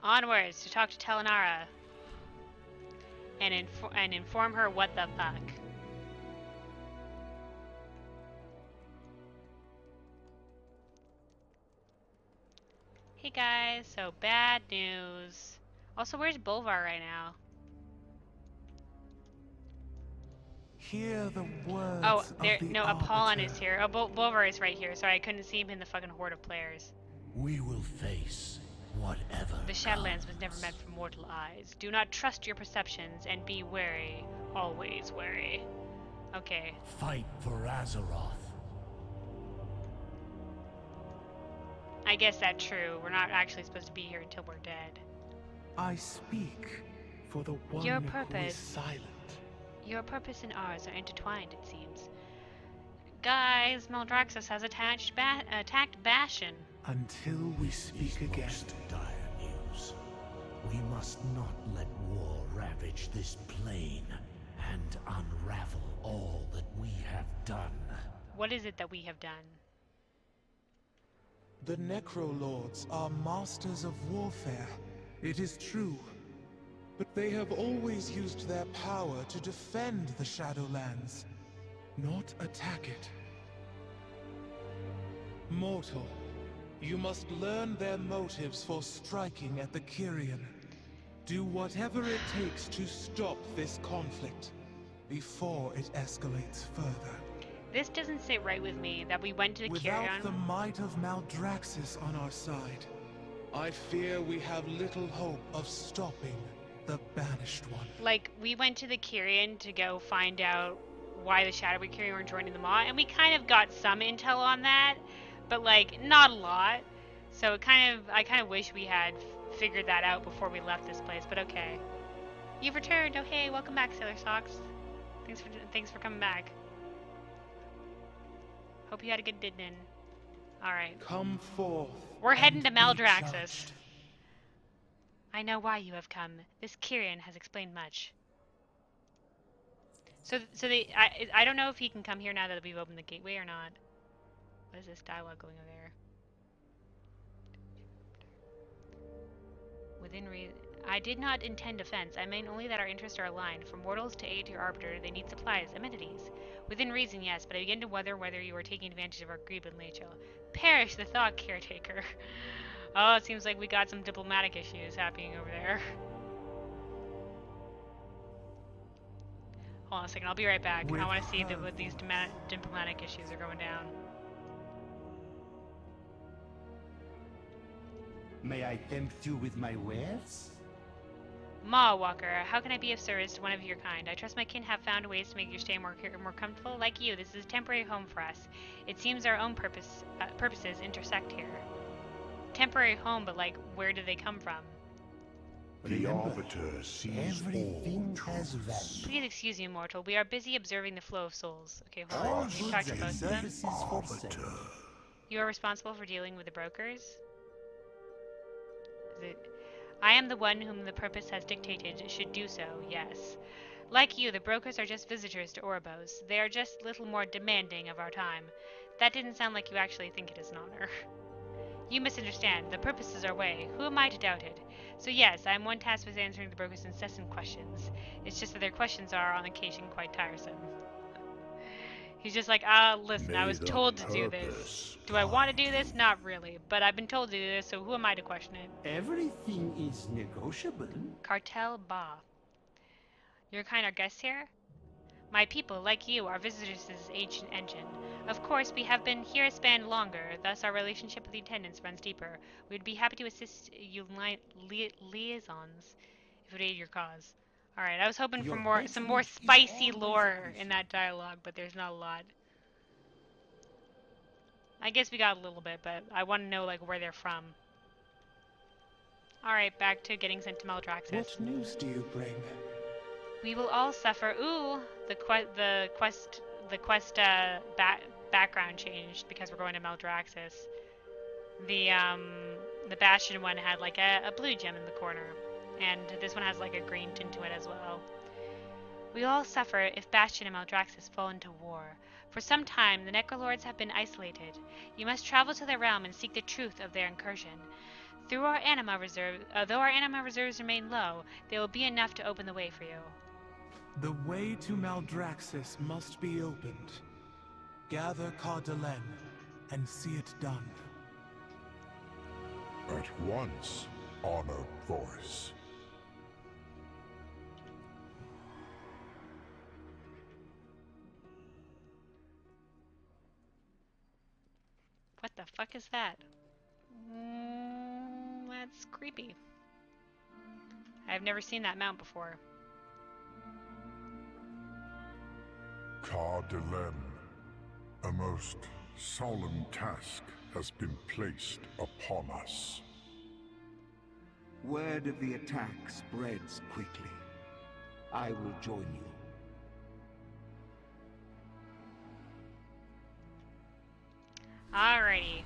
Onwards to talk to Telenara and inform her what the fuck. Hey guys, so bad news. Also, where's Bolvar right now? Hear the words Oh, there. of the No, Apollon Arbiter. is here. Oh, Bolvar is right here. Sorry, I couldn't see him in the fucking horde of players. We will face whatever The Shadowlands was comes. never meant for mortal eyes. Do not trust your perceptions and be wary. Always wary. Okay. Fight for Azeroth. I guess that's true. We're not actually supposed to be here until we're dead. I speak for the one Your who is purpose. silent. Your purpose and ours are intertwined, it seems. Guys, Maldraxxus has attacked Bastion. Until we speak again. Most dire news. We must not let war ravage this plane and unravel all that we have done. What is it that we have done? The Necrolords are masters of warfare. It is true. But they have always used their power to defend the Shadowlands, not attack it. Mortal, you must learn their motives for striking at the Kyrian. Do whatever it takes to stop this conflict before it escalates further. This doesn't sit right with me, that we went to the Without Kyrian. the might of Maldraxxus on our side, I fear we have little hope of stopping the Banished One. Like, we went to the Kyrian to go find out why the Shadowy Kyrian were joining the Maw, and we kind of got some intel on that, but like, not a lot. So I kind of wish we had figured that out before we left this place, but okay. You've returned. Oh hey, welcome back, Sailor Socks. Thanks for coming back. Hope you had a good din. Alright. Come forth. We're heading to and be Maldraxxus. judged. I know why you have come. This Kyrian has explained much. So I don't know if he can come here now that we've opened the gateway or not. What is this dialogue going over there? Within reason. I did not intend offense. I meant only that our interests are aligned. For mortals to aid your arbiter, they need supplies, amenities. Within reason, yes, but I begin to whether you are taking advantage of our greed and nature. Perish the thought, caretaker. Oh, it seems like we got some diplomatic issues happening over there. Hold on a second, I'll be right back. I want to see what these diplomatic issues are going down. May I tempt you with my wares? Ma Walker, how can I be of service to one of your kind? I trust my kin have found ways to make your stay more comfortable. Like you, this is a temporary home for us. It seems our own purposes intersect here. Temporary home, but like, where do they come from? The Arbiter sees Everything all has truths. value. Please excuse me, mortal. We are busy observing the flow of souls. Okay, hold on. All Can you talk goods to and both of them? services for sale. Arbiter. You are responsible for dealing with the brokers? I am the one whom the purpose has dictated should do so, yes. Like you, the brokers are just visitors to Ouroboros. They are just little more demanding of our time. That didn't sound like you actually think it is an honor. You misunderstand. The purpose is our way. Who am I to doubt it? So yes, I am one tasked with answering the brokers' incessant questions. It's just that their questions are, on occasion, quite tiresome. He's just like, listen, I May was the told to do this. purpose Do I want to do guide this? you. Not really. But I've been told to do this, so who am I to question it? Everything is negotiable. Cartel Ba. Your kind are guests here? My people, like you, are visitors to this ancient engine. Of course, we have been here a span longer, thus our relationship with the attendants runs deeper. We would be happy to assist you liaisons if it would aid your cause. Alright, I was hoping for some more spicy lore in that dialogue, but there's not a lot. I guess we got a little bit, but I want to know like where they're from. Alright, back to getting sent to Maldraxxus. What news do you bring? We will all suffer. Ooh, the quest background changed because we're going to Maldraxxus. The Bastion one had like a blue gem in the corner, and this one has like a green tint to it as well. We all suffer if Bastion and Maldraxxus fall into war. For some time, the Necrolords have been isolated. You must travel to their realm and seek the truth of their incursion. Through our anima reserve, though our anima reserves remain low, they will be enough to open the way for you. The way to Maldraxxus must be opened. Gather Cardelen and see it done. At once, honored voice. What the fuck is that? That's creepy. I've never seen that mount before. Cardelen, a most solemn task has been placed upon us. Word of the attack spreads quickly. I will join you. Alrighty.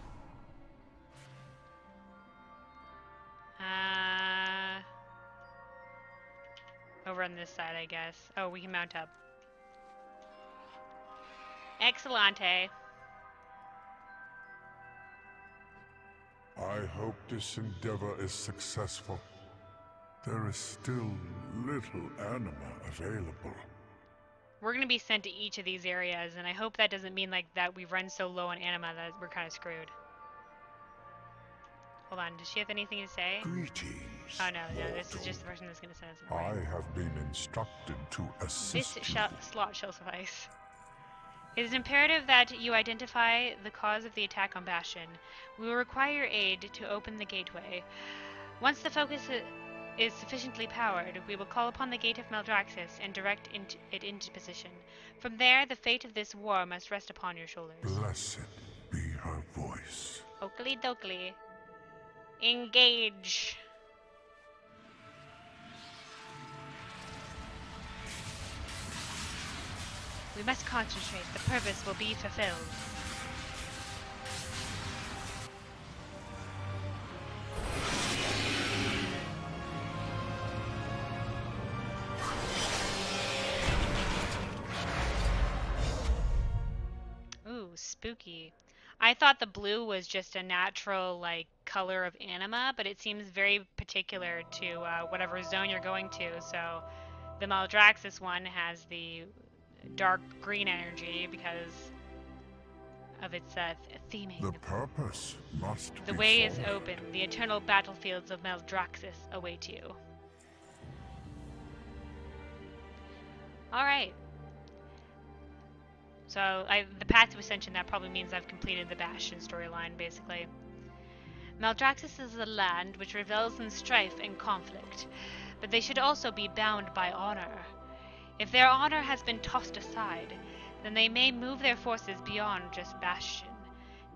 Over on this side, I guess. Oh, we can mount up. Excellente. I hope this endeavor is successful. There is still little anima available. We're gonna be sent to each of these areas, and I hope that doesn't mean like that we run so low on anima that we're kind of screwed. Hold on, does she have anything to say? Greetings. Oh no, this is just the person that's gonna send us. I have been instructed to assist This you. slot shall suffice. It is imperative that you identify the cause of the attack on Bastion. We will require your aid to open the gateway. Once the focus is sufficiently powered, we will call upon the Gate of Maldraxxus and direct it into position. From there, the fate of this war must rest upon your shoulders. Blessed be her voice. Oakley dokley. Engage. We must concentrate. The purpose will be fulfilled. Ooh, spooky. I thought the blue was just a natural, like, color of anima, but it seems very particular to whatever zone you're going to. So the Maldraxxus one has the dark green energy because of its theming. The purpose must The be way is followed. open. The eternal battlefields of Maldraxxus await you. Alright. So, the path to Ascension, that probably means I've completed the Bastion storyline, basically. Maldraxxus is a land which revels in strife and conflict, but they should also be bound by honor. If their honor has been tossed aside, then they may move their forces beyond just Bastion.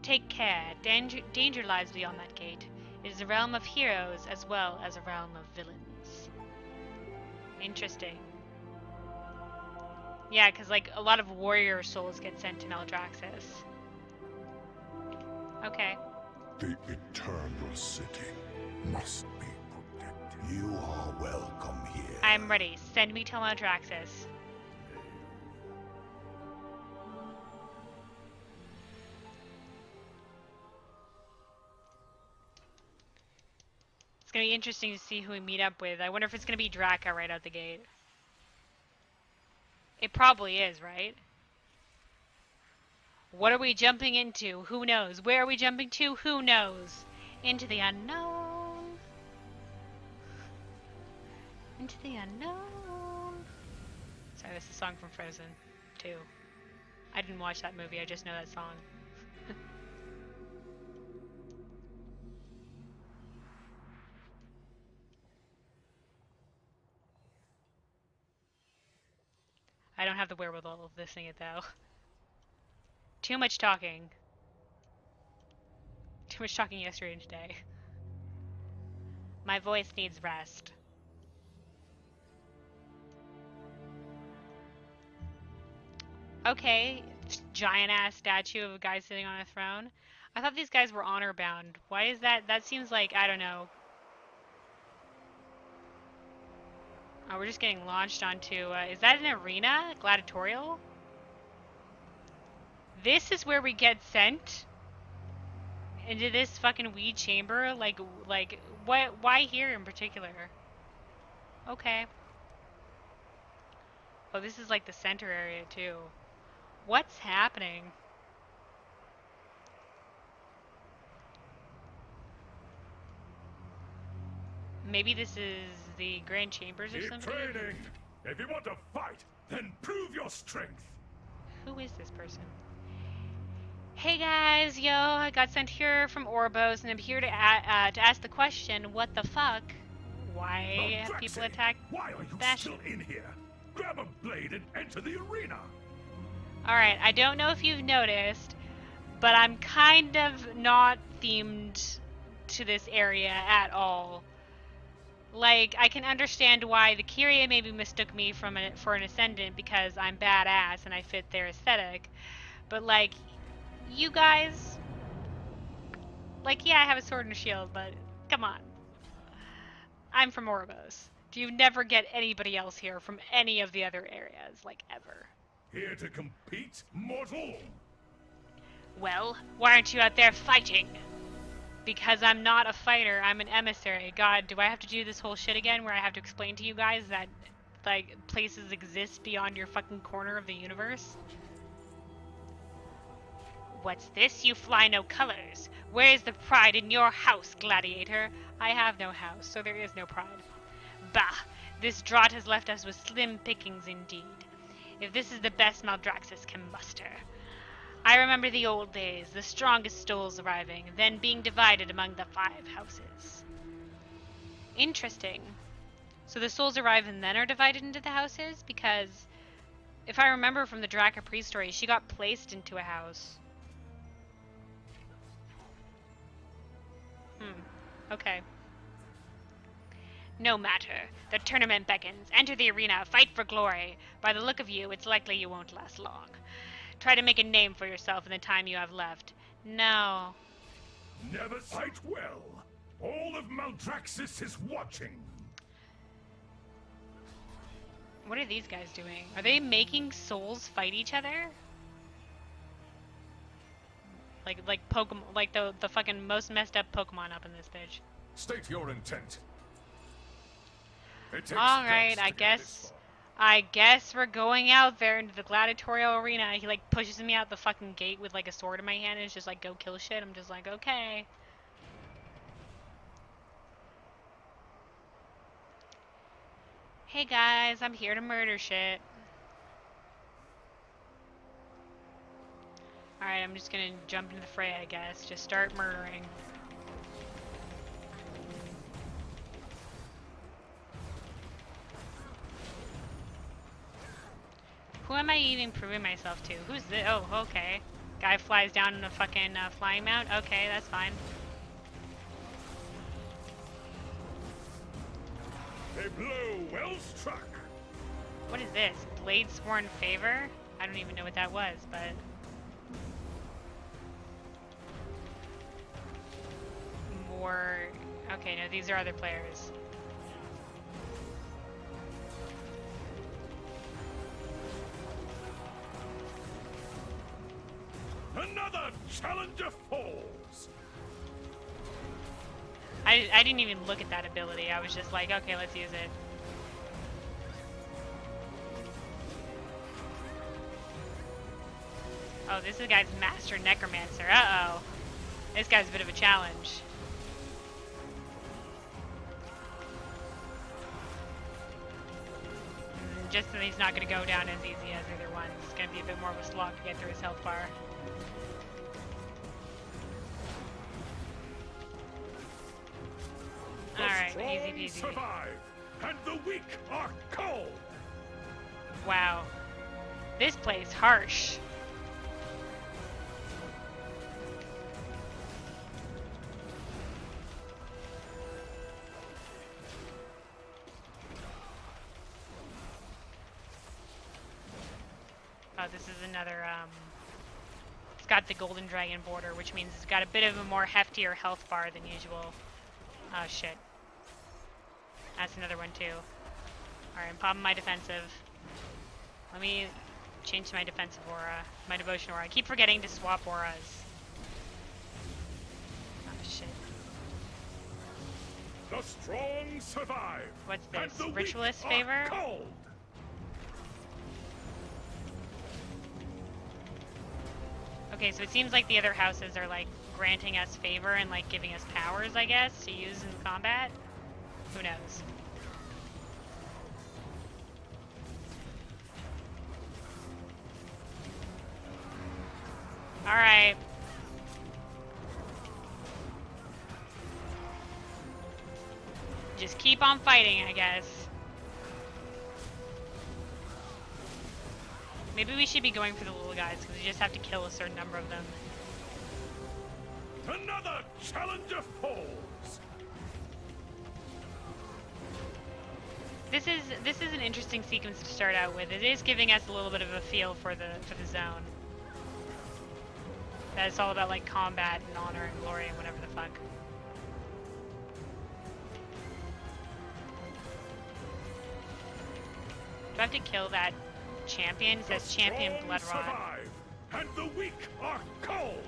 Take care, danger lies beyond that gate. It is a realm of heroes as well as a realm of villains. Interesting. Yeah, because like a lot of warrior souls get sent to Maldraxxus. Okay. The Eternal City must be protected. You are welcome here. I'm ready. Send me to Maldraxxus. It's gonna be interesting to see who we meet up with. I wonder if it's gonna be Draka right out the gate. It probably is, right? What are we jumping into? Who knows? Where are we jumping to? Who knows? Into the unknown. Into the unknown. Sorry, this is a song from Frozen 2. I didn't watch that movie, I just know that song. I don't have the wherewithal of this thing it though. Too much talking. Too much talking yesterday and today. My voice needs rest. Okay, giant ass statue of a guy sitting on a throne. I thought these guys were honor bound. Why is that? That seems like, I don't know. Oh, we're just getting launched onto, is that an arena? Gladiatorial? This is where we get sent? into this fucking weed chamber? Like, what? Why here in particular? Okay. Oh, this is like the center area too. What's happening? Maybe this is the Grand Chambers or Keep something? training! If you want to fight, then prove your strength! Who is this person? Hey guys, yo, I got sent here from Orbos, and I'm here to ask the question, what the fuck? Why have people attacked Why are you Bastion? still in here? Grab a blade and enter the arena! Alright, I don't know if you've noticed, but I'm kind of not themed to this area at all. Like, I can understand why the Kyria maybe mistook me for an Ascendant because I'm badass and I fit their aesthetic. But, like, you guys... Like, yeah, I have a sword and a shield, but come on. I'm from Orbos. Do you never get anybody else here from any of the other areas, like, ever? Here to compete, mortal? Well, why aren't you out there fighting? Because I'm not a fighter, I'm an emissary. God, do I have to do this whole shit again where I have to explain to you guys that, like, places exist beyond your fucking corner of the universe? What's this? You fly no colors. Where is the pride in your house, gladiator? I have no house, so there is no pride. Bah! This drought has left us with slim pickings indeed. If this is the best Maldraxxus can muster. I remember the old days, the strongest souls arriving, then being divided among the 5 houses. Interesting. So the souls arrive and then are divided into the houses? Because if I remember from the Draka Priest story, she got placed into a house. Okay. No matter. The tournament beckons. Enter the arena. Fight for glory. By the look of you, it's likely you won't last long. Try to make a name for yourself in the time you have left. No. Never fight well. All of Maldraxxus is watching. What are these guys doing? Are they making souls fight each other? Like Pokemon, like the fucking most messed up Pokemon up in this bitch. State your intent. All right, I guess we're going out there into the gladiatorial arena. He like pushes me out the fucking gate with like a sword in my hand and is just like, go kill shit. I'm just like, okay. Hey guys, I'm here to murder shit. Alright, I'm just gonna jump into the fray, I guess. Just start murdering. Who am I even proving myself to? Who's this? Oh, okay. Guy flies down in a fucking flying mount? Okay, that's fine. They blow well struck. What is this? Blade Sworn Favor? I don't even know what that was, but... More... Okay, no, these are other players. Another challenger falls. I didn't even look at that ability. I was just like, okay, let's use it. Oh, this is guy's Master Necromancer. Uh-oh. This guy's a bit of a challenge. Just that he's not going to go down as easy as the other ones. It's going to be a bit more of a slog to get through his health bar. Alright, easy peasy. Survive, and the weak are cold. Wow. This place harsh. Oh, this is another, it's got the Golden Dragon border, which means it's got a bit of a more heftier health bar than usual. Oh, shit. That's another one, too. Alright, I'm popping my defensive. Let me change to my defensive aura. My devotion aura. I keep forgetting to swap auras. The strong survive. What's and this? the weak Ritualist are favor? cold. Okay, so it seems like the other houses are like granting us favor and like giving us powers, I guess, to use in combat. Who knows? Alright. Just keep on fighting, I guess. Maybe we should be going for the little guys, because we just have to kill a certain number of them. Another challenger falls. This is an interesting sequence to start out with. It is giving us a little bit of a feel for the zone. That it's all about like combat and honor and glory and whatever the fuck. Do I have to kill that champion? It says champion Bloodrot. Survive, and the weak are cold.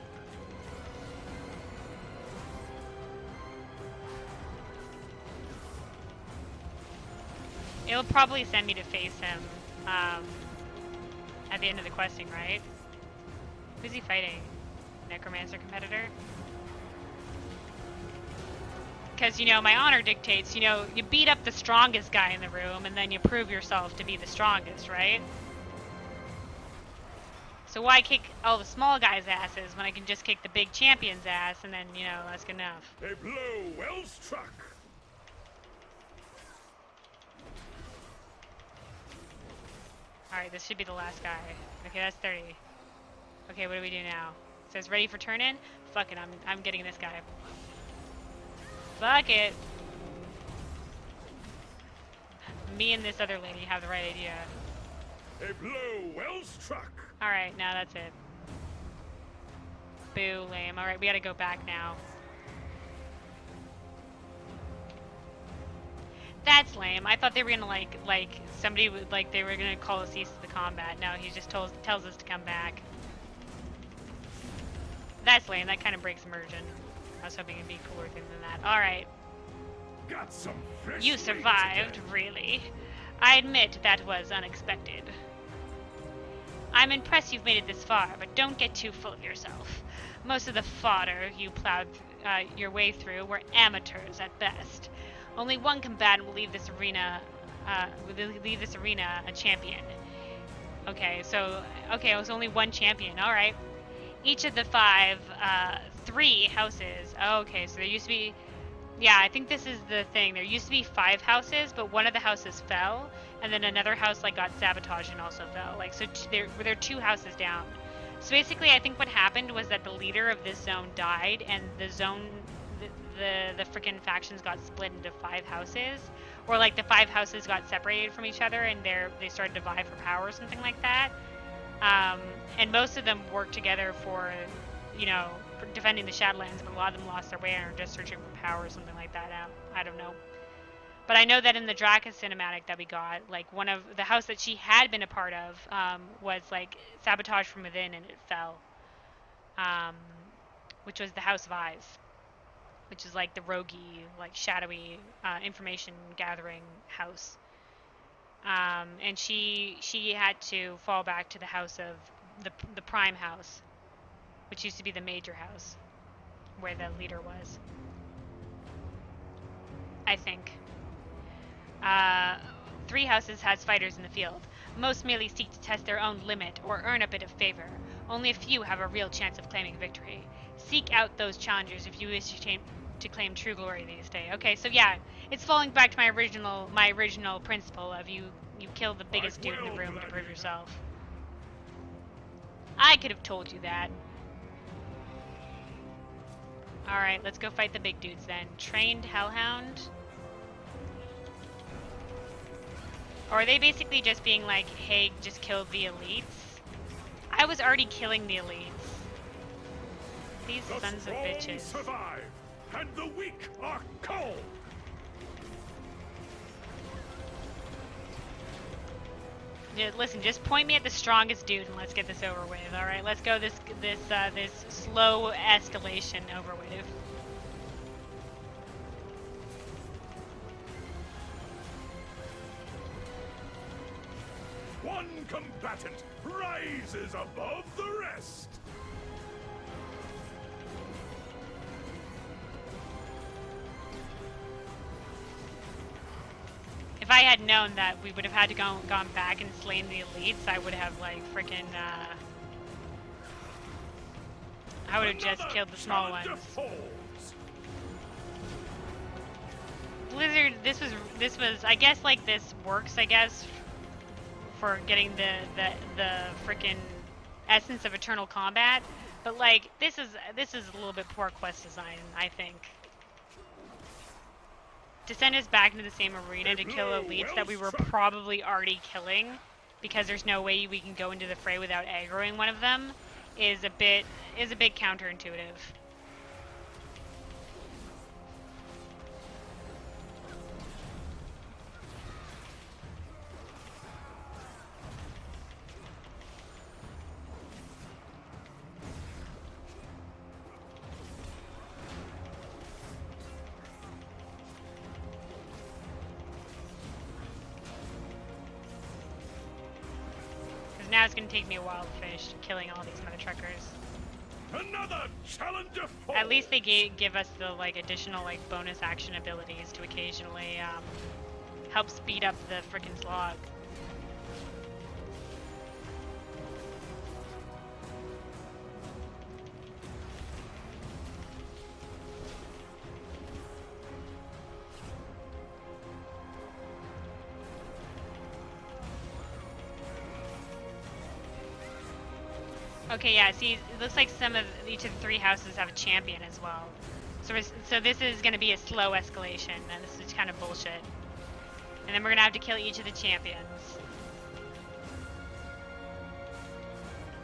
It'll probably send me to face him at the end of the questing, right? Who's he fighting? Necromancer competitor? Because, you know, my honor dictates, you know, you beat up the strongest guy in the room and then you prove yourself to be the strongest, right? So why kick all the small guys' asses when I can just kick the big champion's ass and then, you know, that's good enough. A blow well struck. Alright, this should be the last guy. Okay, that's 30. Okay, what do we do now? It says ready for turn-in? Fuck it, I'm getting this guy. Fuck it! Me and this other lady have the right idea. A blow well struck. Alright, now that's it. Boo, lame. Alright, we gotta go back now. That's lame. I thought they were gonna like somebody would they were gonna call a cease to the combat. No, he just tells us to come back. That's lame. That kind of breaks immersion. I was hoping it'd be cooler thing than that. All right. Got some fresh You meat survived, today. really. I admit that was unexpected. I'm impressed you've made it this far, but don't get too full of yourself. Most of the fodder you plowed your way through were amateurs at best. Only one combatant will leave this arena a champion. Okay, so it was only one champion. All right. Each of the three houses. Oh, okay, so there used to be. Yeah, I think this is the thing. There used to be 5 houses, but one of the houses fell, and then another house got sabotaged and also fell. So there are 2 houses down. So basically, I think what happened was that the leader of this zone died, and the zone, the freaking factions got split into 5 houses, or the 5 houses got separated from each other, and they started to vie for power or something like that. And most of them worked together for, for defending the Shadowlands, but a lot of them lost their way and are just searching for power or something like that. I don't know. But I know that in the Dracus cinematic that we got, one of the house that she had been a part of was sabotaged from within and it fell. Which was the House of Eyes, which is the roguey, shadowy information gathering house. And she had to fall back to the house of the Prime House, which used to be the major house, where the leader was. I think. 3 houses has fighters in the field. Most merely seek to test their own limit or earn a bit of favor. Only a few have a real chance of claiming victory. Seek out those challengers if you wish to claim true glory these days. Okay, so yeah, it's falling back to my original principle of you kill the biggest dude in the room to prove yourself. I could have told you that. Alright, let's go fight the big dudes then. Trained Hellhound? Or are they basically just being hey, just kill the elites? I was already killing the elites. These sons of bitches. Survive, and the weak are cold. Listen, just point me at the strongest dude and let's get this over with. All right, let's go this slow escalation over with. One combatant rises above the rest. If I had known that we would have had to gone back and slain the elites, I would have like freaking I would have just killed the small ones. Blizzard, this was I guess like this works I guess for getting the freaking essence of eternal combat, but like this is a little bit poor quest design, I think. To send us back into the same arena to kill elites that we were probably already killing, because there's no way we can go into the fray without aggroing one of them, is a bit counterintuitive. Now it's going to take me a while to finish killing all these meta truckers. Another challenger. At least they give us the like additional like bonus action abilities to occasionally help speed up the frickin' slog. Okay, yeah, see, it looks like each of the three houses have a champion as well. So this is going to be a slow escalation, and this is kind of bullshit. And then we're going to have to kill each of the champions.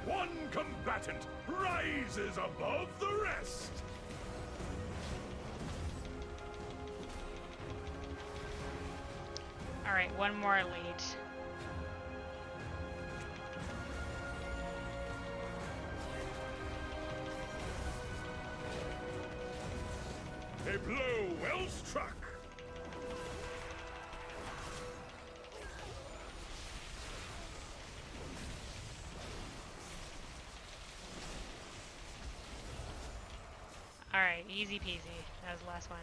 One combatant rises above the rest. Alright, one more elite. A blow well struck. Alright, easy peasy. That was the last one.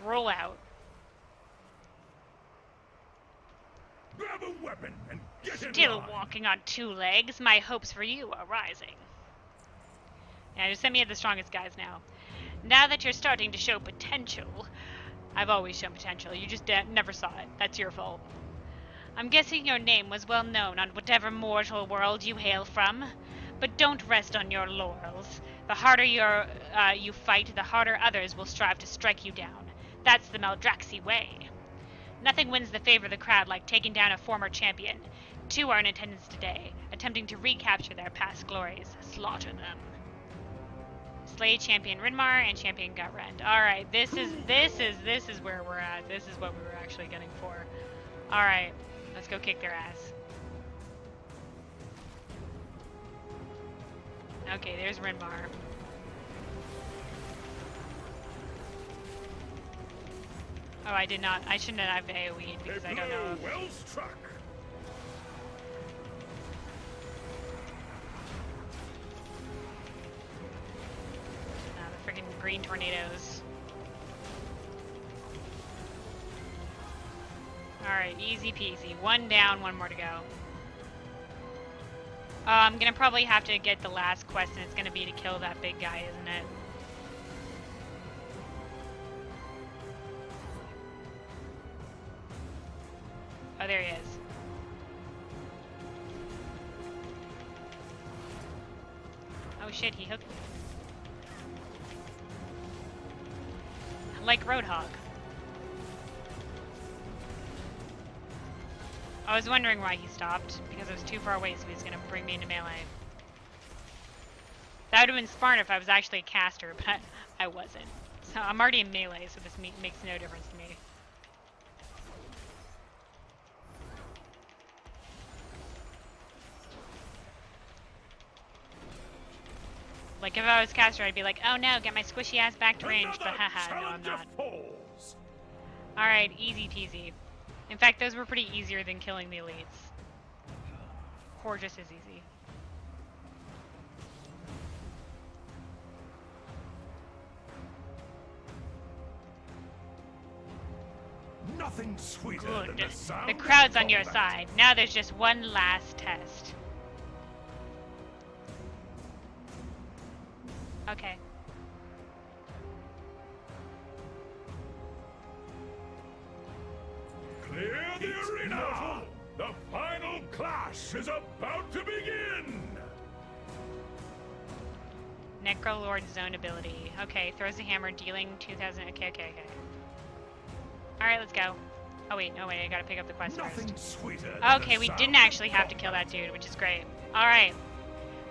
Roll out. Grab a weapon and get in Still line. walking on two legs, my hopes for you are rising. Yeah, just send me at the strongest guys now. Now that you're starting to show potential, I've always shown potential, you just never saw it. That's your fault. I'm guessing your name was well known on whatever mortal world you hail from, but don't rest on your laurels. The harder you fight, the harder others will strive to strike you down. That's the Maldraxxus way. Nothing wins the favor of the crowd like taking down a former champion. 2 are in attendance today, attempting to recapture their past glories. Slaughter them. Slay Champion Rinmar and Champion Gutrend. Alright, this is where we're at. This is what we were actually getting for. Alright, let's go kick their ass. Okay, there's Rinmar. Oh, I shouldn't have AoE'd because I don't know if... well struck. The freaking green tornadoes. Alright, easy peasy. 1 down, 1 more to go. I'm gonna probably have to get the last quest, and it's gonna be to kill that big guy, isn't it? Oh, there he is. Oh shit, he hooked me. Like Roadhog. I was wondering why he stopped, because I was too far away, so he was going to bring me into melee. That would have been smart if I was actually a caster, but I wasn't. So I'm already in melee, so this makes no difference to me. Like, if I was caster, I'd be like, oh no, get my squishy ass back to range, but haha, no I'm not. Alright, easy peasy. In fact, those were pretty easier than killing the elites. Core just as easy. Nothing sweeter than Good. the sound The of crowd's on your combat. side. Now there's just one last test. Okay. Clear the arena! The final clash is about to begin! Necrolord Zone ability. Okay, throws a hammer, dealing 2,000. Okay. Alright, let's go. Oh wait, I gotta pick up the quest Nothing first. sweeter than Okay, the we sound didn't of actually have to kill that combat. dude, which is great. Alright.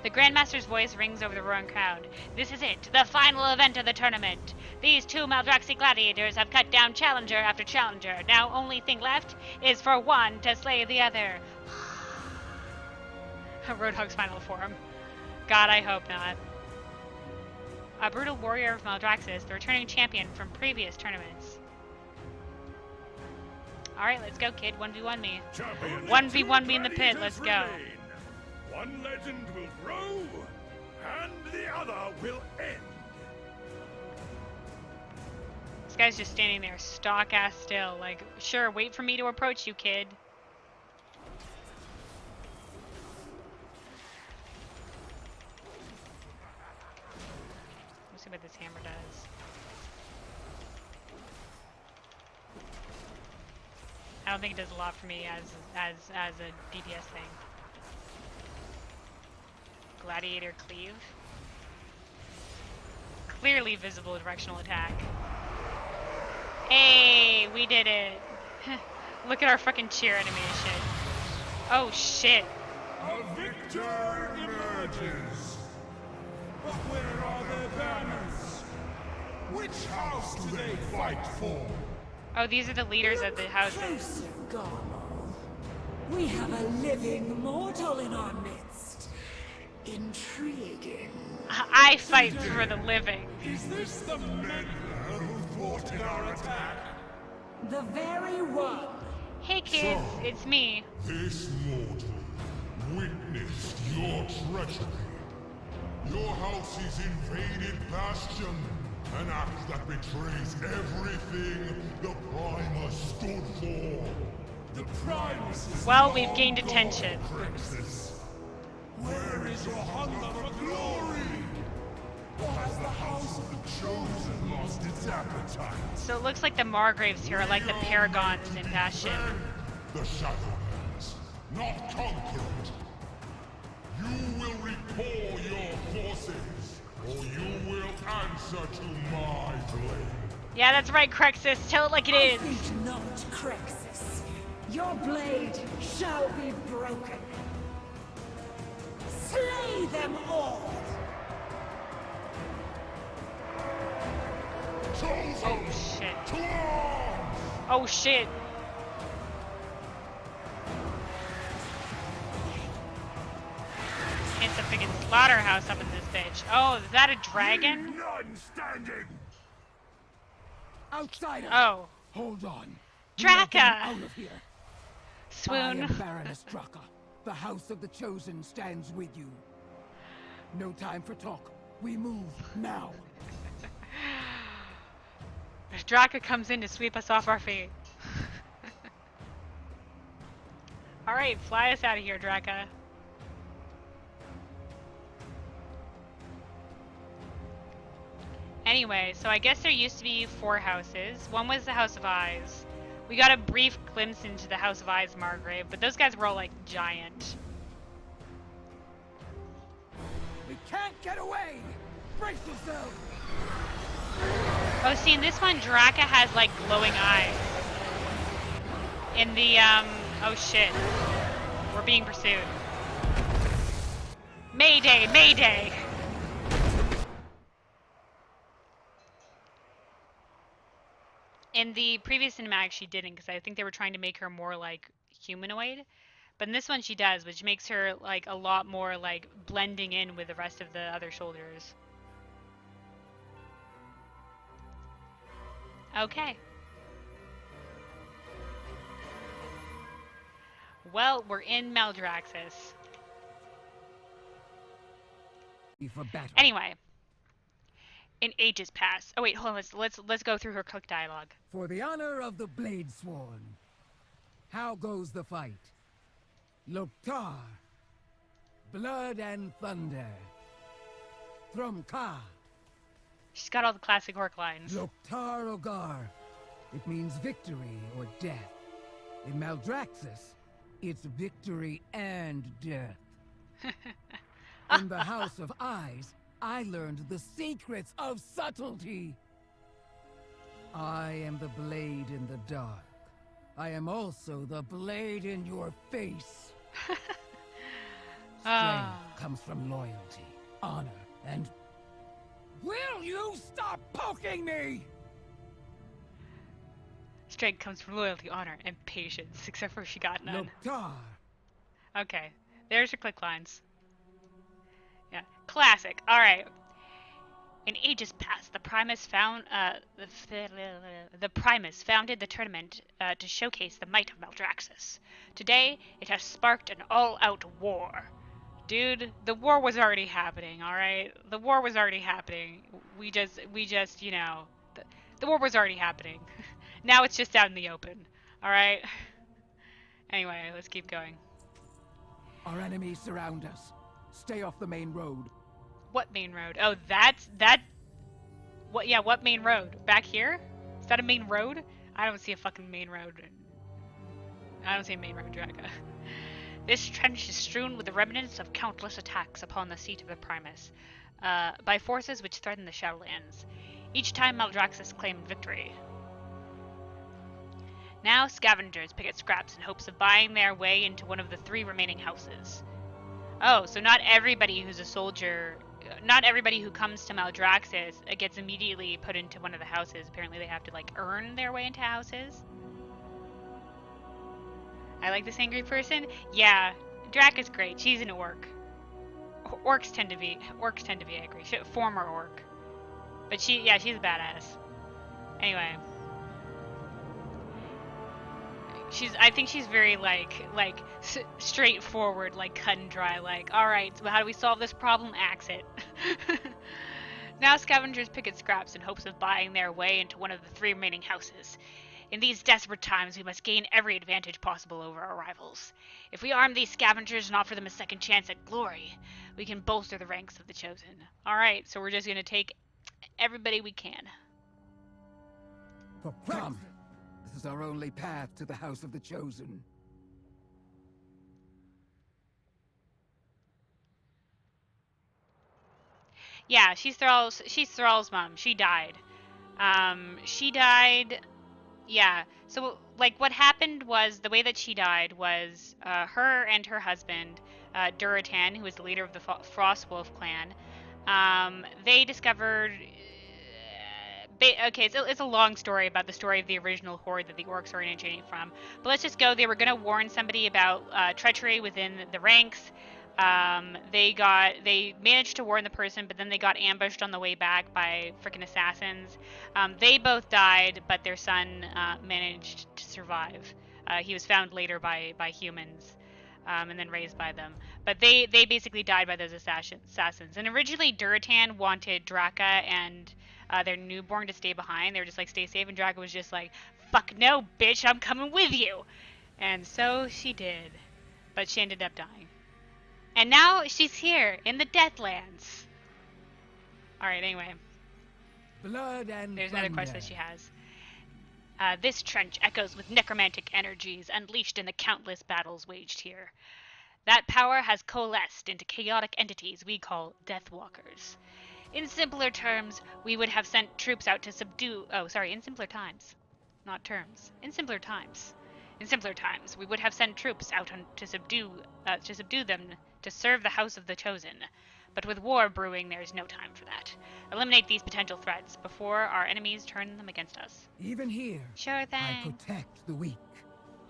The Grandmaster's voice rings over the roaring crowd. This is it, the final event of the tournament. These two Maldraxxus gladiators have cut down challenger after challenger. Now only thing left is for one to slay the other. Roadhog's final form. God, I hope not. A brutal warrior of Maldraxxus, the returning champion from previous tournaments. Alright, let's go, kid. 1v1 me. Champions, 1v1 two me in the pit, let's go. gladiators remain. One legend will grow, and the other will end. This guy's just standing there, stock ass still. Like, sure, wait for me to approach you, kid. Let's see what this hammer does. I don't think it does a lot for me as a DPS thing. Gladiator cleave. Clearly visible directional attack. Hey, we did it. Look at our fucking cheer animation. Oh shit. A victor emerges. But where are their banners? Which house do they fight for? Oh, these are the leaders of the houses. Closer, Garmal. We have a living mortal in our midst. Intriguing. I fight for the living. Is this the meddler who thwarted our attack? The very one. Hey kids, it's me. This mortal witnessed your treachery. Your house's invaded bastion, an act that betrays everything the Primus stood for. The Primus is Well, we've long gained gone, attention. Princess. Where is your hunger for glory? Or has the House of the Chosen lost its appetite? So it looks like the Margraves here are like the Paragons in Bastion. The Shadowlands, not conquer it. You will recall your forces, or you will answer to my blade. Yeah, that's right, Crexus. Tell it like it I is. think not, Crexus. Your blade shall be broken. Slay them all. Chosen Oh shit. to arms! Oh shit. It's a freaking slaughterhouse up in this bitch. Oh, is that a dragon? None standing. Outsider! Oh, Hold on. Draka! You're not getting out of here. I swoon. am Baroness Draka. The House of the Chosen stands with you. No time for talk. We move now. Draka comes in to sweep us off our feet. Alright, fly us out of here, Draka. Anyway, so I guess there used to be 4 houses. One was the House of Eyes. We got a brief glimpse into the House of Eyes Margrave, but those guys were all like giant. We can't get away! Brace yourself! Oh, see, in this one, Draka has like glowing eyes. In the, oh shit. We're being pursued. Mayday, mayday! In the previous cinematic, she didn't, because I think they were trying to make her more like humanoid. But in this one, she does, which makes her like a lot more like blending in with the rest of the other soldiers. Okay. Well, we're in Maldraxxus. For battle. Anyway, in ages past. Oh wait, hold on. Let's go through her quick dialogue. For the honor of the Blade Sworn, how goes the fight? Loktar, blood and thunder. Thrumka, She's got all the classic orc lines. Loktar Ogar. It means victory or death. In Maldraxxus, it's victory and death. In the House of Eyes, I learned the secrets of subtlety. I am the blade in the dark. I am also the blade in your face. Strength comes from loyalty, honor, and... Will you stop poking me? Strength comes from loyalty, honor, and patience, except for she got none. Loktar. Okay, there's your click lines. Yeah, classic. All right. In ages past, the Primus founded the tournament to showcase the might of Maldraxxus. Today, it has sparked an all-out war. Dude, the war was already happening. All right, the war was already happening. We just, you know, the war was already happening. Now it's just out in the open. All right. Anyway, let's keep going. Our enemies surround us. Stay off the main road. What main road? Oh, what? Yeah, what main road? Back here? Is that a main road? I don't see a fucking main road. I don't see a main road, Draga. This trench is strewn with the remnants of countless attacks upon the seat of the Primus, by forces which threaten the Shadowlands. Each time Maldraxxus claimed victory. Now scavengers pick at scraps in hopes of buying their way into one of the 3 remaining houses. Oh, so not everybody who's a soldier, not everybody who comes to Maldraxxus gets immediately put into one of the houses. Apparently they have to, like, earn their way into houses. I like this angry person. Yeah, Drac is great. She's an orc. Orcs tend to be angry. Former orc. But she's a badass. Anyway. I think she's very, straightforward, like, cut and dry, like, alright, so how do we solve this problem? Axe it. Now scavengers pick at scraps in hopes of buying their way into one of the 3 remaining houses. In these desperate times, we must gain every advantage possible over our rivals. If we arm these scavengers and offer them a second chance at glory, we can bolster the ranks of the Chosen. Alright, so we're just gonna take everybody we can. Come. This is our only path to the House of the Chosen. Yeah, she's Thrall's mom. She died. Yeah, so, like, what happened was, the way that she died was, her and her husband, Duratan, who was the leader of the Frostwolf clan, they discovered... okay, it's a long story about the story of the original horde that the orcs are originating from. But let's just go. They were going to warn somebody about treachery within the ranks. They managed to warn the person, but then they got ambushed on the way back by freaking assassins. They both died, but their son managed to survive. He was found later by humans, and then raised by them. But they basically died by those assassins. And originally, Duratan wanted Draka and their newborn to stay behind. They were just like, stay safe, and Draka was just like, fuck no, bitch, I'm coming with you. And so she did. But she ended up dying. And now she's here in the Deathlands. Alright, anyway. Blood and there's another quest that she has. This trench echoes with necromantic energies unleashed in the countless battles waged here. That power has coalesced into chaotic entities we call Deathwalkers. In simpler terms, we would have sent troops out to subdue... Oh, sorry, in simpler times. Not terms. In simpler times. In simpler times, we would have sent troops out to subdue them to serve the House of the Chosen. But with war brewing, there is no time for that. Eliminate these potential threats before our enemies turn them against us. Even here, Sure thing. I protect the weak.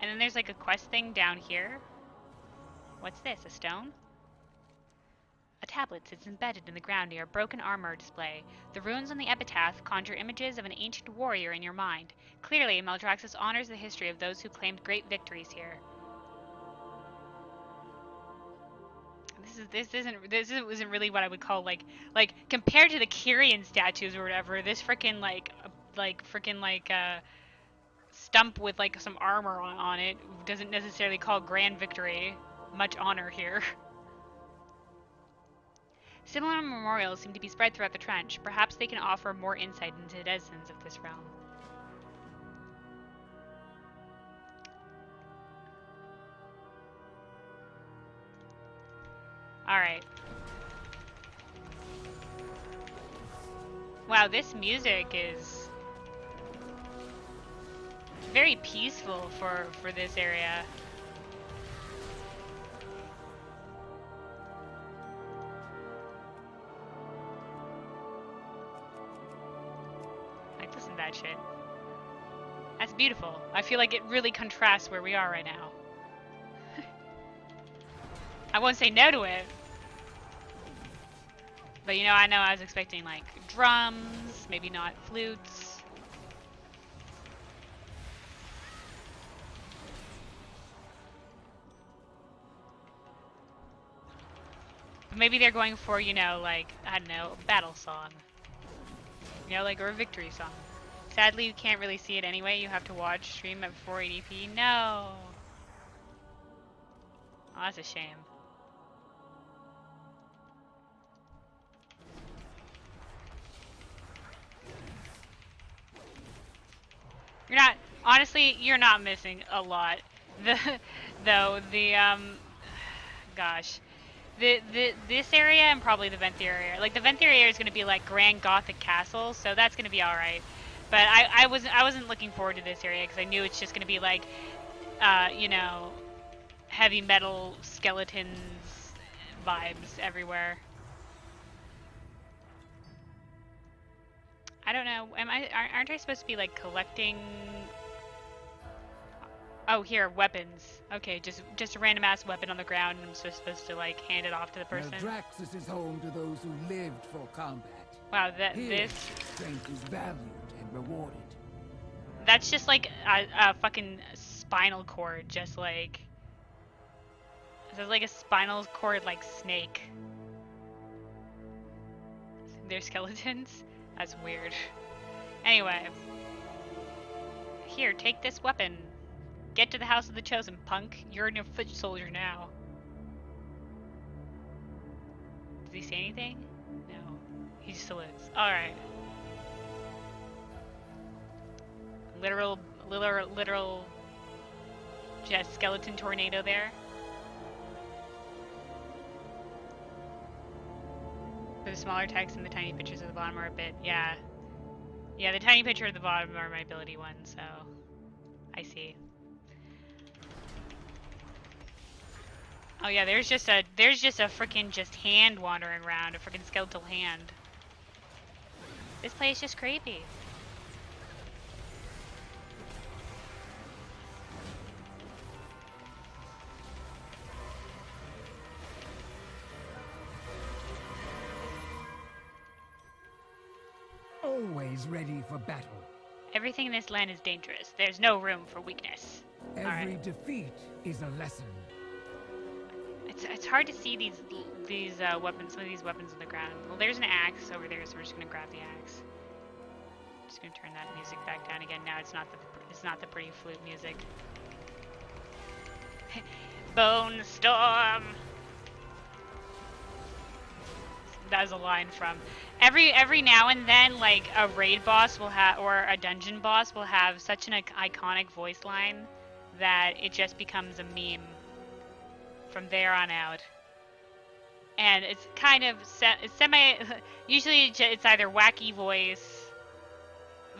And then there's like a quest thing down here. What's this, a stone? A tablet sits embedded in the ground near a broken armor display. The runes on the epitaph conjure images of an ancient warrior in your mind. Clearly, Maldraxxus honors the history of those who claimed great victories here. This isn't really what I would call like compared to the Kyrian statues or whatever. This freaking stump with like some armor on it doesn't necessarily call grand victory. Much honor here. Similar memorials seem to be spread throughout the trench. Perhaps they can offer more insight into the denizens of this realm. Alright. Wow, this music is very peaceful for this area. Like, listen to that shit. That's beautiful. I feel like it really contrasts where we are right now. I won't say no to it. But you know, I was expecting like drums, maybe not flutes. But maybe they're going for, you know, like, I don't know, a battle song. You know, like, or a victory song. Sadly, you can't really see it anyway. You have to watch stream at 480p. No! Oh, that's a shame. Honestly, you're not missing a lot. Gosh. This area and probably the Venthyr area. Like, the Venthyr area is going to be like Grand Gothic Castle, so that's going to be alright. But I wasn't looking forward to this area because I knew it's just going to be like, you know, heavy metal skeletons vibes everywhere. I don't know. Aren't I supposed to be like collecting? Oh, here, weapons. Okay, just a random ass weapon on the ground, and I'm just supposed to like hand it off to the person. Maldraxxus is home to those who lived for combat. Wow, Here, strength is valued and rewarded. That's just like a fucking spinal cord, just like. There's like a spinal cord like snake. They're skeletons? That's weird. Anyway. Here, take this weapon. Get to the House of the Chosen, punk. You're a foot soldier now. Does he say anything? No. He just salutes. Alright. Literal just skeleton tornado there. For the smaller text and the tiny pictures at the bottom are a bit, yeah. Yeah, the tiny picture at the bottom are my ability ones, so I see. Oh yeah, there's just a freaking just hand wandering around, a freaking skeletal hand. This place is just creepy. Always ready for battle. Everything in this land is dangerous. There's no room for weakness. Every defeat is a lesson. It's hard to see these weapons, some of these weapons on the ground. Well, there's an axe over there, so we're just gonna grab the axe. Just gonna turn that music back down again. Now it's not the pretty flute music. Bone Storm. That was a line from every now and then, like a raid boss will have, or a dungeon boss will have such an iconic voice line that it just becomes a meme from there on out. And it's kind of it's usually it's either wacky voice,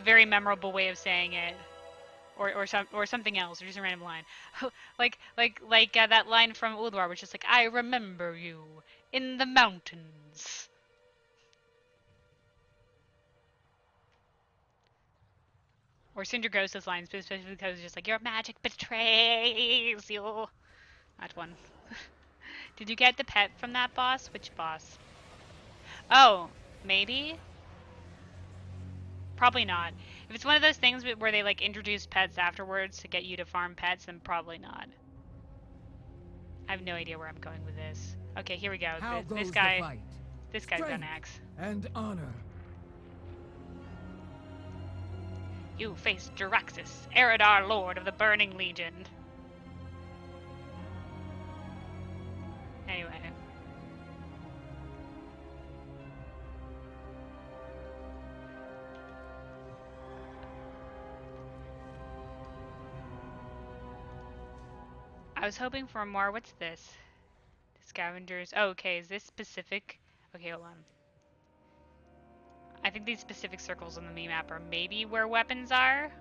very memorable way of saying it, or something else, or just a random line. like that line from Ulduar, which is like, I remember you in the mountains. Or Cinderghost's lines, especially because it's just like, your magic betrays you. That one. Did you get the pet from that boss? Which boss? Oh, maybe? Probably not. If it's one of those things where they like introduce pets afterwards to get you to farm pets, then probably not. I have no idea where I'm going with this. Okay, here we go. How goes This the guy. fight? This guy's got an Strength axe. and honor. You face Jaraxxus, Eridar Lord of the Burning Legion. Anyway. I was hoping for more. What's this? Scavengers. Oh, okay. Is this specific? Okay, hold on. I think these specific circles on the mini-map are maybe where weapons are?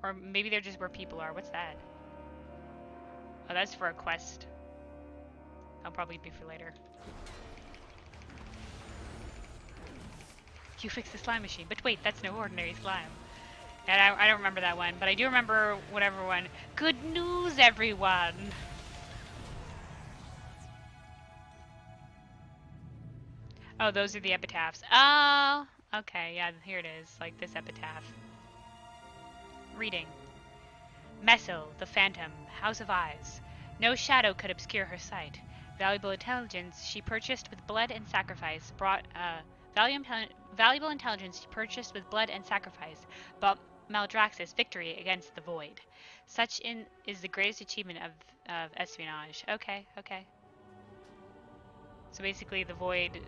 Or maybe they're just where people are. What's that? Oh, that's for a quest. That'll probably be for later. You fixed the slime machine. But wait, that's no ordinary slime. And I don't remember that one, but I do remember whatever one. Good news, everyone! Oh, those are the epitaphs. Oh, okay, yeah, here it is, like this epitaph. Reading. Messel, the Phantom, House of Eyes. No shadow could obscure her sight. Valuable intelligence she purchased with blood and sacrifice brought, valuable intelligence she purchased with blood and sacrifice brought Maldraxxus victory against the Void. Such is the greatest achievement of espionage. Okay, okay. So basically the Void...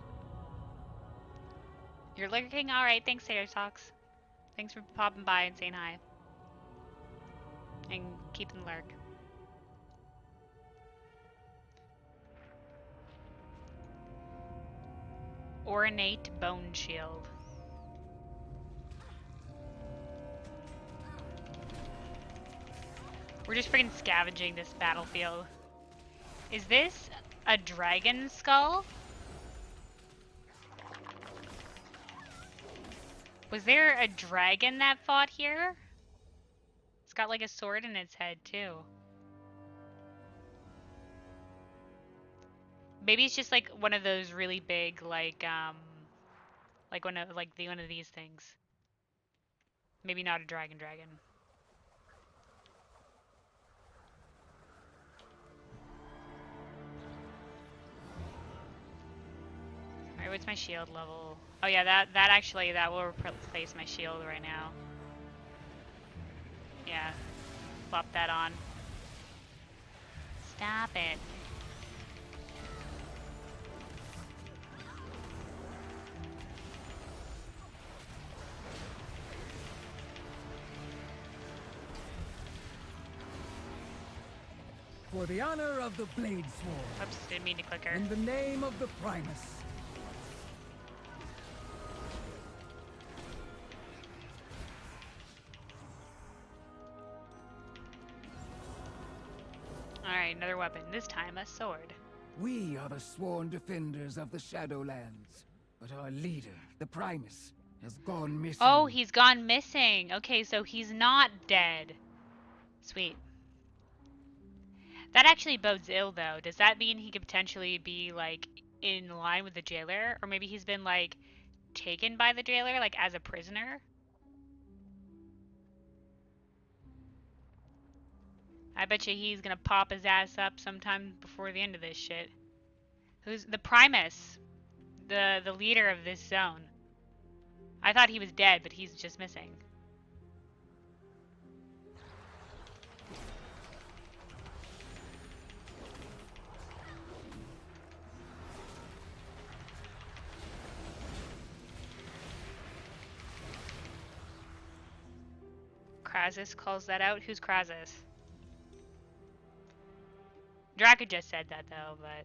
You're lurking? Alright, thanks, Ceratox. Thanks for popping by and saying hi. And keeping the lurk. Ornate Bone Shield. We're just freaking scavenging this battlefield. Is this a dragon skull? Was there a dragon that fought here? It's got like a sword in its head too. Maybe it's just like one of those really big like one of these things. Maybe not a dragon. Alright, what's my shield level? Oh yeah, that will replace my shield right now. Yeah. Plop that on. Stop it. For the honor of the Blade Sword. Oops, didn't mean to click her. In the name of the Primus. Alright, another weapon. This time a sword. We are the sworn defenders of the Shadowlands. But our leader, the Primus, has gone missing. Oh, he's gone missing. Okay, so he's not dead. Sweet. That actually bodes ill, though. Does that mean he could potentially be, like, in line with the jailer? Or maybe he's been, like, taken by the jailer, like, as a prisoner? I bet you he's gonna pop his ass up sometime before the end of this shit. Who's the Primus? The leader of this zone. I thought he was dead, but he's just missing. Krasus calls that out? Who's Krasus? Draco just said that though, but...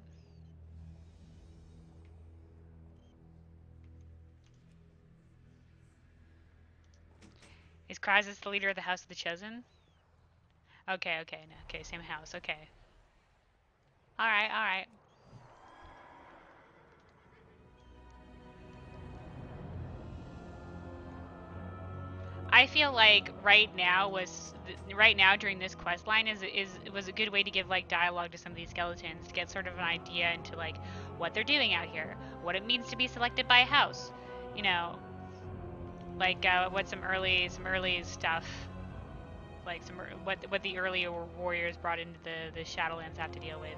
Is Krasus the leader of the House of the Chosen? Okay, no, okay, same house, okay. Alright. I feel like right now during this quest line was a good way to give like dialogue to some of these skeletons to get sort of an idea into like what they're doing out here, what it means to be selected by a house, you know, like what some early stuff, like what the earlier warriors brought into the Shadowlands have to deal with.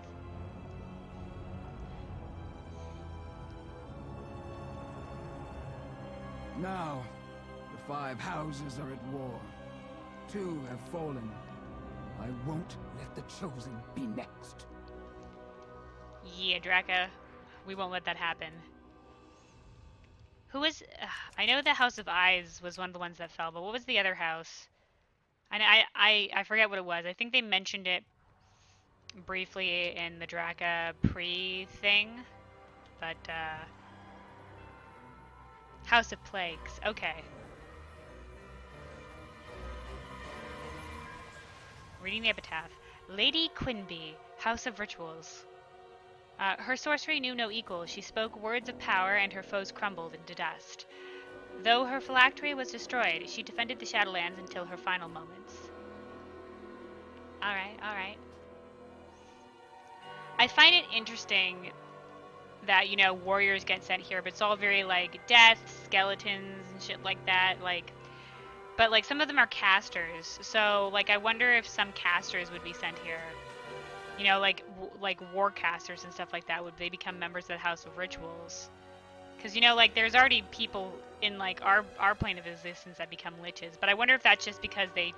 Now, the 5 houses are at war. 2 have fallen. I won't let the Chosen be next. Yeah, Draka. We won't let that happen. Who was... I know the House of Eyes was one of the ones that fell, but what was the other house? I forget what it was. I think they mentioned it briefly in the Draka pre-thing. But, House of Plagues. Okay. Reading the epitaph. Lady Quinby, House of Rituals. Her sorcery knew no equal. She spoke words of power, and her foes crumbled into dust. Though her phylactery was destroyed, she defended the Shadowlands until her final moments. Alright, alright. I find it interesting that, you know, warriors get sent here, but it's all very, like, death, skeletons, and shit like that, like... But, like, some of them are casters, so, like, I wonder if some casters would be sent here. You know, like war casters and stuff like that, would they become members of the House of Rituals? Because, you know, like, there's already people in, like, our plane of existence that become liches, but I wonder if that's just because they've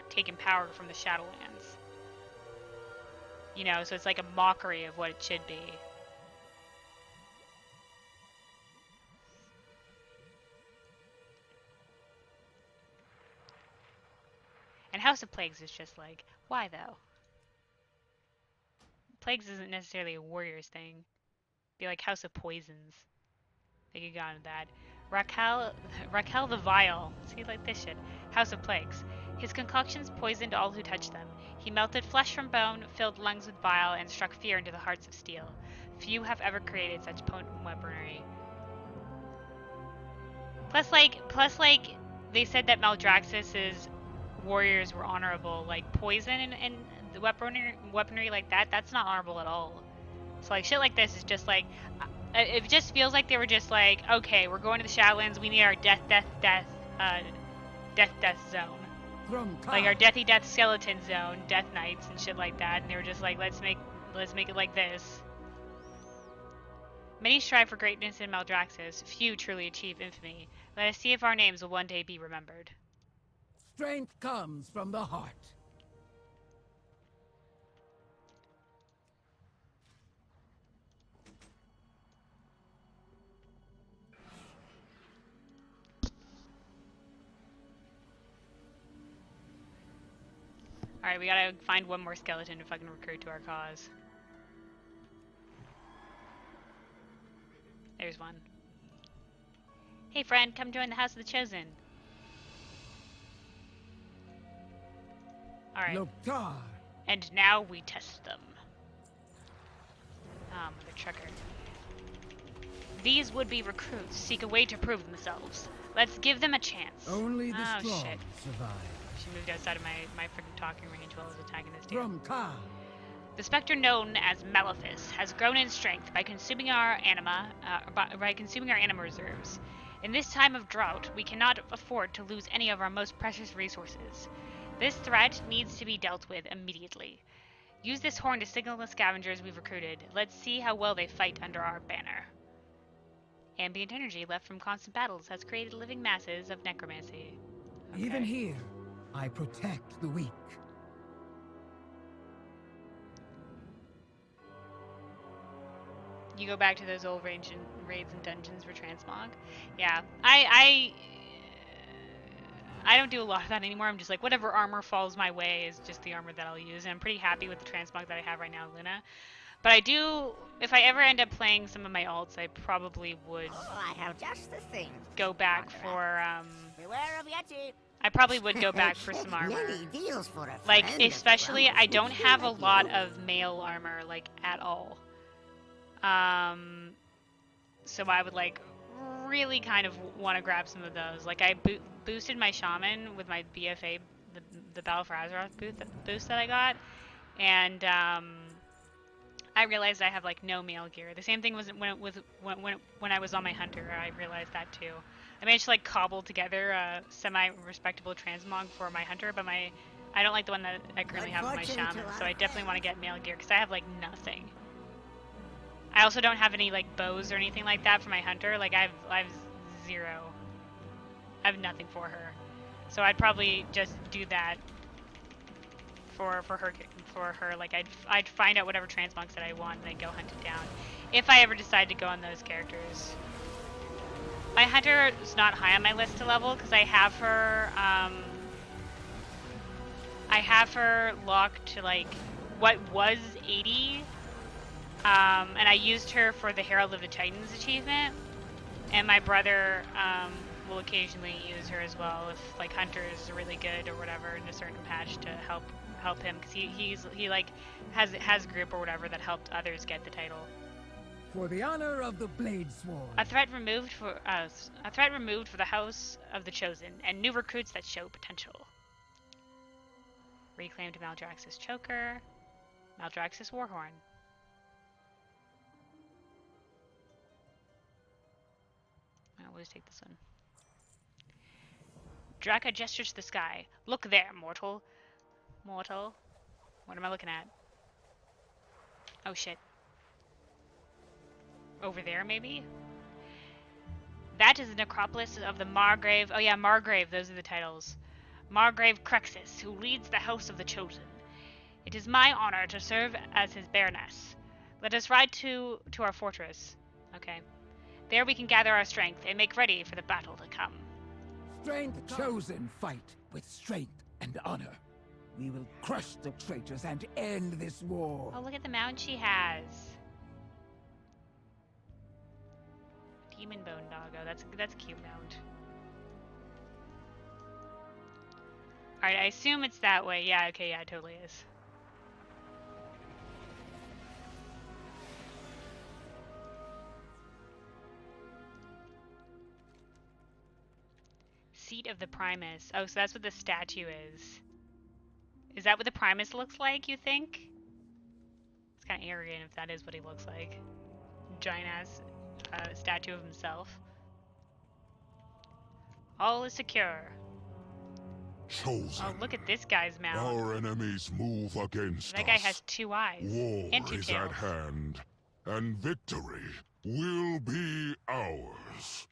taken power from the Shadowlands. You know, so it's like a mockery of what it should be. And House of Plagues is just like, why though? Plagues isn't necessarily a warrior's thing. Be like House of Poisons. They could go on with that. Raquel the Vile. See, like this shit. House of Plagues. His concoctions poisoned all who touched them. He melted flesh from bone, filled lungs with bile, and struck fear into the hearts of steel. Few have ever created such potent weaponry. Plus, like, they said that Maldraxxus's warriors were honorable. Like, poison and the weaponry like that, that's not honorable at all. So, like, shit like this is just, like, it just feels like they were just like, okay, we're going to the Shadowlands, we need our death zone. Like, our deathy death skeleton zone, death knights and shit like that, and they were just like, let's make it like this. Many strive for greatness in Maldraxxus, few truly achieve infamy. Let us see if our names will one day be remembered. Strength comes from the heart. Alright, we gotta find one more skeleton to fucking recruit to our cause. There's one. Hey friend, come join the House of the Chosen. Alright. Loktar. And now we test them. Mother trucker. These would-be recruits seek a way to prove themselves. Let's give them a chance. Only the strong shit. survive. She moved outside of my freaking talking range while I was attacking this dude. From Ka. The specter known as Maleficus has grown in strength by consuming our anima reserves. In this time of drought, we cannot afford to lose any of our most precious resources. This threat needs to be dealt with immediately. Use this horn to signal the scavengers we've recruited. Let's see how well they fight under our banner. Ambient energy left from constant battles has created living masses of necromancy. Okay. Even here, I protect the weak. You go back to those old raids and dungeons for transmog? Yeah, I don't do a lot of that anymore. I'm just like, whatever armor falls my way is just the armor that I'll use. And I'm pretty happy with the transmog that I have right now, Luna. But I do, if I ever end up playing some of my alts, I probably would I have just the thing. go back for, Beware of Yeti. I probably would go back for some armor. Many deals for a Like, friend, especially, well, I don't have a lot of mail armor, like, at all. So I would, like, really kind of want to grab some of those. Like, I boosted my shaman with my BFA, the Battle for Azeroth boost that I got, and I realized I have like no mail gear. The same thing was when I was on my hunter. I realized that too. I managed to like cobble together a semi-respectable transmog for my hunter, but I don't like the one that I currently have with my shaman. So I definitely want to get mail gear because I have like nothing. I also don't have any like bows or anything like that for my hunter. Like I have 0. I have nothing for her. So I'd probably just do that for her. Like I'd find out whatever transmogs that I want and then go hunt it down. If I ever decide to go on those characters. My hunter is not high on my list to level because I have her locked to like what was 80. And I used her for the Herald of the Titans achievement. And my brother will occasionally use her as well if like Hunter is really good or whatever in a certain patch to help him because he like has a group or whatever that helped others get the title. For the honor of the Blade Sword. A threat removed for the House of the Chosen and new recruits that show potential. Reclaimed Maldraxxus Choker, Maldraxxus Warhorn. I'll always take this one. Draka gestures to the sky. Look there, mortal. Mortal. What am I looking at? Oh shit. Over there, maybe? That is the necropolis of the Margrave. Oh yeah, Margrave, those are the titles. Margrave Crexus, who leads the House of the Chosen. It is my honor to serve as his baroness. Let us ride to our fortress. Okay. There we can gather our strength and make ready for the battle to come. Strength chosen fight with strength and honor. We will crush the traitors and end this war. Oh, look at the mount she has. Demon Bone Doggo. That's a cute mount. Alright, I assume it's that way. Yeah, okay, yeah, it totally is. Seat of the Primus. Oh, so that's what the statue is. Is that what the Primus looks like, you think? It's kind of arrogant if that is what he looks like. Giant-ass statue of himself. All is secure. Chosen. Oh, look at this guy's mount. Our enemies move against That us. guy has 2 eyes. War and 2 is tails. at hand, and victory will be ours.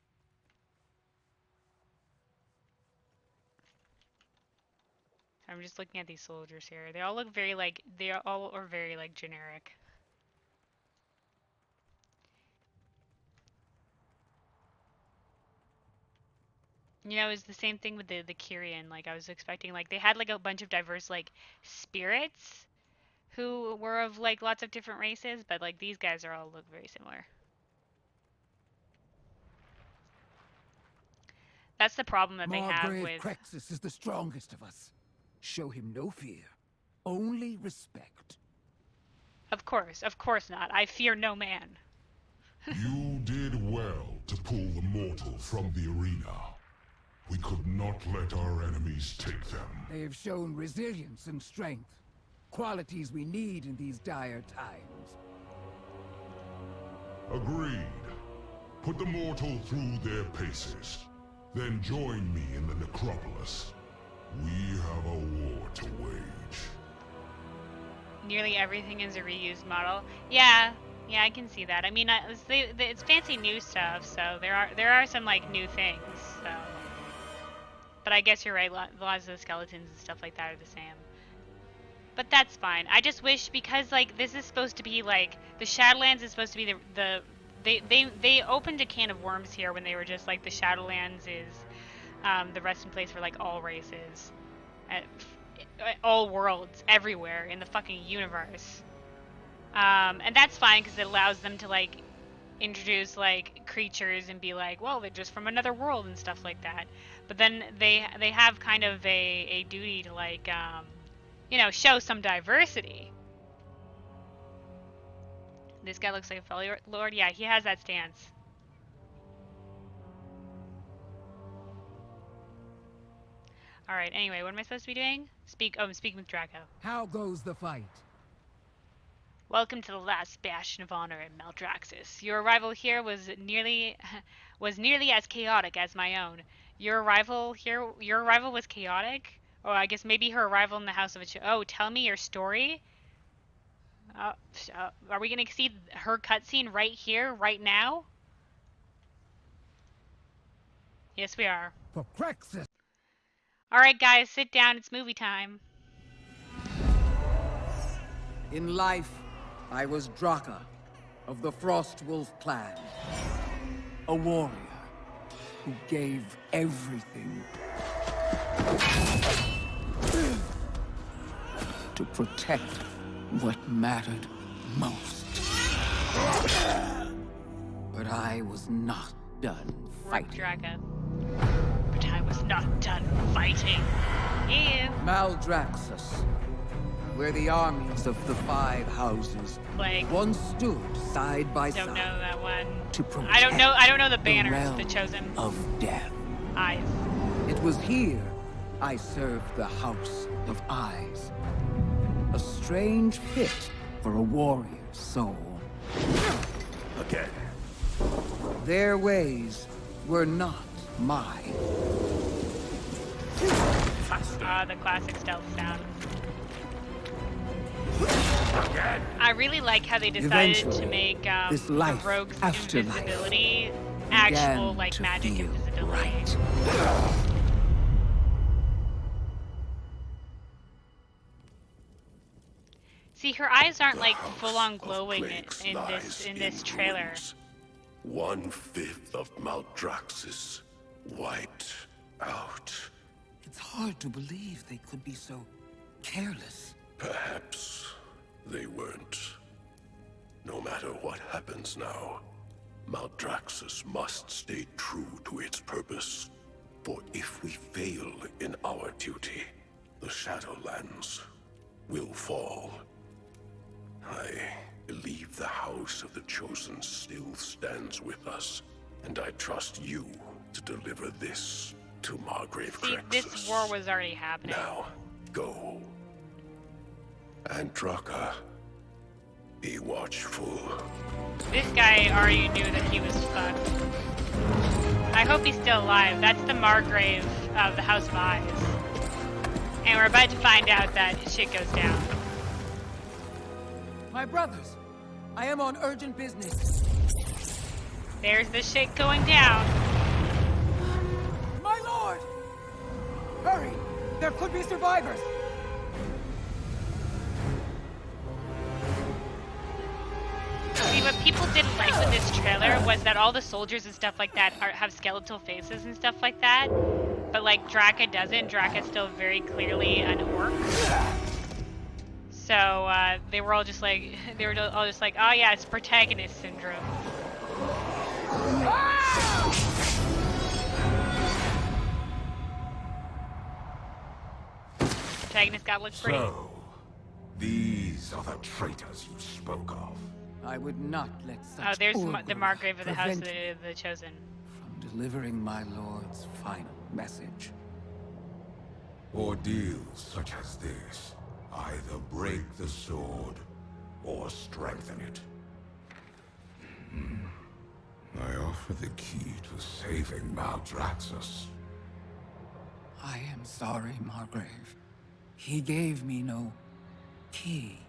I'm just looking at these soldiers here. They all look very like, they all are very like generic. You know, it's the same thing with the Kyrian. Like I was expecting, like they had like a bunch of diverse like spirits who were of like lots of different races, but like these guys are all look very similar. That's the problem that they have with Crexus is the strongest of us. Show him no fear, only respect. Of course not. I fear no man. You did well to pull the mortal from the arena. We could not let our enemies take them. They have shown resilience and strength, qualities we need in these dire times. Agreed. Put the mortal through their paces. Then join me in the necropolis. We have a war to wage. Nearly everything is a reused model. Yeah, I can see that. I mean, it's fancy new stuff, so there are some like new things. So, but I guess you're right. Lots of the skeletons and stuff like that are the same. But that's fine. I just wish, because like this is supposed to be like the Shadowlands is supposed to be they opened a can of worms here when they were just like the Shadowlands is the resting place for like all races, all worlds, everywhere in the fucking universe. And that's fine because it allows them to like introduce like creatures and be like, well, they're just from another world and stuff like that. But then they have kind of a duty to like you know, show some diversity. This guy looks like a fellow lord. Yeah, he has that stance. Alright, anyway, what am I supposed to be doing? I'm speaking with Draco. How goes the fight? Welcome to the last bastion of honor in Maldraxxus. Your arrival here was nearly as chaotic as my own. Your arrival was chaotic? Oh, I guess maybe her arrival in the House of Oh, tell me your story? Are we gonna see her cutscene right here, right now? Yes, we are. Maldraxxus. Alright guys, sit down, it's movie time. In life, I was Draka of the Frostwolf clan. A warrior who gave everything to protect what mattered most. But I was not done fighting. Draka. But I was not done fighting. Ew. Maldraxxus, where the armies of the five houses Plague. once stood side by Don't side know that one. to protect I don't know the banners, realm the chosen of death. eyes. It was here I served the House of Eyes. A strange fit for a warrior's soul. Again. Their ways were not mine. The classic stealth sound. I really like how they decided to Eventually, make this the life rogue's after life invisibility actual, began like, to magic feel invisibility. right. See, her eyes aren't like House full-on of glowing Plagues in lies this in trailer. ruins. 1/5 of Maldraxxus wiped out. It's hard to believe they could be so careless. Perhaps they weren't. No matter what happens now, Maldraxxus must stay true to its purpose. For if we fail in our duty, the Shadowlands will fall. I believe the House of the Chosen still stands with us, and I trust you to deliver this to Margrave See, Crexus. this war was already happening. Now, go. And Draka, be watchful. This guy already knew that he was fucked. I hope he's still alive. That's the Margrave of the House of Eyes. And we're about to find out that shit goes down. My brothers, I am on urgent business. There's the shit going down. My lord! Hurry! There could be survivors! See, what people didn't like with this trailer was that all the soldiers and stuff like that have skeletal faces and stuff like that. But like Draka doesn't. Draka's still very clearly an orc. So they were all just like, oh yeah, it's protagonist syndrome. Protagonist got looked pretty. So, these are the traitors you spoke of. I would not let such Oh, there's the orgulf Margrave of the House of prevent the Chosen. from delivering my lord's final message. Ordeals such as this either break the sword or strengthen it. I offer the key to saving Maldraxxus. I am sorry, Margrave. He gave me no key.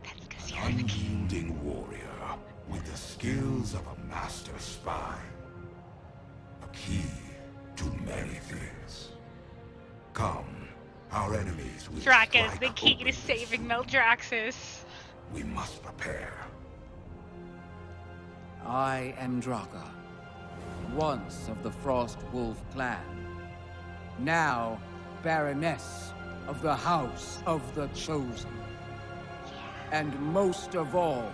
That's because An you're the king. unyielding warrior with the skills of a master spy. A key to many things. Come, our enemies will Draka is strike the key to openly saving soon. Maldraxxus. We must prepare. I am Draka, once of the Frostwolf clan, now Baroness of the House of the Chosen, and most of all,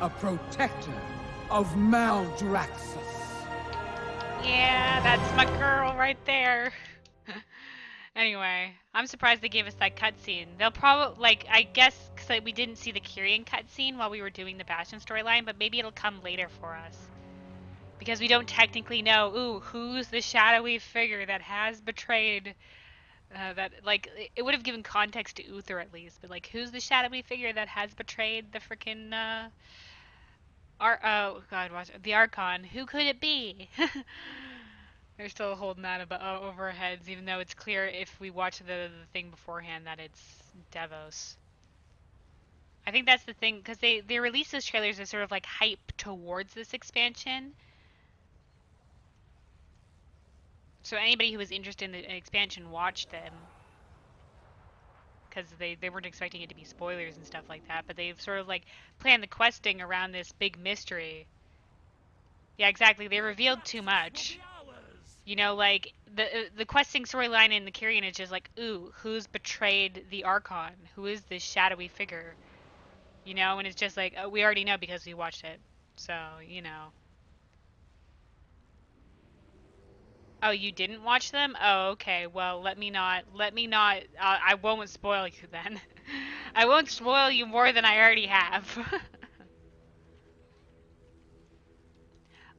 a protector of Maldraxxus. Yeah, that's my girl right there. Anyway, I'm surprised they gave us that cutscene. They'll probably, like, I guess, because we didn't see the Kyrian cutscene while we were doing the Bastion storyline, but maybe it'll come later for us. Because we don't technically know, ooh, who's the shadowy figure that has betrayed, that, like, it would have given context to Uther at least, but, like, who's the shadowy figure that has betrayed the frickin', oh, God, watch the Archon. Who could it be? They're still holding that over our heads, even though it's clear if we watch the thing beforehand that it's Devos. I think that's the thing, because they release those trailers as sort of like hype towards this expansion. So anybody who was interested in the expansion watched them. Because they weren't expecting it to be spoilers and stuff like that. But they've sort of like planned the questing around this big mystery. Yeah, exactly. They revealed too much. You know, like the questing storyline in the Kyrian is just like, ooh, who's betrayed the Archon? Who is this shadowy figure? You know, and it's just like, oh, we already know because we watched it. So, you know. Oh, you didn't watch them? Oh, okay. Well, let me not, I won't spoil you then. I won't spoil you more than I already have.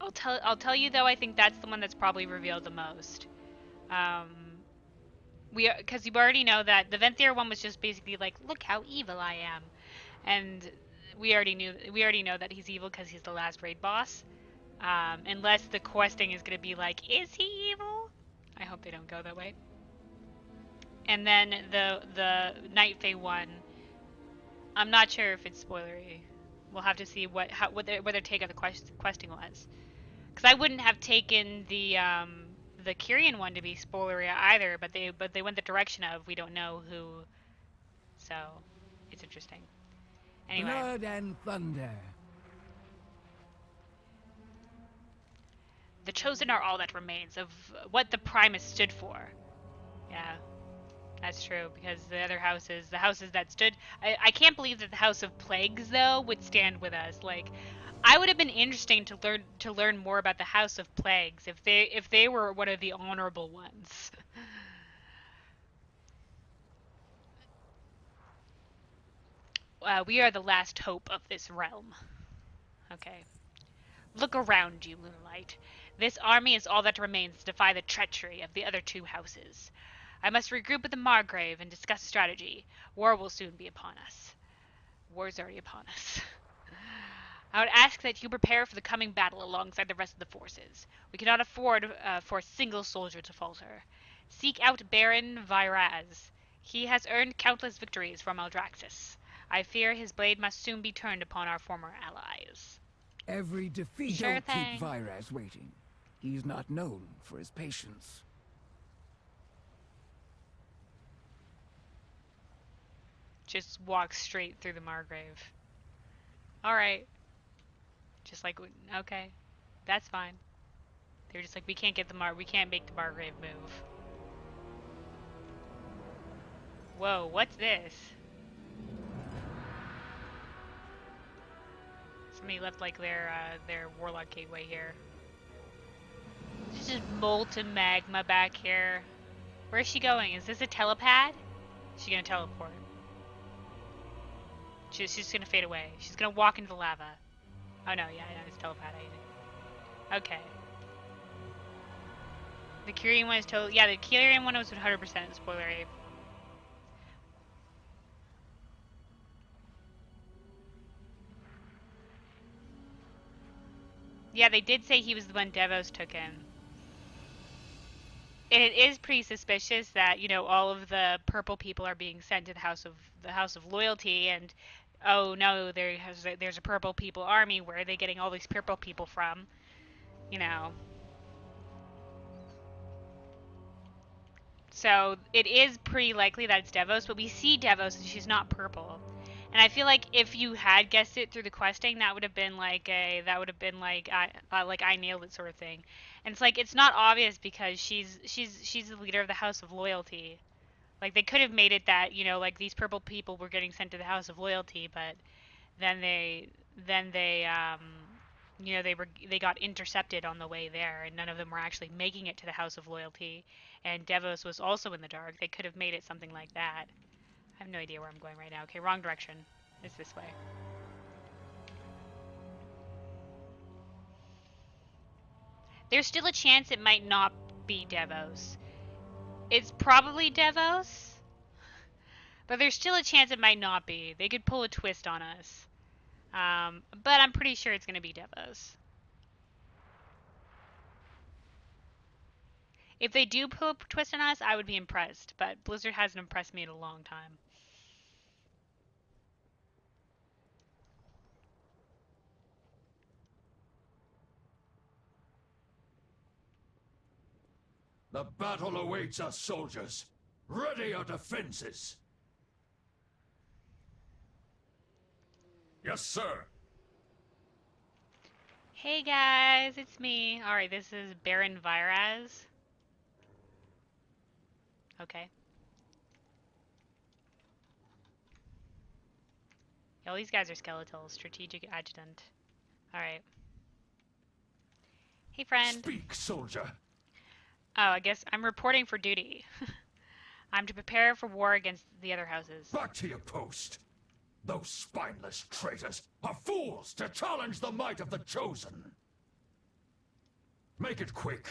I'll tell you though, I think that's the one that's probably revealed the most. Um, because you already know that the Venthyr one was just basically like, look how evil I am. And we already know that he's evil because he's the last raid boss. Unless the questing is gonna be like, is he evil? I hope they don't go that way. And then the Night Fae one, I'm not sure if it's spoilery. We'll have to see what their take on the questing was. Because I wouldn't have taken the Kyrian one to be spoilery either, but they went the direction of we don't know who, so it's interesting. Anyway. Blood and thunder. The Chosen are all that remains of what the Primus stood for. Yeah, that's true, because the other houses, the houses that stood... I can't believe that the House of Plagues, though, would stand with us. Like, I would have been interesting to learn more about the House of Plagues if they were one of the honorable ones. We are the last hope of this realm. Okay. Look around you, Moonlight. This army is all that remains to defy the treachery of the other two houses. I must regroup with the Margrave and discuss strategy. War will soon be upon us. War's already upon us. I would ask that you prepare for the coming battle alongside the rest of the forces. We cannot afford for a single soldier to falter. Seek out Baron Viraz. He has earned countless victories for Maldraxxus. I fear his blade must soon be turned upon our former allies. Every defeat. Sure Don't thing. keep Viraz waiting. He's not known for his patience. Just walk straight through the Margrave. Alright. Just like, okay. That's fine. They're just like, we can't make the Margrave move. Whoa, what's this? Somebody left like their warlock gateway here. There's just molten magma back here. Where's she going? Is this a telepad? Is she gonna teleport? She's just gonna fade away. She's gonna walk into the lava. Oh no, yeah, it's telepad. Okay. The Kyrian one is totally... Yeah, the Kyrian one was 100% spoilery. Yeah, they did say he was the one Devos took in. And it is pretty suspicious that, you know, all of the purple people are being sent to the House of Loyalty, and oh no, there's a purple people army. Where are they getting all these purple people from? You know. So it is pretty likely that it's Devos, but we see Devos and she's not purple. And I feel like if you had guessed it through the questing, that would have been like I nailed it sort of thing. And it's like it's not obvious because she's the leader of the House of Loyalty. Like they could have made it that, you know, like these purple people were getting sent to the House of Loyalty, but then they you know, they got intercepted on the way there, and none of them were actually making it to the House of Loyalty. And Devos was also in the dark. They could have made it something like that. I have no idea where I'm going right now. Okay, wrong direction. It's this way. There's still a chance it might not be Devos. It's probably Devos, but there's still a chance it might not be. They could pull a twist on us. But I'm pretty sure it's going to be Devos. If they do pull a twist on us, I would be impressed, but Blizzard hasn't impressed me in a long time. The battle awaits us, soldiers. Ready your defenses. Yes, sir. Hey guys, it's me. Alright, this is Baron Viraz. Okay. All these guys are skeletal. Strategic adjutant. Alright. Hey friend. Speak, soldier. Oh, I guess I'm reporting for duty. I'm to prepare for war against the other houses. Back to your post. Those spineless traitors are fools to challenge the might of the Chosen. Make it quick.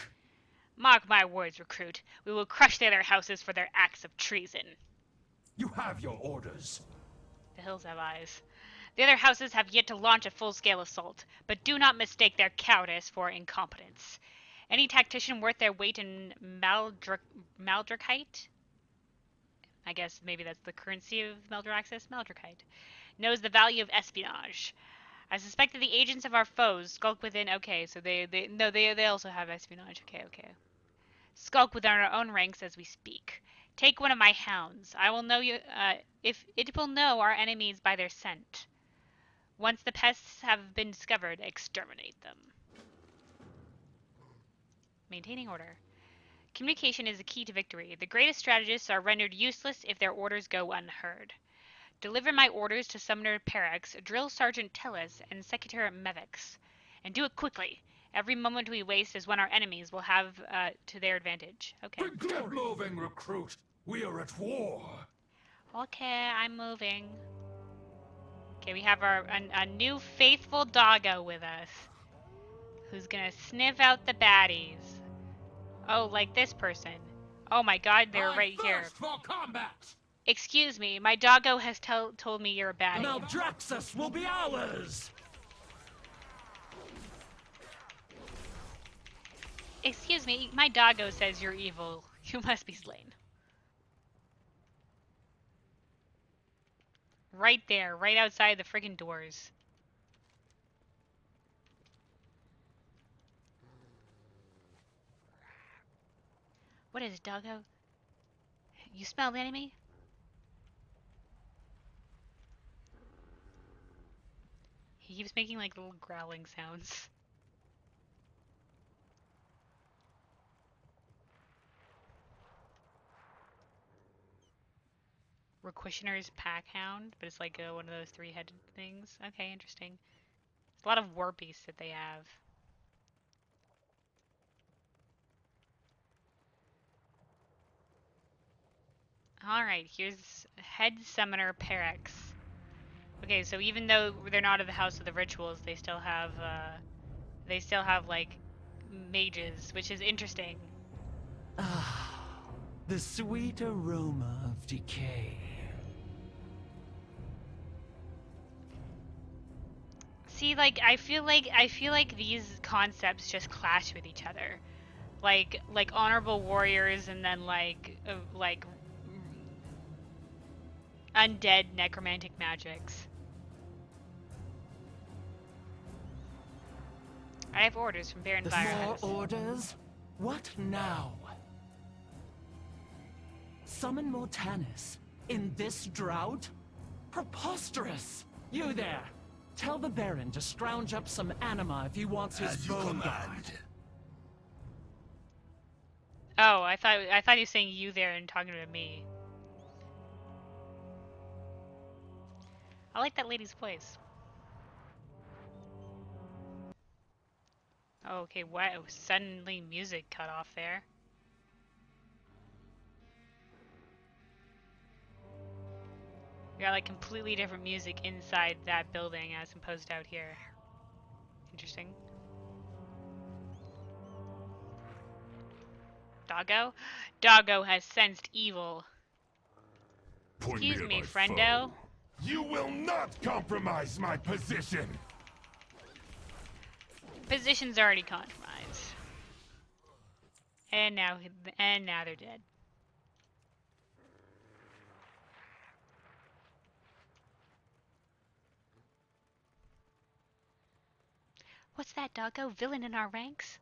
Mark my words, recruit. We will crush the other houses for their acts of treason. You have your orders. The hills have eyes. The other houses have yet to launch a full-scale assault, but do not mistake their cowardice for incompetence. Any tactician worth their weight in Maldraxxus, I guess maybe that's the currency of Maldraxxus, Maldraxxus, knows the value of espionage. I suspect that the agents of our foes skulk within. Okay, so they also have espionage. Okay. Skulk within our own ranks as we speak. Take one of my hounds. I will know you. If it will know our enemies by their scent. Once the pests have been discovered, exterminate them. Maintaining order. Communication is the key to victory. The greatest strategists are rendered useless if their orders go unheard. Deliver my orders to Summoner Perex, Drill Sergeant Tellus, and Secretary Mevix. And do it quickly. Every moment we waste is one our enemies will have to their advantage. Okay. Get moving, recruit. We are at war. Okay, I'm moving. Okay, we have a new faithful doggo with us. Who's gonna sniff out the baddies. Oh, like this person. Oh my god, they're right here. For combat. Excuse me, my doggo has told me you're a baddie. Maldraxxus will be ours. Excuse me, my doggo says you're evil. You must be slain. Right there, right outside the friggin' doors. What is it, doggo? You smell the enemy? He keeps making like little growling sounds. Requisitioner's Packhound, but it's like one of those three-headed things. Okay, interesting. There's a lot of war beasts that they have. Alright, here's Head Summoner Perex. Okay, so even though they're not of the House of the Rituals, they still have like mages, which is interesting. Ah, the sweet aroma of decay. See, like I feel like these concepts just clash with each other. Like honorable warriors and then like undead necromantic magics. I have orders from Baron Viraz. More orders? What now? Summon Mortanis in this drought? Preposterous! You there! Tell the Baron to scrounge up some anima if he wants his bone guard. Oh, I thought he was saying you there and talking to me. I like that lady's voice. Oh, okay, what? Suddenly music cut off there. We got like completely different music inside that building as opposed to out here. Interesting. Doggo? Doggo has sensed evil. Excuse me, friendo. You will not compromise my position. Position's already compromised. And now they're dead. What's that, doggo? Villain in our ranks?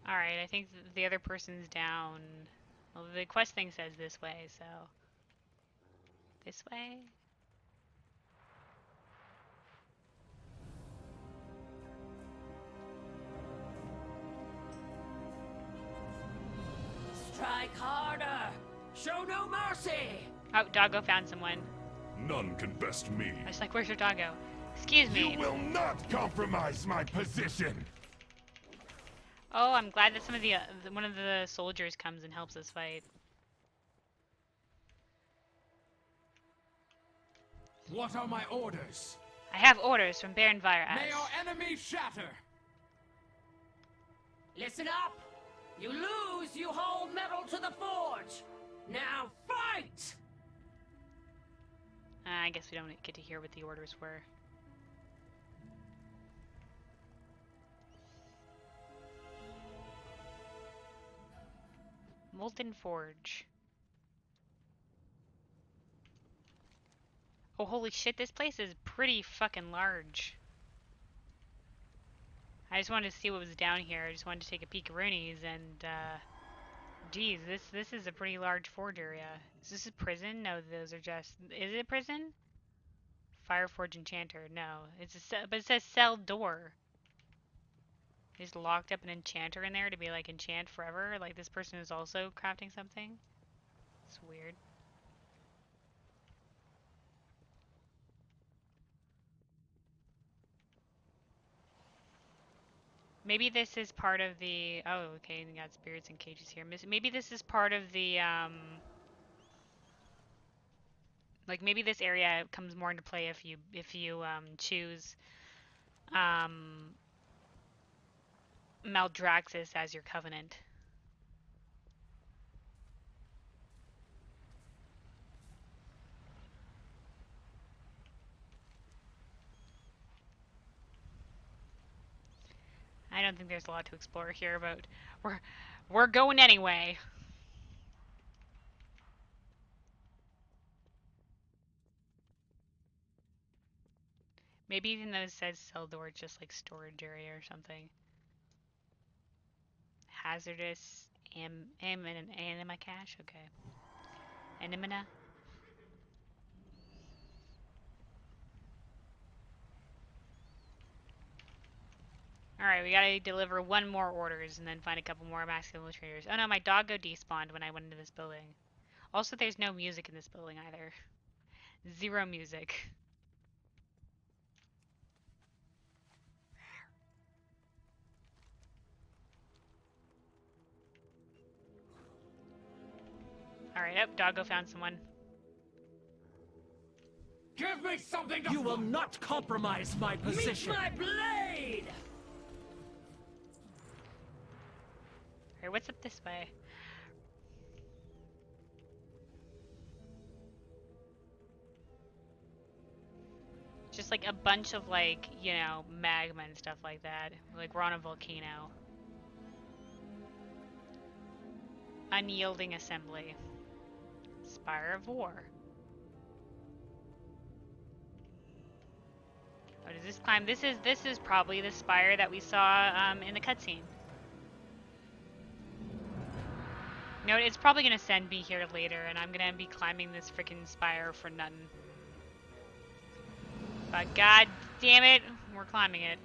Alright, I think the other person's down. Well, the quest thing says this way, so... This way? Strike harder! Show no mercy! Oh, Doggo found someone. None can best me. I was like, where's your Doggo? Excuse me. You will not compromise my position! Oh, I'm glad that some of the one of the soldiers comes and helps us fight. What are my orders? I have orders from Baron Virus. May our enemies shatter! Listen up! You lose, you hold metal to the forge! Now fight! I guess we don't get to hear what the orders were. Molten Forge. Oh, holy shit, this place is pretty fucking large. I just wanted to see what was down here. I just wanted to take a peek at Rooney's and, geez, this is a pretty large forge area. Is this a prison? No, those are just... Is it a prison? Fireforge Enchanter. No. But it says cell door. Just locked up an enchanter in there to be like enchant forever? Like this person is also crafting something? It's weird. Maybe this is part of the... Oh, okay, we got spirits and cages here. Maybe this is part of the, like maybe this area comes more into play if you choose, Maldraxxus as your covenant. I don't think there's a lot to explore here, but we're going anyway. Maybe even though it says cell door, it's just like storage area or something. Hazardous anima cache? Okay. Anemona? Alright, we gotta deliver one more orders and then find a couple more masculine traders. Oh no, my doggo despawned when I went into this building. Also, there's no music in this building either. Zero music. Alright, oh, doggo found someone. Give me something to... You will not compromise my position. Meet my blade! Alright, what's up this way? Just like a bunch of like, you know, magma and stuff like that. Like we're on a volcano. Unyielding assembly. Spire of War. Oh, does this climb? This is probably the spire that we saw in the cutscene. You know, it's probably gonna send me here later, and I'm gonna be climbing this freaking spire for nothing. But god damn it, we're climbing it.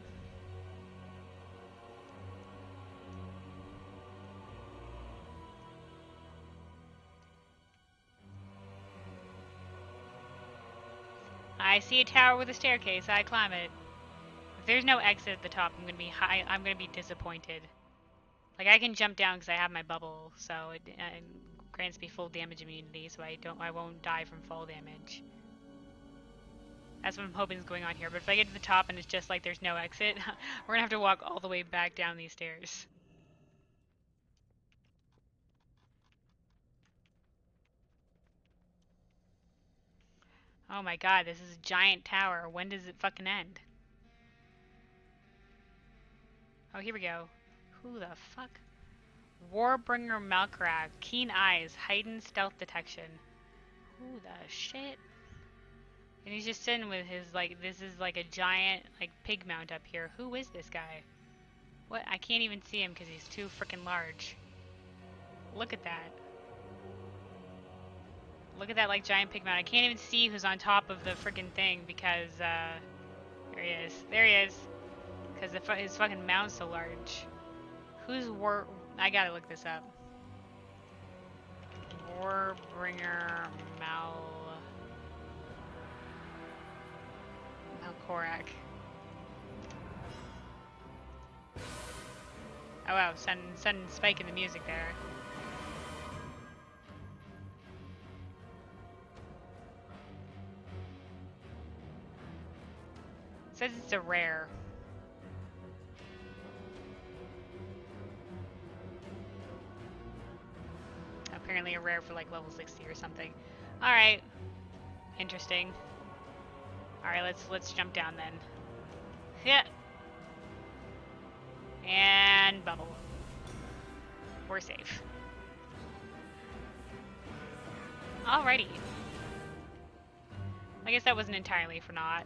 I see a tower with a staircase, I climb it. If there's no exit at the top, I'm gonna be disappointed. Like I can jump down because I have my bubble, so it grants me full damage immunity, so I won't die from fall damage. That's what I'm hoping is going on here. But if I get to the top and it's just like there's no exit, we're gonna have to walk all the way back down these stairs. Oh my god, this is a giant tower. When does it fucking end? Oh, here we go. Who the fuck? Warbringer Maldraxxus. Keen eyes. Heightened stealth detection. Who the shit? And he's just sitting with his, like, this is like a giant, like, pig mount up here. Who is this guy? What? I can't even see him because he's too freaking large. Look at that. Look at that, like, giant pig mound. I can't even see who's on top of the freaking thing because, there he is. There he is. Because his fucking mound's so large. Who's I gotta look this up. Warbringer Malkorak. Oh wow, sudden spike in the music there. It says it's a rare. Apparently a rare for like level 60 or something. Alright. Interesting. Alright, let's jump down then. Yeah. And bubble. We're safe. Alrighty. I guess that wasn't entirely for naught.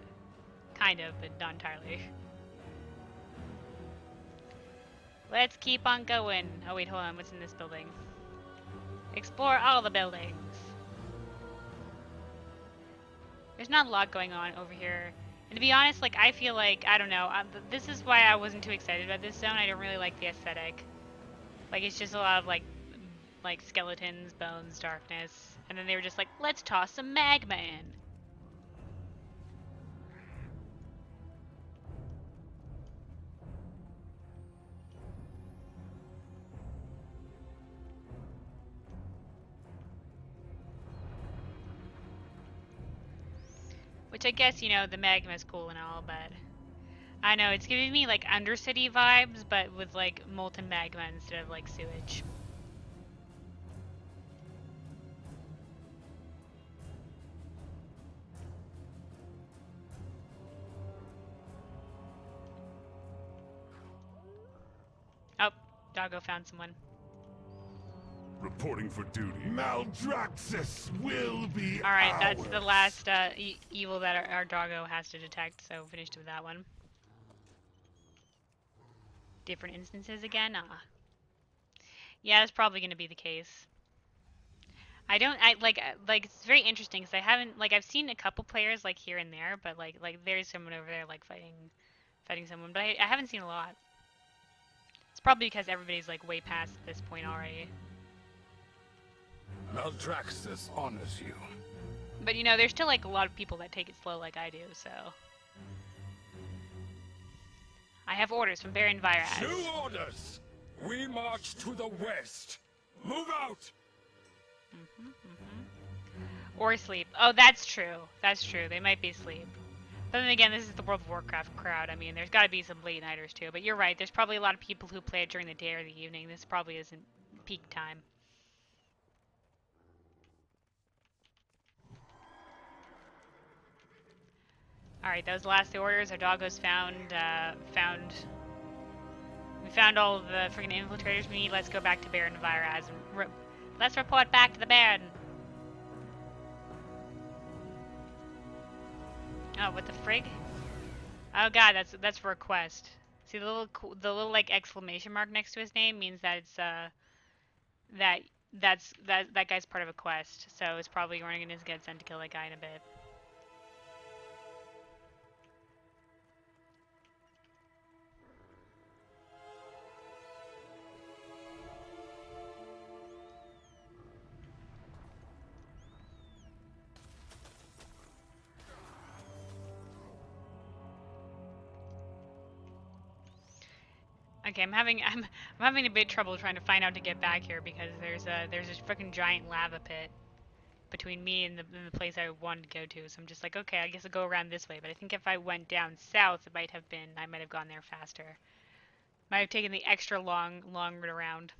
Kind of, but not entirely. Let's keep on going. Oh wait, hold on. What's in this building? Explore all the buildings. There's not a lot going on over here. And to be honest, like, I feel like, I don't know, this is why I wasn't too excited about this zone. I don't really like the aesthetic. Like, it's just a lot of, like skeletons, bones, darkness. And then they were just like, let's toss some magma in. Which I guess, you know, the magma is cool and all, but I know it's giving me like Undercity vibes, but with like molten magma instead of like sewage. Oh, Doggo found someone. Reporting for duty. Maldraxxus will be Alright, ours. that's the last evil that our Doggo has to detect, so finished with that one. Different instances again? Yeah, that's probably going to be the case. It's very interesting because I haven't, like, I've seen a couple players, like, here and there, but, like there's someone over there, like, fighting someone, but I haven't seen a lot. It's probably because everybody's, like, way past this point already. Maldraxxus honors you. But, you know, there's still, like, a lot of people that take it slow like I do, so. I have orders from Baron Viraz. New orders! We march to the west. Move out! Or sleep. Oh, that's true. That's true. They might be asleep. But then again, this is the World of Warcraft crowd. I mean, there's got to be some late nighters too. But you're right. There's probably a lot of people who play it during the day or the evening. This probably isn't peak time. Alright, those last the orders. Our doggos we found all of the freaking infiltrators we need. Let's go back to Baron Viraz and let's report back to the Baron. Oh, what the frig? Oh god, that's for a quest. See the little like exclamation mark next to his name means that it's that guy's part of a quest. So it's probably going to get sent to kill that guy in a bit. Okay, I'm having a bit trouble trying to find out to get back here because there's this freaking giant lava pit between me and the place I wanted to go to. So I'm just like, okay, I guess I'll go around this way. But I think if I went down south, I might have gone there faster. Might have taken the extra long route around.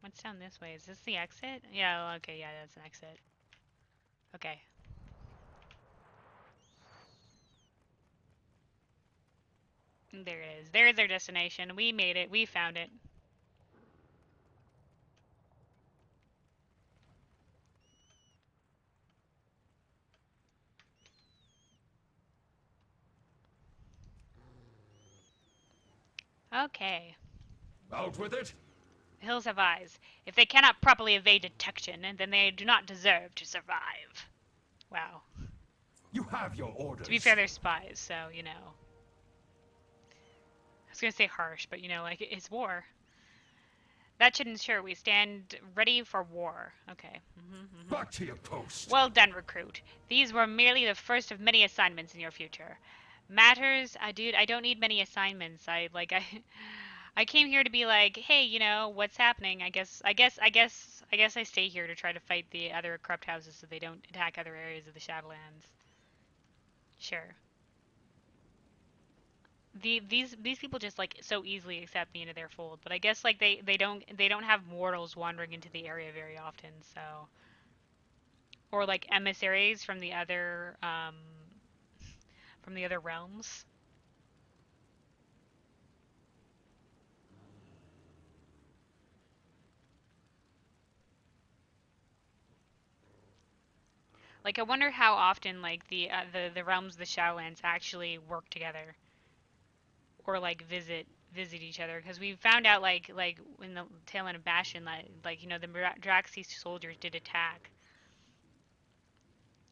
What's down this way? Is this the exit? Yeah, okay, yeah, that's an exit. Okay. There it is. There's our destination. We made it. We found it. Okay. Out with it! Hills have eyes. If they cannot properly evade detection, then they do not deserve to survive. Wow. You have your orders. To be fair, they're spies, so, you know. I was gonna say harsh, but, you know, like, it's war. That should ensure we stand ready for war. Okay. Back to your post. Well done, recruit. These were merely the first of many assignments in your future. Matters, dude, I don't need many assignments. I came here to be like, hey, you know, what's happening? I guess I stay here to try to fight the other corrupt houses so they don't attack other areas of the Shadowlands. Sure. These people just like so easily accept me into their fold, but I guess like they don't have mortals wandering into the area very often, so, or like emissaries from the other realms. Like, I wonder how often, like, the realms of the Shadowlands actually work together, or like visit each other, because we found out like in the tail end of Bastion, like you know, the Maldraxxus soldiers did attack.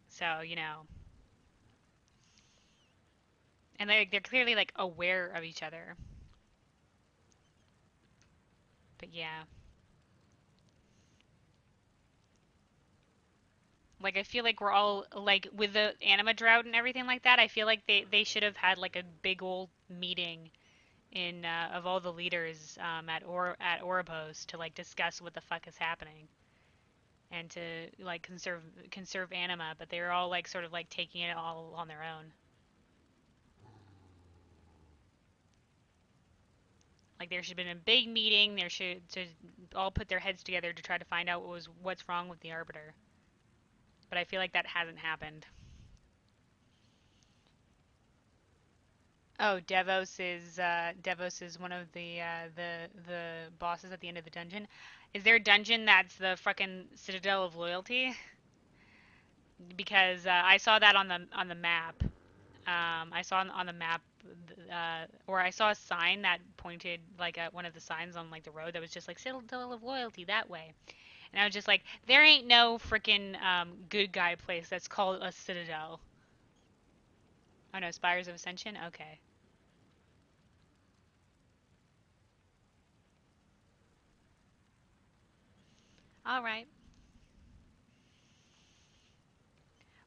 So, you know, and they're clearly like aware of each other. But yeah. Like, I feel like we're all, like, with the anima drought and everything like that, I feel like they should have had, like, a big old meeting in, of all the leaders, at Oribos to, like, discuss what the fuck is happening. And to, like, conserve anima, but they were all, like, sort of, like, taking it all on their own. Like, there should have been a big meeting, to all put their heads together to try to find out what's wrong with the Arbiter. But I feel like that hasn't happened. Oh, Devos is one of the bosses at the end of the dungeon. Is there a dungeon that's the fucking Citadel of Loyalty? Because I saw that on the map. I saw on the map, or I saw a sign that pointed like at one of the signs on like the road that was just like Citadel of Loyalty that way. And I was just like, there ain't no freaking good guy place that's called a Citadel. Oh no, Spires of Ascension? Okay. Alright.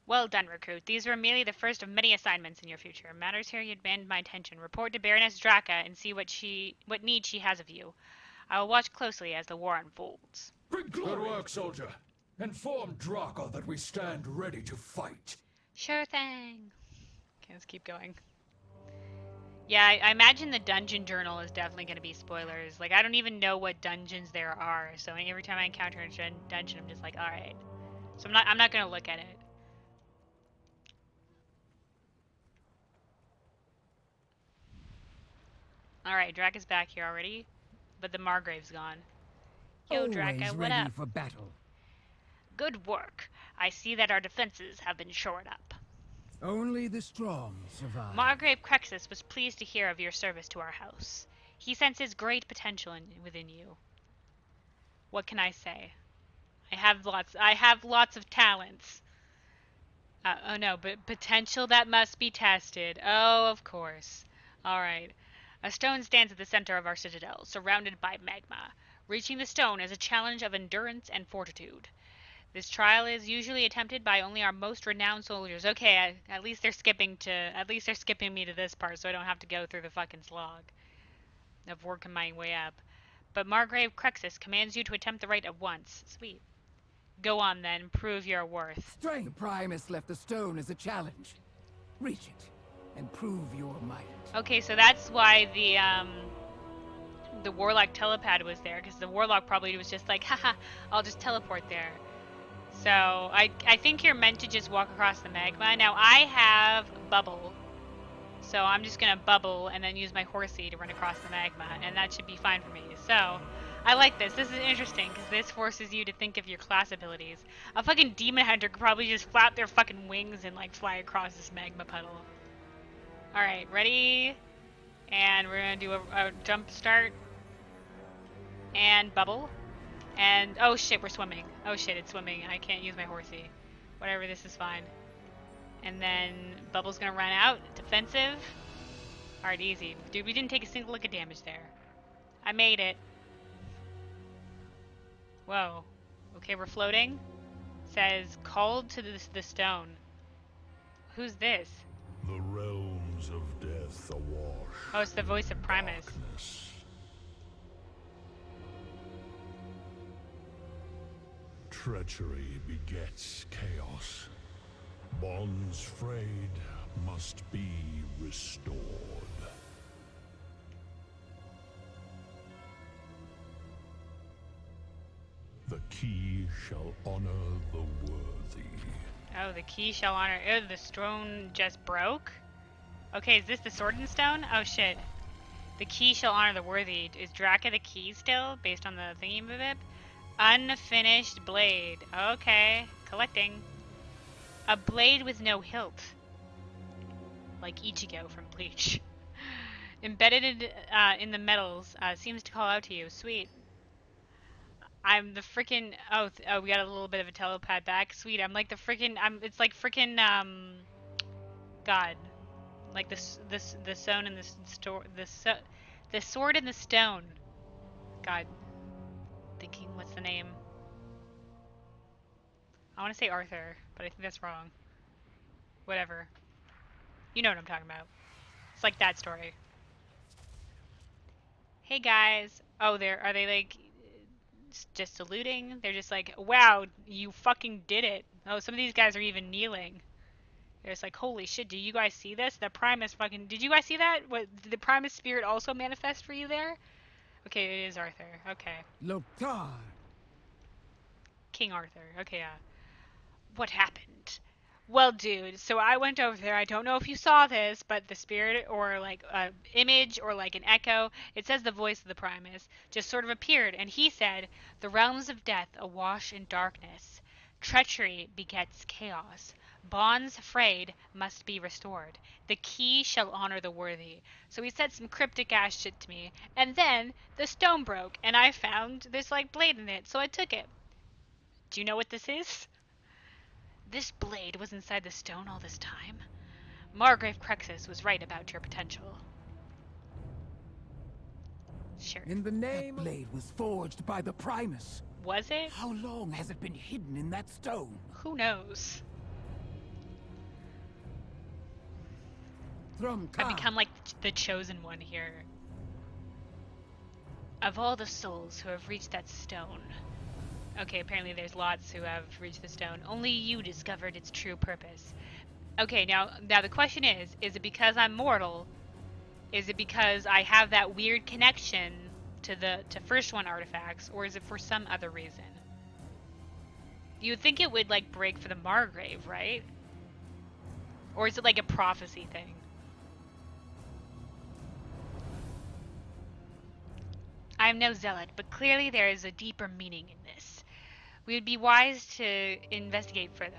Well done, recruit. These were merely the first of many assignments in your future. Matters here you demand my attention. Report to Baroness Draka and see what need she has of you. I will watch closely as the war unfolds. Good work, soldier. Inform Draka that we stand ready to fight. Sure thing. Okay, let's keep going. Yeah, I imagine the dungeon journal is definitely going to be spoilers. Like, I don't even know what dungeons there are, so every time I encounter a dungeon, I'm just like, alright. So I'm not going to look at it. Alright, Draka's back here already, but the Margrave's gone. Yo, Draka, what up? For battle. Good work. I see that our defenses have been shored up. Only the strong survive. Margrave Crexus was pleased to hear of your service to our house. He senses great potential within you. What can I say? I have lots of talents. Oh no, but potential that must be tested. Oh, of course. Alright. A stone stands at the center of our citadel, surrounded by magma. Reaching the stone is a challenge of endurance and fortitude. This trial is usually attempted by only our most renowned soldiers. Okay, at least they're skipping me to this part so I don't have to go through the fucking slog of working my way up. But Margrave Crexus commands you to attempt the rite at once. Sweet. Go on then, prove your worth. Strength. The Primus left the stone as a challenge. Reach it and prove your might. Okay, so that's why the Warlock telepad was there, because the Warlock probably was just like, haha, I'll just teleport there. So I think you're meant to just walk across the magma. Now I have bubble. So I'm just gonna bubble and then use my horsey to run across the magma, and that should be fine for me. So, I like this. This is interesting, because this forces you to think of your class abilities. A fucking demon hunter could probably just flap their fucking wings and, like, fly across this magma puddle. Alright, ready? And we're gonna do a jump start. And bubble. And, oh shit, we're swimming. Oh shit, it's swimming. I can't use my horsey. Whatever, this is fine. And then bubble's gonna run out. Defensive. Alright, easy. Dude, we didn't take a single lick of damage there. I made it. Whoa. Okay, we're floating. Says, called to the stone. Who's this? The realms of death awash. Oh, it's the voice of Primus. Darkness. Treachery begets chaos. Bonds frayed must be restored. The key shall honor the worthy. Oh, the key shall honor. Oh, the stone just broke? Okay, is this the sword and stone? Oh shit. The key shall honor the worthy. Is Draka the key still, based on the thingy of it? Unfinished blade. Okay, collecting. A blade with no hilt. Like Ichigo from Bleach. Embedded in the metals, seems to call out to you. Sweet. I'm the freaking. Oh, we got a little bit of a telepath back. Sweet. I'm like the freaking. It's like freaking. God. Like the stone and the sword and the stone. God. Thinking, what's the name? I want to say Arthur, but I think that's wrong. Whatever. You know what I'm talking about. It's like that story. Hey guys. Oh, are they like just saluting? They're just like, wow, you fucking did it. Oh, some of these guys are even kneeling. They're just like, holy shit, do you guys see this? The Primus fucking, did you guys see that? What, did the Primus spirit also manifest for you there? Okay, it is Arthur. Okay. Loktar. King Arthur. Okay, yeah. What happened? Well, dude, so I went over there. I don't know if you saw this, but the spirit or like an image or like an echo, it says the voice of the Primus, just sort of appeared, and he said, the realms of death awash in darkness. Treachery begets chaos. Bonds frayed must be restored. The key shall honor the worthy. So he said some cryptic ass shit to me, and then the stone broke, and I found this like blade in it, so I took it. Do you know what this is? This blade was inside the stone all this time. Maldraxxus was right about your potential. Sure. In the name, that blade was forged by the Primus. Was it? How long has it been hidden in that stone? Who knows? I become like the chosen one here. Of all the souls who have reached that stone. Okay, apparently there's lots who have reached the stone. Only you discovered its true purpose. Okay, now the question is it because I'm mortal? Is it because I have that weird connection to first one artifacts, or is it for some other reason? You would think it would like break for the Margrave, right? Or is it like a prophecy thing? I am no zealot, but clearly there is a deeper meaning in this. We would be wise to investigate further.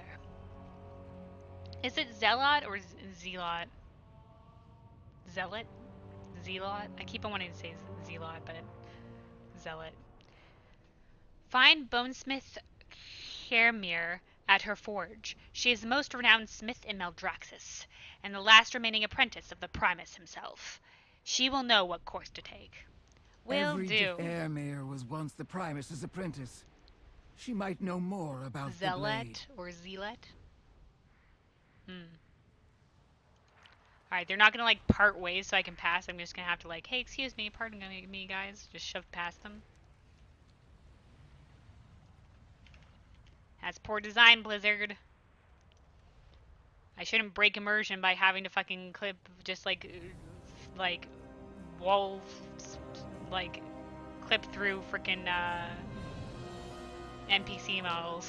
Is it zealot or zealot? Zealot? Zealot? I keep on wanting to say zealot, but zealot. Find bonesmith Hermir at her forge. She is the most renowned smith in Maldraxxus, and the last remaining apprentice of the Primus himself. She will know what course to take. Will do. Hermir was once the Primus's apprentice. She might know more about Zealot the blade. or zealot? Alright, they're not gonna like part ways so I can pass. I'm just gonna have to like, hey, excuse me, pardon me guys. Just shove past them. That's poor design, Blizzard. I shouldn't break immersion by having to fucking clip just like walls, like clip through freaking NPC models.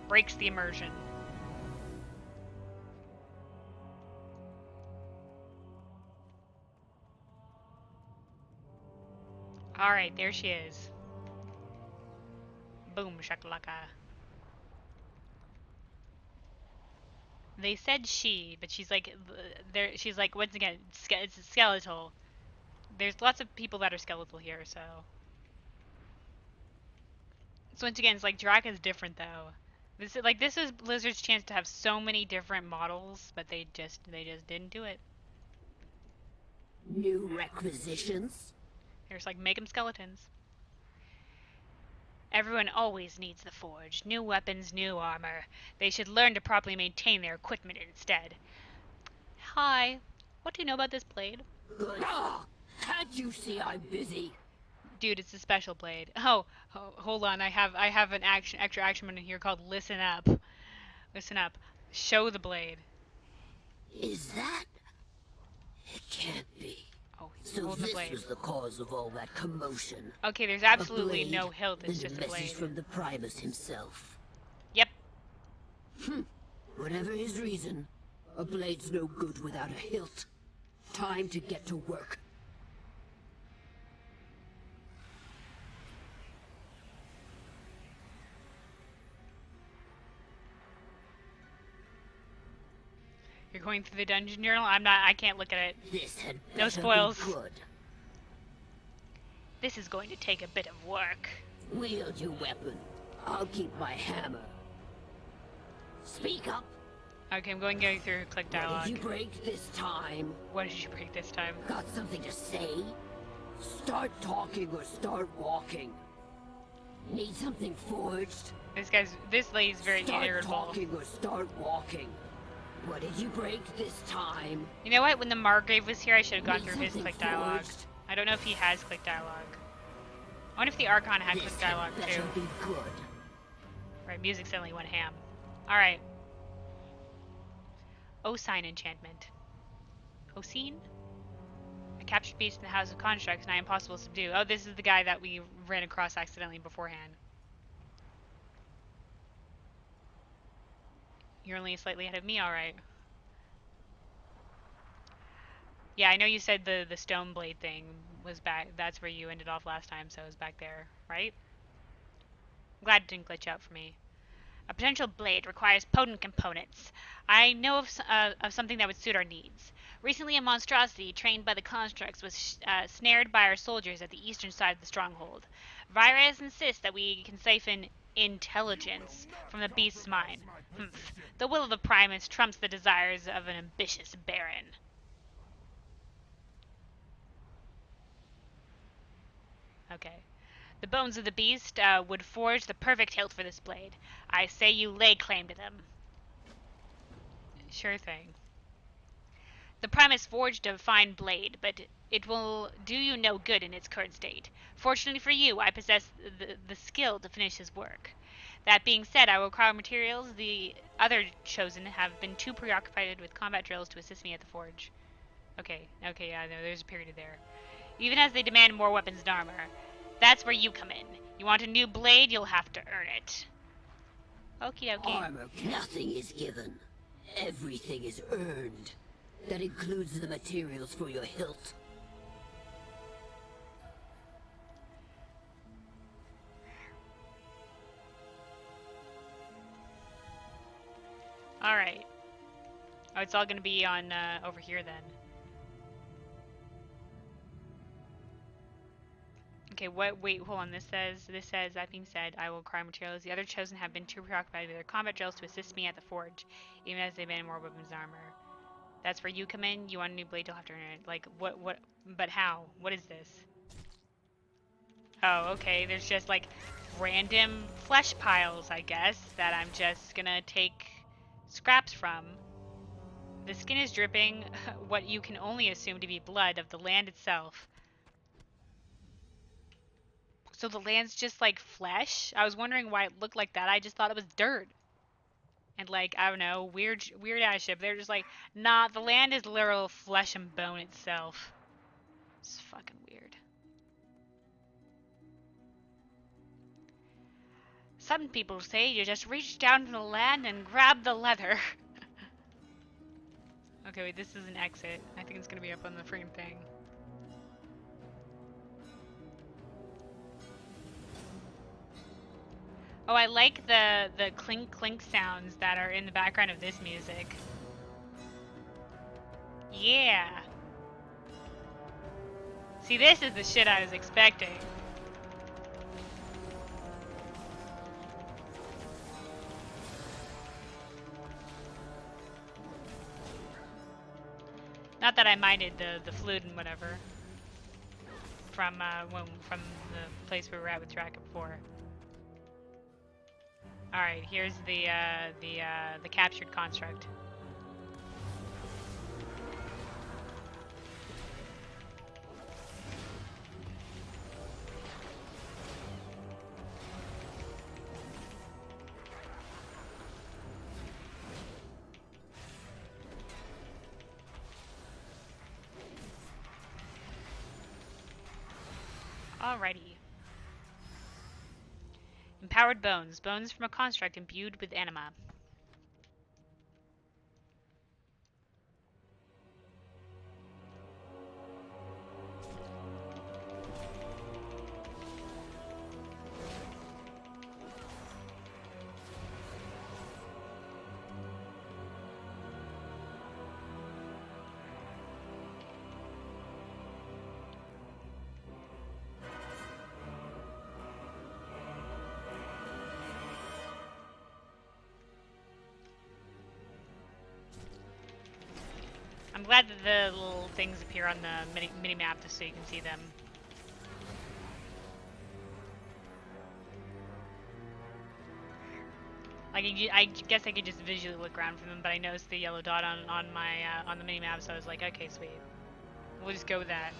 Breaks the immersion. Alright, there she is. Boom shakalaka. They said she, but she's like, she's like, once again, it's skeletal. There's lots of people that are skeletal here, so. So once again, it's like Draka's different though. This is Blizzard's chance to have so many different models, but they just didn't do it. New requisitions? They're just like, make them skeletons. Everyone always needs the forge. New weapons, new armor. They should learn to properly maintain their equipment instead. Hi. What do you know about this blade? Good. Can't you see I'm busy? Dude, it's a special blade. Oh, hold on. I have an extra action button here called Listen Up. Listen up. Show the blade. Is that? It can't be. Oh, So hold the this blade. was the cause of all that commotion. Okay, there's absolutely A blade no hilt. It's and just a a blade. message from the Primus himself. Yep. Whatever his reason, a blade's no good without a hilt. Time to get to work. You're going through the dungeon journal? I can't look at it. This had No better spoils. be good. This is going to take a bit of work. Wield your weapon. I'll keep my hammer. Speak up. Okay, I'm going through click What dialogue. did you break this time? What did you break this time? Got something to say? Start talking or start walking. Need something forged? This lady's very Start irritable. talking or start walking. What did you break this time? You know what? When the Margrave was here, I should have gone Need through his something click dialogue. forged? I don't know if he has click dialogue. I wonder if the Archon had This click dialogue had too. better be good. Right, music suddenly went ham. Alright. Osine enchantment. Osine? A captured beast in the House of Constructs, nigh impossible to subdue. Oh, this is the guy that we ran across accidentally beforehand. You're only slightly ahead of me, alright. Yeah, I know you said the stone blade thing was back. That's where you ended off last time, so it was back there, right? I'm glad it didn't glitch out for me. A potential blade requires potent components. I know of something that would suit our needs. Recently, a monstrosity trained by the constructs was snared by our soldiers at the eastern side of the stronghold. Virus insists that we can siphon intelligence from the beast's mind. The will of the Primus trumps the desires of an ambitious baron. Okay. The bones of the beast would forge the perfect hilt for this blade. I say you lay claim to them. Sure thing. The Primus forged a fine blade, but it will do you no good in its current state. Fortunately for you, I possess the skill to finish his work. That being said, I will require materials. The other chosen have been too preoccupied with combat drills to assist me at the forge. Okay, yeah, no, there's a period there. Even as they demand more weapons and armor. That's where you come in. You want a new blade, you'll have to earn it. Okie dokie. Armor, nothing is given. Everything is earned. That includes the materials for your hilt. Alright. Oh, it's all gonna be on, over here then. Okay, wait, hold on, this says, that being said, I will require materials. The other chosen have been too preoccupied with their combat drills to assist me at the forge, even as they demand more weapons and armor. That's where you come in, you want a new blade, you'll have to earn it. Like, but how? What is this? Oh, okay, there's just, like, random flesh piles, I guess, that I'm just gonna take scraps from. The skin is dripping, what you can only assume to be blood of the land itself. So the land's just like flesh? I was wondering why it looked like that. I just thought it was dirt. And like, I don't know, weird ass ship. They're just like, nah, the land is literal flesh and bone itself. It's fucking weird. Some people say you just reach down to the land and grab the leather. Okay, wait, this is an exit. I think it's gonna be up on the freaking thing. Oh, I like the clink clink sounds that are in the background of this music. Yeah. See, this is the shit I was expecting. Not that I minded the flute and whatever from from the place we were at with Draka before. All right, here's the captured construct. Alrighty. Empowered bones. Bones from a construct imbued with anima. I'm glad that the little things appear on the mini map just so you can see them. Like I guess I could just visually look around for them, but I noticed the yellow dot on my on the mini map, so I was like, okay, sweet. We'll just go with that.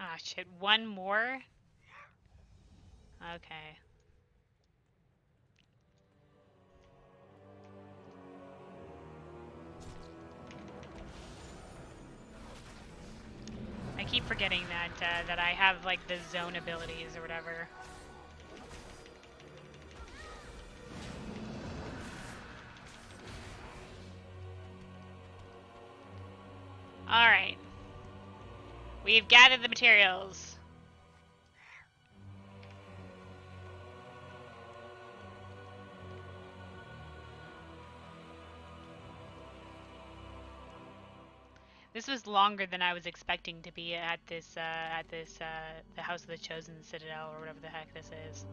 Ah, shit. One more? Okay. I keep forgetting that that I have like the zone abilities or whatever. All right. We've gathered the materials. This was longer than I was expecting to be at this the House of the Chosen Citadel or whatever the heck this is.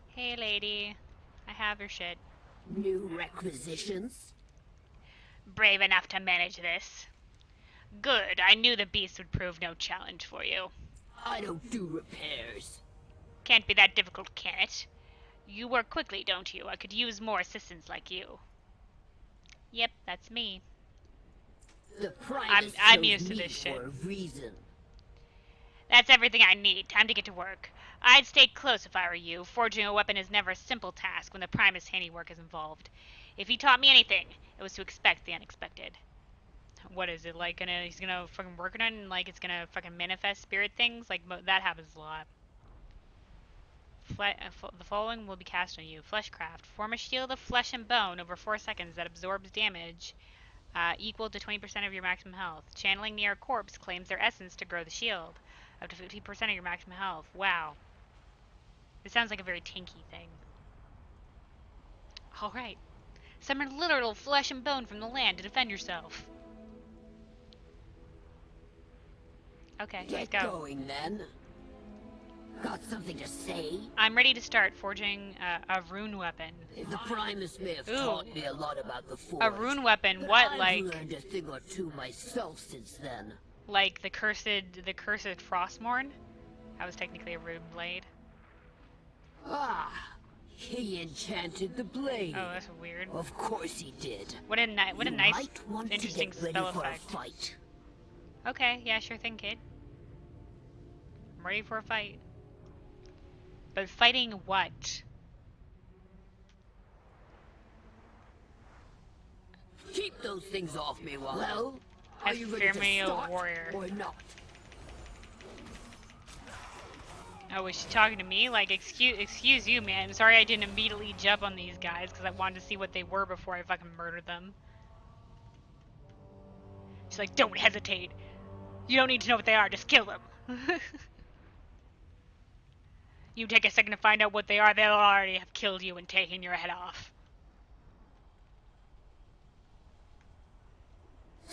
Hey lady, I have your shit. New requisitions? Brave enough to manage this. Good, I knew the beast would prove no challenge for you. I don't do repairs. Can't be that difficult, can it? You work quickly, don't you? I could use more assistants like you. Yep, that's me. The Primus I'm chose used to me this shit. for a reason. That's everything I need. Time to get to work. I'd stay close if I were you. Forging a weapon is never a simple task when the Primus handiwork is involved. If he taught me anything, it was to expect the unexpected. What is it, like, he's gonna fucking work on it and, like, it's gonna fucking manifest spirit things? Like, that happens a lot. The following will be cast on you. Fleshcraft. Form a shield of flesh and bone over 4 seconds that absorbs damage equal to 20% of your maximum health. Channeling near a corpse claims their essence to grow the shield. Up to 50% of your maximum health. Wow. This sounds like a very tanky thing. Alright. Summon literal flesh and bone from the land to defend yourself. Okay, let's Get go. going then. Got something to say? I'm ready to start forging a rune weapon. The Primus may have taught me a lot about the Forge. A rune weapon? But What, I've like... learned a thing or two myself since then. Like the cursed Frostmourne? That was technically a rune blade. Ah, he enchanted the blade. Oh, that's weird. Of course he did. What a nice, You might want interesting to get ready spell for effect. a fight. Okay, yeah, sure thing, kid. I'm ready for a fight. But fighting what? Keep those things off me, well, are As you ready to Firmio start warrior. or not? Oh, is she talking to me? Like, excuse you, man. I'm sorry I didn't immediately jump on these guys because I wanted to see what they were before I fucking murdered them. She's like, don't hesitate. You don't need to know what they are, just kill them. You take a second to find out what they are, they'll already have killed you and taken your head off.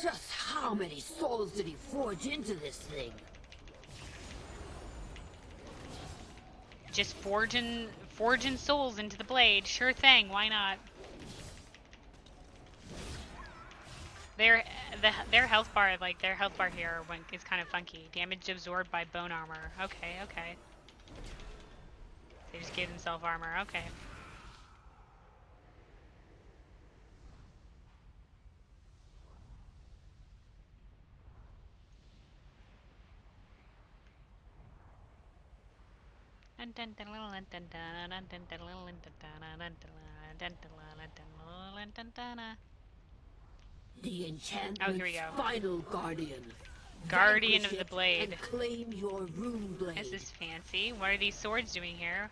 Just how many souls did he forge into this thing? Just forging souls into the blade. Sure thing, why not? Their health bar, like their health bar here is kind of funky. Damage absorbed by bone armor. Okay, okay. They just gave themselves armor. Okay. The enchantment's Oh, here we go. final guardian. Guardian Vanquish of the it blade. And claim your rune blade. This is fancy. What are these swords doing here?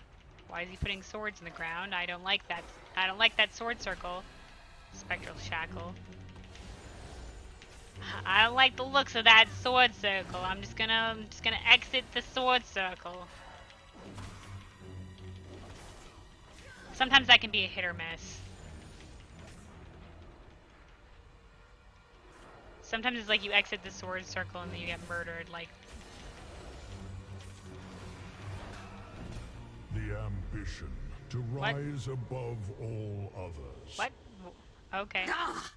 Why is he putting swords in the ground? I don't like that. I don't like that sword circle. Spectral shackle. I don't like the looks of that sword circle. I'm just gonna exit the sword circle. Sometimes that can be a hit or miss. Sometimes it's like you exit the sword circle and then you get murdered, like. The ambition to rise above all others. What? Okay. Ah!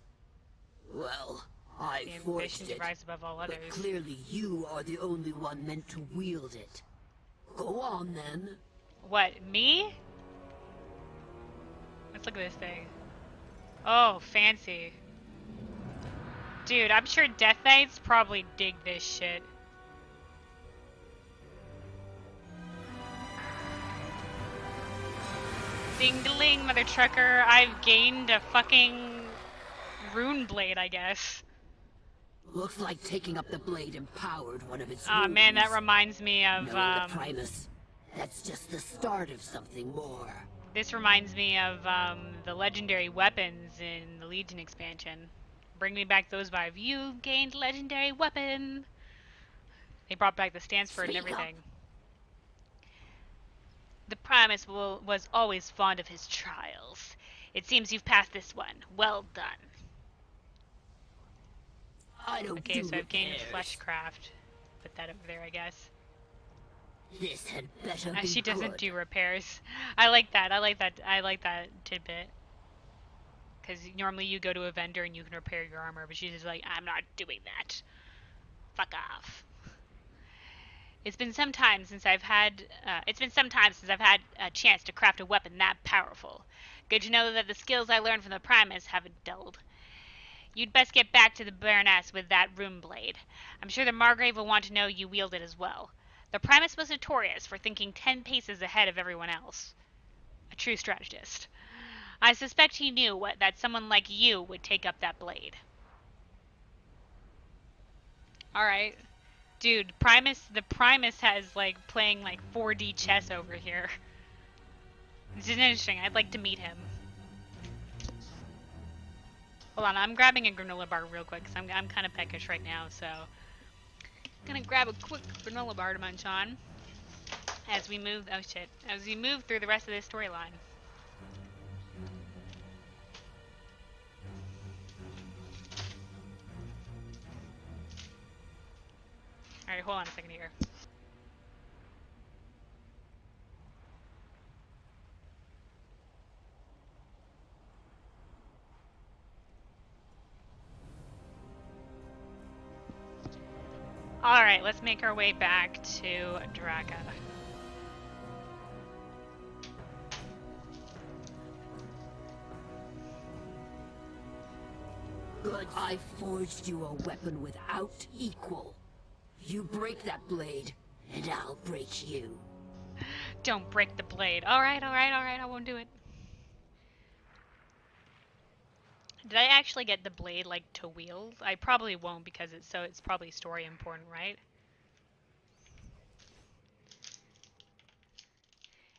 Well, I The forged ambition to it. rise above all others. But clearly you are the only one meant to wield it. Go on then. What, me? Let's look at this thing. Oh, fancy. Dude, I'm sure Death Knights probably dig this shit. Ding-a-ling, mother trucker. I've gained a fucking rune blade, I guess. Looks like taking up the blade empowered one of its Oh man, that runes. reminds me of, Knowing the Primus, that's just the start of something more. this reminds me of, the legendary weapons in the Legion expansion. Bring me back those vibes. You've gained legendary weapon! They brought back the stance for it and Speak up. everything. The Primus was always fond of his trials. It seems you've passed this one. Well done. I don't Okay, do so I've gained repairs. Fleshcraft. Put that over there, I guess. This had better be She doesn't good. do repairs. I like that. I like that tidbit. Because normally you go to a vendor and you can repair your armor, but she's just like, I'm not doing that. Fuck off. It's been some time since I've had a chance to craft a weapon that powerful. Good to know that the skills I learned from the Primus haven't dulled. You'd best get back to the Baroness with that rune blade. I'm sure the Margrave will want to know you wield it as well. The Primus was notorious for thinking 10 paces ahead of everyone else. A true strategist. I suspect he knew that someone like you would take up that blade. Alright. Dude, the Primus has, like, playing, like, 4D chess over here. This is interesting. I'd like to meet him. Hold on, I'm grabbing a granola bar real quick, because I'm kind of peckish right now, so... gonna grab a quick granola bar to munch on. As we move... oh shit. As we move through the rest of this storyline. Alright, hold on a second here. Alright, let's make our way back to Draka. Good. I forged you a weapon without equal. You break that blade, and I'll break you. Don't break the blade. Alright, I won't do it. Did I actually get the blade, like, to wield? I probably won't because it's probably story important, right?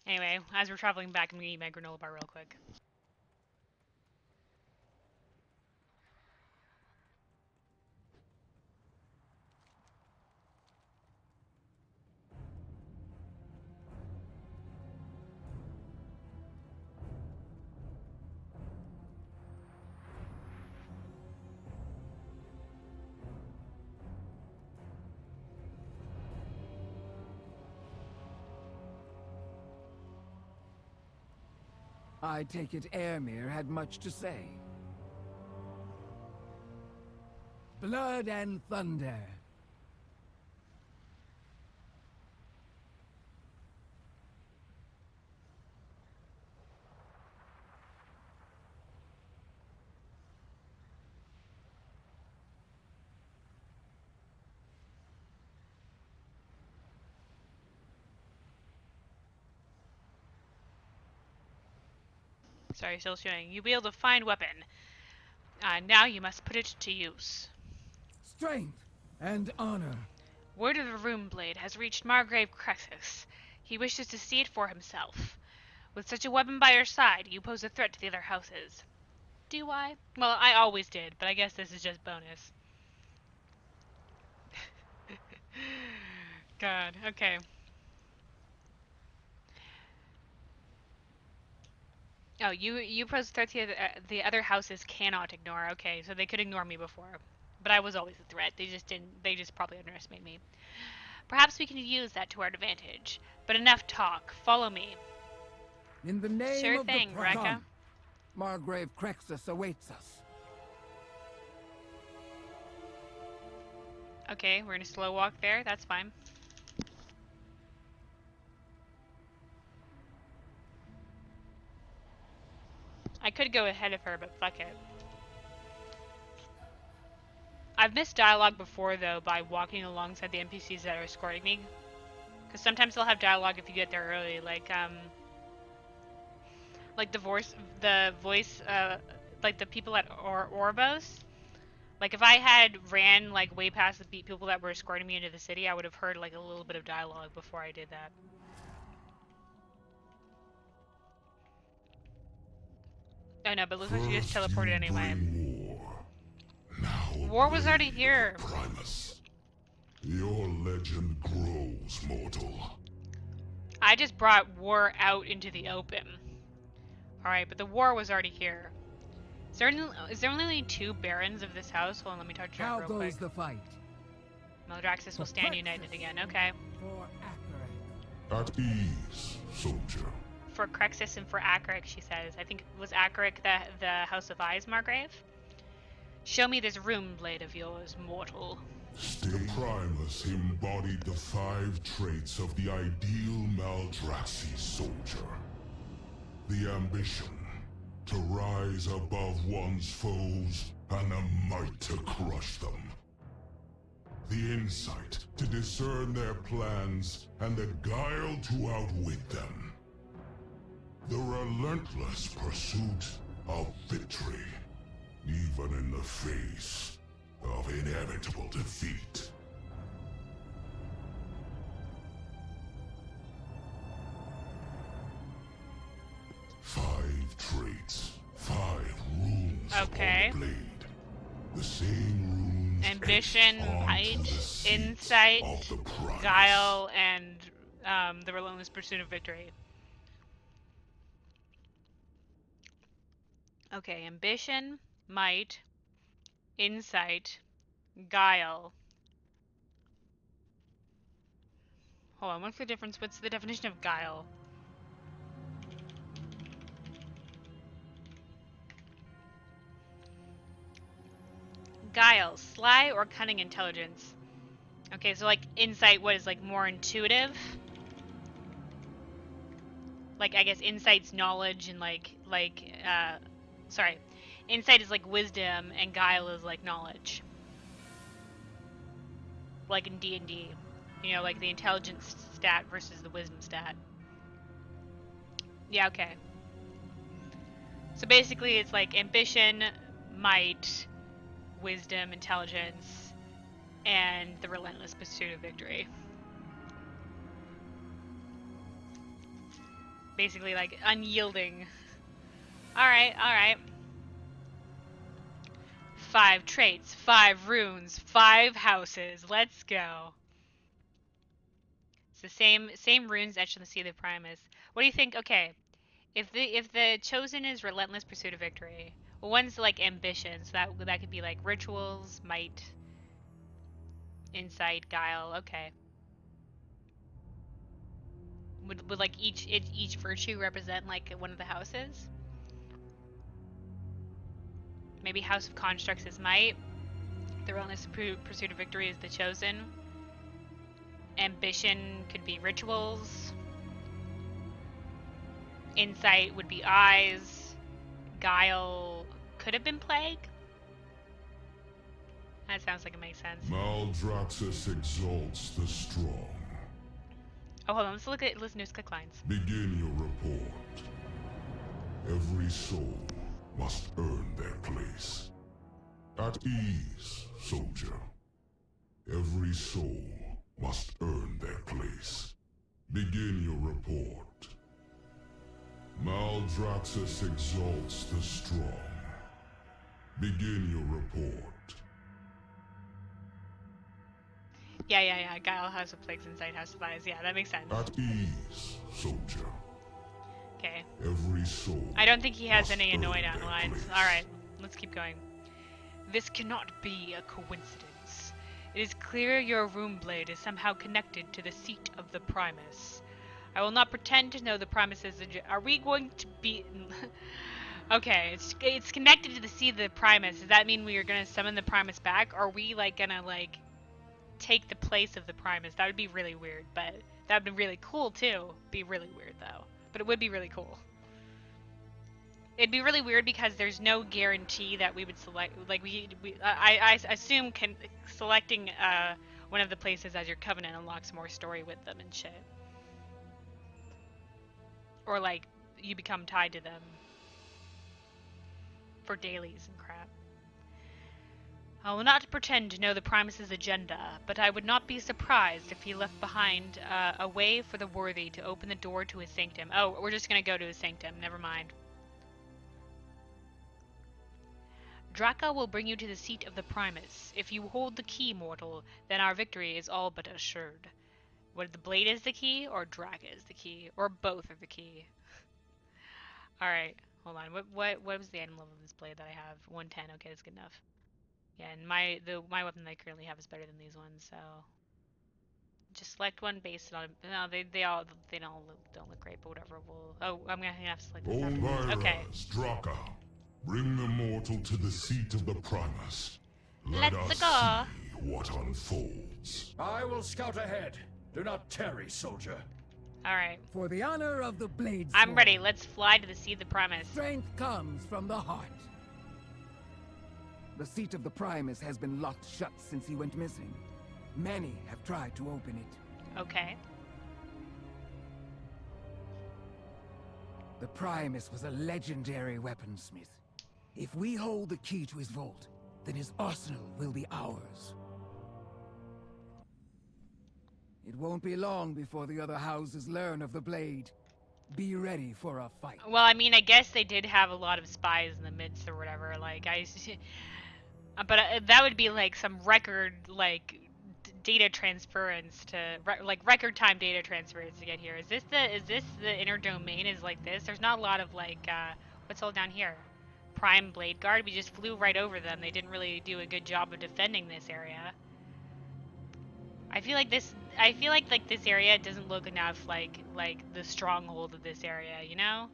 Anyway, as we're traveling back, I'm gonna eat my granola bar real quick. I take it Ermir had much to say. Blood and thunder. Sorry, still showing. You wield a fine weapon. Now you must put it to use. Strength and honor. Word of the Rune Blade has reached Margrave Crexus. He wishes to see it for himself. With such a weapon by your side, you pose a threat to the other houses. Do I? Well, I always did, but I guess this is just bonus. God, okay. Oh, you pose threats the other houses cannot ignore. Okay, so they could ignore me before, but I was always a threat. They just probably underestimate me. Perhaps we can use that to our advantage. But enough talk. Follow me. In the name Sure of thing, the Brecca. Margrave Crexus awaits us. Okay, we're gonna slow walk there. That's fine. I could go ahead of her, but fuck it. I've missed dialogue before, though, by walking alongside the NPCs that are escorting me. Because sometimes they'll have dialogue if you get there early, like the voice, like the people at Orbos. Like, if I had ran, like, way past the people that were escorting me into the city, I would have heard, like, a little bit of dialogue before I did that. Oh no, but looks like she just teleported anyway. War was already here. Primus, your legend grows, mortal. I just brought war out into the open. Alright, but the war was already here. Is there only 2 barons of this house? Hold on, let me talk to How real quick. goes the fight? Maldraxxus will stand united again. Okay. For Acherik. At ease, soldier. For Crexus and for Acherik, she says. I think was Acherik the House of Eyes, Margrave? Show me this rune blade of yours, mortal. The Primus embodied the 5 traits of the ideal Maldraxxus soldier. The ambition to rise above one's foes and the might to crush them. The insight to discern their plans and the guile to outwit them. The relentless pursuit of victory, even in the face of inevitable defeat. Five traits, 5 runes Okay. upon the blade. The same runes Ambition, etched onto might, the seats insight, of the Primus. guile, and the relentless pursuit of victory. Okay, ambition, might, insight, guile. Hold on, what's the difference? What's the definition of guile? Guile, sly or cunning intelligence. Okay, so like insight, what is like more intuitive? Like I guess insight's knowledge and sorry. Insight is like wisdom, and guile is like knowledge. Like in D&D. You know, like the intelligence stat versus the wisdom stat. Yeah, okay. So basically it's like ambition, might, wisdom, intelligence, and the relentless pursuit of victory. Basically like unyielding. Alright, alright. 5 traits, 5 runes, 5 houses. Let's go. It's the same runes etched on the Sea of the Primus. What do you think? Okay, if the chosen is relentless pursuit of victory, well, one's like ambition, so that could be like rituals, might, insight, guile. Okay. Would like each virtue represent like one of the houses? Maybe House of Constructs is might. The relentless pursuit of victory is the chosen. Ambition could be rituals. Insight would be eyes. Guile could have been plague. That sounds like it makes sense. Maldraxxus exalts the strong. Oh, hold on. Listen to his click lines. Begin your report. Every soul must earn their place. At ease, soldier. Every soul must earn their place. Begin your report. Maldraxxus exalts the strong. Begin your report. Yeah. Guile, House of Plagues, Insight, House of Eyes. Yeah, that makes sense. At ease, soldier. Okay. Every soul. I don't think he has must any earn annoyed their lines. place. Alright, let's keep going. This cannot be a coincidence. It is clear your rune blade is somehow connected to the seat of the Primus. I will not pretend to know the Primus's... Are we going to be... Okay, it's connected to the seat of the Primus. Does that mean we are going to summon the Primus back? Or are we, like, gonna, like, take the place of the Primus? That would be really weird, but that would be really cool, too. Be really weird, though. But it would be really cool. It'd be really weird because there's no guarantee that we would select, like, I assume selecting one of the places as your covenant unlocks more story with them and shit. Or, like, you become tied to them for dailies and crap. I will not pretend to know the Primus's agenda, but I would not be surprised if he left behind a way for the worthy to open the door to his sanctum. Oh, we're just gonna go to his sanctum, never mind. Draka will bring you to the seat of the Primus. If you hold the key, mortal, then our victory is all but assured. What, the blade is the key, or Draka is the key, or both are the key? Alright, hold on. What was the item level of this blade that I have? 110, okay, that's good enough. Yeah, and my weapon that I currently have is better than these ones, so just select one based on... No, they all don't look great, but whatever. I'm gonna have to select this afterwards. Okay. Draka, bring the mortal to the seat of the Primus. Let's us go. see what unfolds. I will scout ahead. Do not tarry, soldier. Alright. For the honor of the blades. I'm ready. Let's fly to the seat of the Primus. Strength comes from the heart. The seat of the Primus has been locked shut since he went missing. Many have tried to open it. Okay. The Primus was a legendary weaponsmith. If we hold the key to his vault, then his arsenal will be ours. It won't be long before the other houses learn of the blade. Be ready for a fight. Well, I mean, I guess they did have a lot of spies in the midst or whatever. Like, but that would be like some record, like, data transference to, like, record time data transference to get here. Is this the inner domain is like this? There's not a lot of, like, what's all down here? Prime Blade Guard? We just flew right over them. They didn't really do a good job of defending this area. I feel like this area doesn't look enough like the stronghold of this area, you know?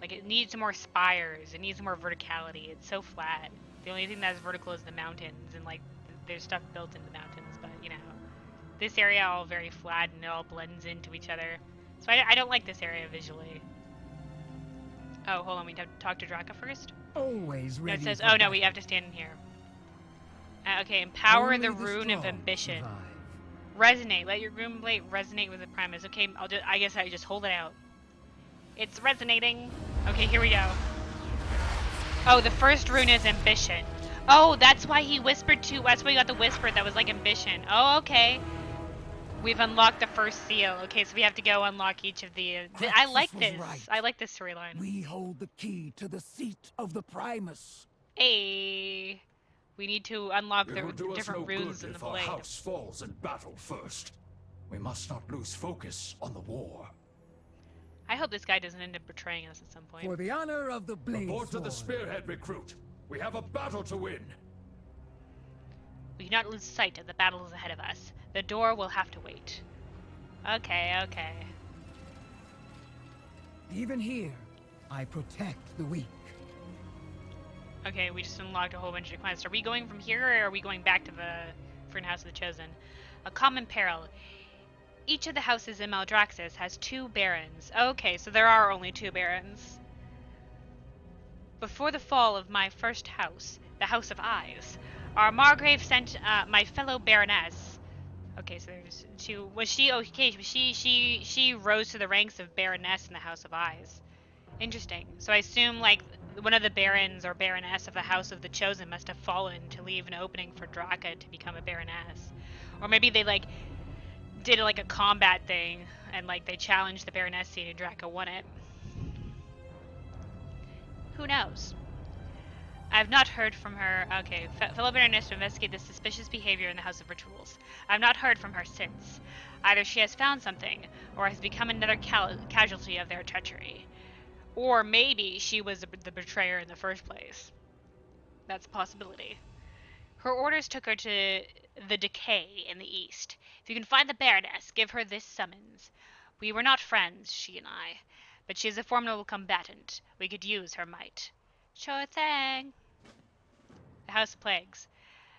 Like, it needs more spires, it needs more verticality. It's so flat. The only thing that's vertical is the mountains, and like there's stuff built into the mountains, but you know. This area all very flat and it all blends into each other. So I don't like this area visually. Oh, hold on, we have to talk to Draka first? Always No, ready. it says, for oh no, battle. we have to stand in here. Okay, empower Only the rune of strong ambition. survive. Resonate. Let your rune blade resonate with the Primus. Okay, I guess I just hold it out. It's resonating. Okay, here we go. Oh, the first rune is ambition. Oh, that's why he whispered to. That's why he got the whisper that was like ambition. Oh, okay. We've unlocked the first seal. Okay, so we have to go unlock each of the. I like was this. right. I like this storyline. We hold the key to the seat of the Primus. Hey, we need to unlock the It'll do us different no runes good in the if our blade. house falls in battle first. We must not lose focus on the war. I hope this guy doesn't end up betraying us at some point. For the honor of the blade Report to the sword. spearhead, recruit. We have a battle to win. We cannot lose sight of the battles ahead of us. The door will have to wait. Okay, okay. Even here, I protect the weak. Okay, we just unlocked a whole bunch of quests. Are we going from here, or are we going back to the Friend House of the Chosen? A common peril. Each of the houses in Maldraxxus has 2 barons. Okay, so there are only 2 barons. Before the fall of my first house, the House of Eyes, our Margrave sent my fellow baroness. Okay, so there's 2. Was she okay? She rose to the ranks of baroness in the House of Eyes. Interesting. So I assume like one of the barons or baroness of the House of the Chosen must have fallen to leave an opening for Draka to become a baroness, or maybe they like did like a combat thing and like they challenged the baronessy and Draka won it. Who knows? I've not heard from her. Okay, fellow baroness to investigate the suspicious behavior in the House of Rituals. I've not heard from her since. Either she has found something, or has become another casualty of their treachery. Or maybe she was the betrayer in the first place. That's a possibility. Her orders took her to the Decay in the east. If you can find the Baroness, give her this summons. We were not friends, she and I, but she is a formidable combatant. We could use her might. Sure thing. The House of Plagues.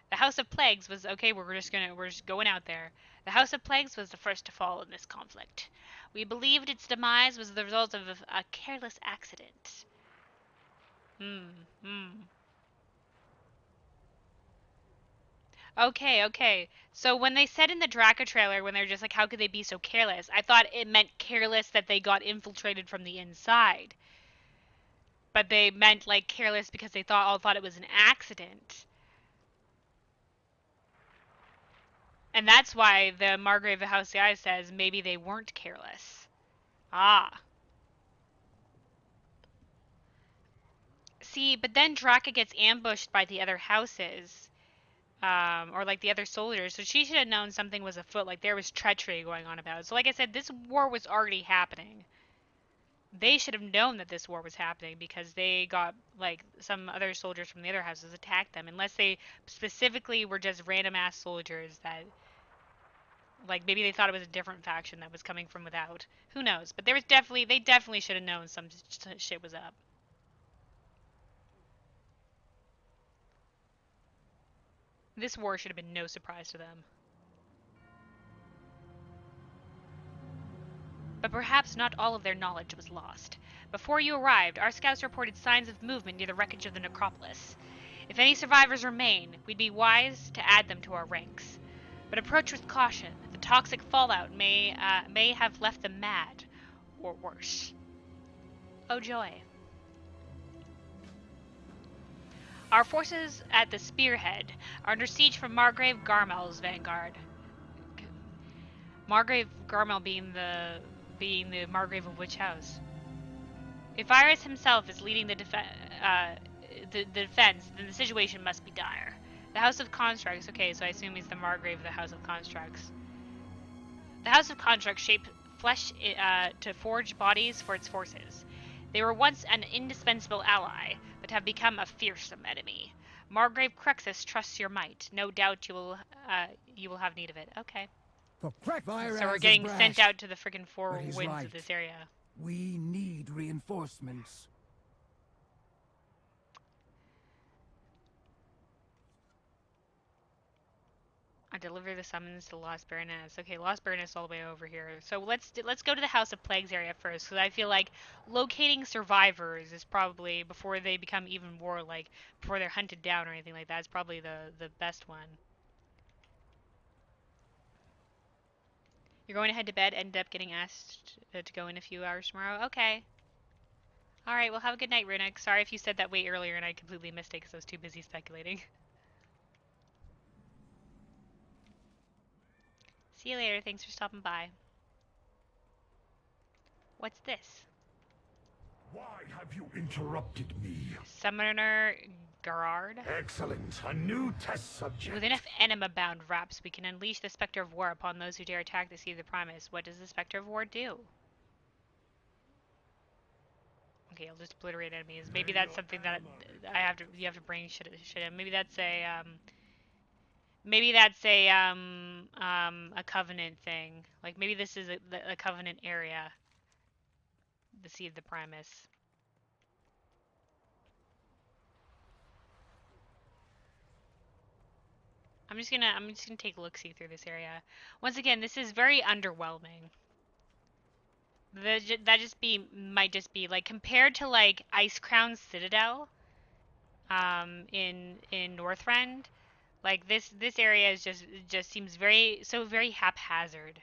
The House of Plagues was okay. We're just going out there. The House of Plagues was the first to fall in this conflict. We believed its demise was the result of a careless accident. Okay. So when they said in the Draka trailer, when they were just like, how could they be so careless? I thought it meant careless that they got infiltrated from the inside. But they meant like careless because they all thought it was an accident. And that's why the Margrave of House of the Eye says maybe they weren't careless. Ah. See, but then Draka gets ambushed by the other houses. Or like the other soldiers. So she should have known something was afoot. Like there was treachery going on about it. So like I said, this war was already happening. They should have known that this war was happening because they got like some other soldiers from the other houses attacked them. Unless they specifically were just random ass soldiers that like maybe they thought it was a different faction that was coming from without. Who knows? But they definitely should have known some shit was up. This war should have been no surprise to them. But perhaps not all of their knowledge was lost. Before you arrived, our scouts reported signs of movement near the wreckage of the necropolis. If any survivors remain, we'd be wise to add them to our ranks. But approach with caution. The toxic fallout may have left them mad, or worse. Oh joy. Our forces at the spearhead are under siege from Margrave Garmel's vanguard. Margrave Garmel being the Margrave of which house? If Iris himself is leading the defense, then the situation must be dire. The House of Constructs. Okay, so I assume he's the Margrave of the House of Constructs. The House of Constructs shaped flesh to forge bodies for its forces. They were once an indispensable ally, but have become a fearsome enemy. Margrave Cruxus trusts your might. No doubt you will have need of it. Okay. So we're getting sent out to the friggin' four winds of this area. We need reinforcements. I deliver the summons to Lost Baroness. Okay, Lost Baroness all the way over here. So let's go to the House of Plagues area first, because I feel like locating survivors is probably, before they become even more, like, before they're hunted down or anything like that, is probably the best one. You're going to head to bed, ended up getting asked to go in a few hours tomorrow? Okay. Alright, well have a good night, Runic. Sorry if you said that way earlier and I completely missed it because I was too busy speculating. See you later, thanks for stopping by. What's this? Why have you interrupted me? Summoner Gerard? Excellent. A new test subject. With enough enema-bound wraps, we can unleash the Spectre of War upon those who dare attack the Seed of the Primus. What does the Spectre of War do? Okay, I'll just obliterate enemies. Maybe that's something that you have to bring shit in. Maybe that's a Covenant thing. Like, maybe this is a Covenant area. The Seed of the Primus. I'm just gonna take a look-see through this area. Once again, this is very underwhelming. Might just be like, compared to like Icecrown Citadel, in Northrend, like this area is just seems very haphazard.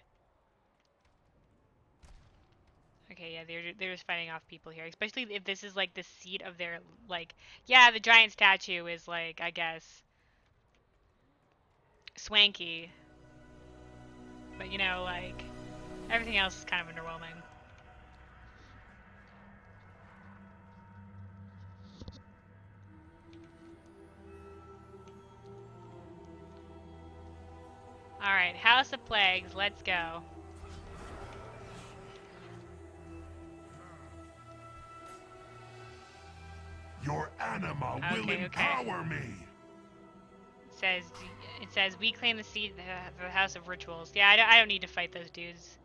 Okay, yeah, they're just fighting off people here, especially if this is like the seat of their, like, yeah, the giant statue is like, I guess, swanky, but you know, like, everything else is kind of underwhelming. Alright, House of Plagues, let's go. Your anima will empower me. It says we claim the seat of the House of Rituals. Yeah, I don't need to fight those dudes.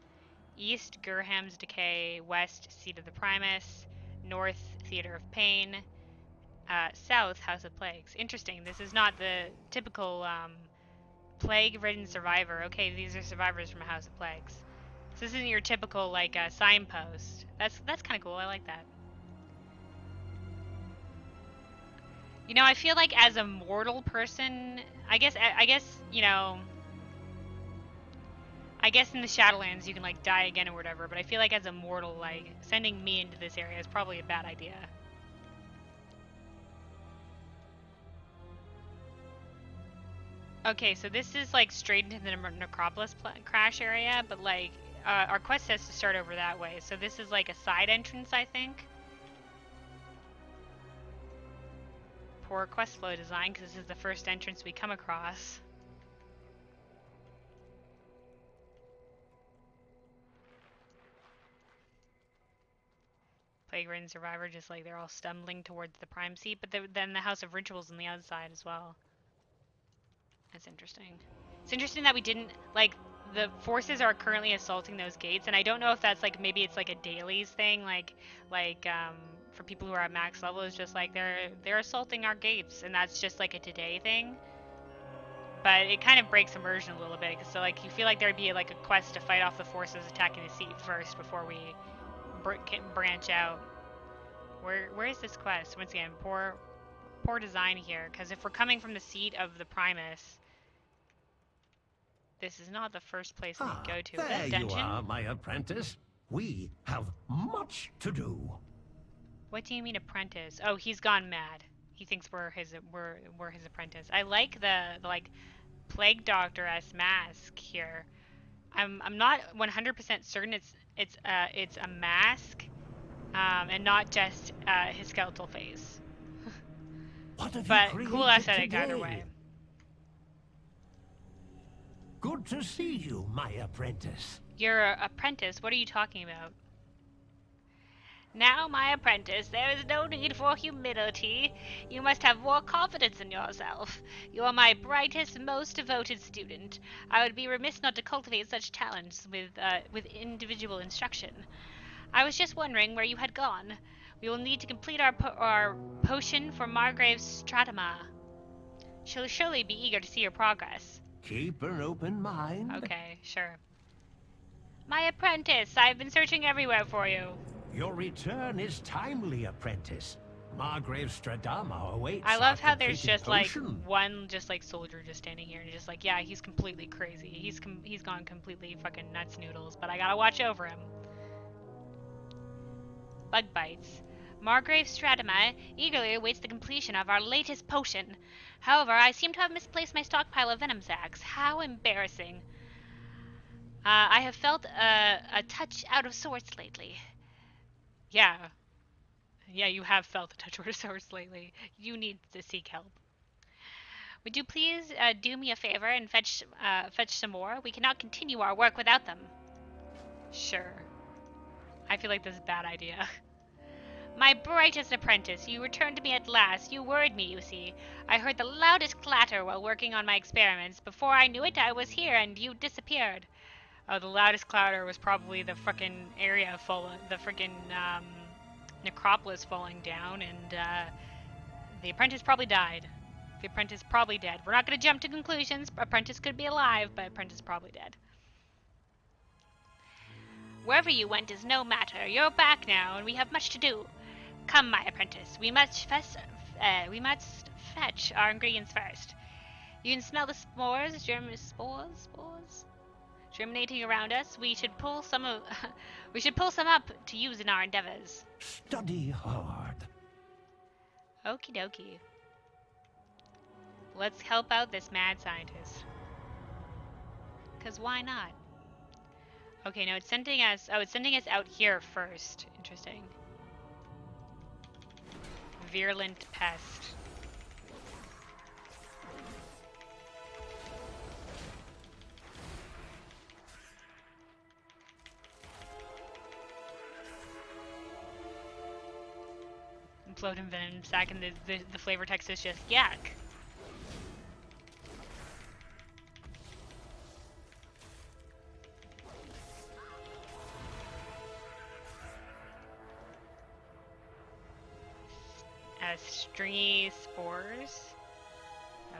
East, Gurham's Decay. West, Seat of the Primus. North, Theater of Pain. South, House of Plagues. Interesting. This is not the typical plague-ridden survivor. Okay, these are survivors from a House of Plagues. So this isn't your typical like signpost. That's kind of cool. I like that. You know, I feel like as a mortal person, I guess, you know, I guess in the Shadowlands you can, like, die again or whatever, but I feel like as a mortal, like, sending me into this area is probably a bad idea. Okay, so this is, like, straight into the Necropolis crash area, but, like, our quest has to start over that way, so this is, like, a side entrance, I think. Poor quest flow design, because this is the first entrance we come across. Plague-ridden survivor, just like they're all stumbling towards the prime seat, but then the House of Rituals on the outside as well. That's interesting. It's interesting that we didn't, like, the forces are currently assaulting those gates, and I don't know if that's, like, maybe it's like a dailies thing, like, for people who are at max level, is just like they're assaulting our gates, and that's just like a today thing. But it kind of breaks immersion a little bit, so like you feel like there'd be like a quest to fight off the forces attacking the seat first before we branch out. Where is this quest? Once again, poor design here, because if we're coming from the seat of the Primus, this is not the first place we go to. There you are, my apprentice. We have much to do. What do you mean apprentice? Oh, he's gone mad. He thinks we're his apprentice. I like the like plague doctor-esque mask here. I'm not 100% certain it's a mask, and not just his skeletal face. But cool aesthetic either way. Good to see you, my apprentice. You're an apprentice? What are you talking about? Now, my apprentice, there is no need for humility. You must have more confidence in yourself. You are my brightest, most devoted student. I would be remiss not to cultivate such talents with individual instruction. I was just wondering where you had gone. We will need to complete our potion for Margrave's Stratama. She'll surely be eager to see your progress. Keep an open mind. Okay, sure. My apprentice, I've been searching everywhere for you. Your return is timely, apprentice. Margrave Stradama awaits. I love our how there's completed just potion. like one soldier just standing here and just like, yeah, he's completely crazy. He's gone completely fucking nuts noodles, but I gotta watch over him. Bug bites. Margrave Stradama eagerly awaits the completion of our latest potion. However, I seem to have misplaced my stockpile of venom sacs. How embarrassing. I have felt a touch out of sorts lately. Yeah. Yeah, you have felt a touch out of sorts lately. You need to seek help. Would you please do me a favor and fetch some more? We cannot continue our work without them. Sure. I feel like this is a bad idea. My brightest apprentice, you returned to me at last. You worried me, you see. I heard the loudest clatter while working on my experiments. Before I knew it, I was here and you disappeared. Oh, the loudest clatter was probably the frickin' area full of the frickin' necropolis falling down, and the apprentice probably died. The apprentice probably dead. We're not gonna jump to conclusions. Apprentice could be alive, but apprentice probably dead. Wherever you went is no matter. You're back now, and we have much to do. Come, my apprentice. We must fetch our ingredients first. You can smell the spores, spores germinating around us. We should pull some up to use in our endeavors. Study hard. Okie dokie. Let's help out this mad scientist. 'Cause why not? Okay, no, it's sending us. Oh, it's sending us out here first. Interesting. Virulent pest. Implode and venom sac, and the flavor text is just yak. Stringy spores.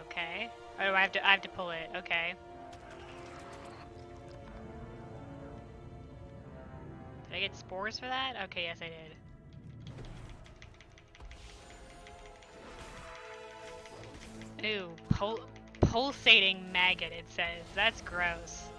Okay. Oh, I have to pull it. Okay. Did I get spores for that? Okay, yes I did. Ooh, pulsating maggot, it says. That's gross.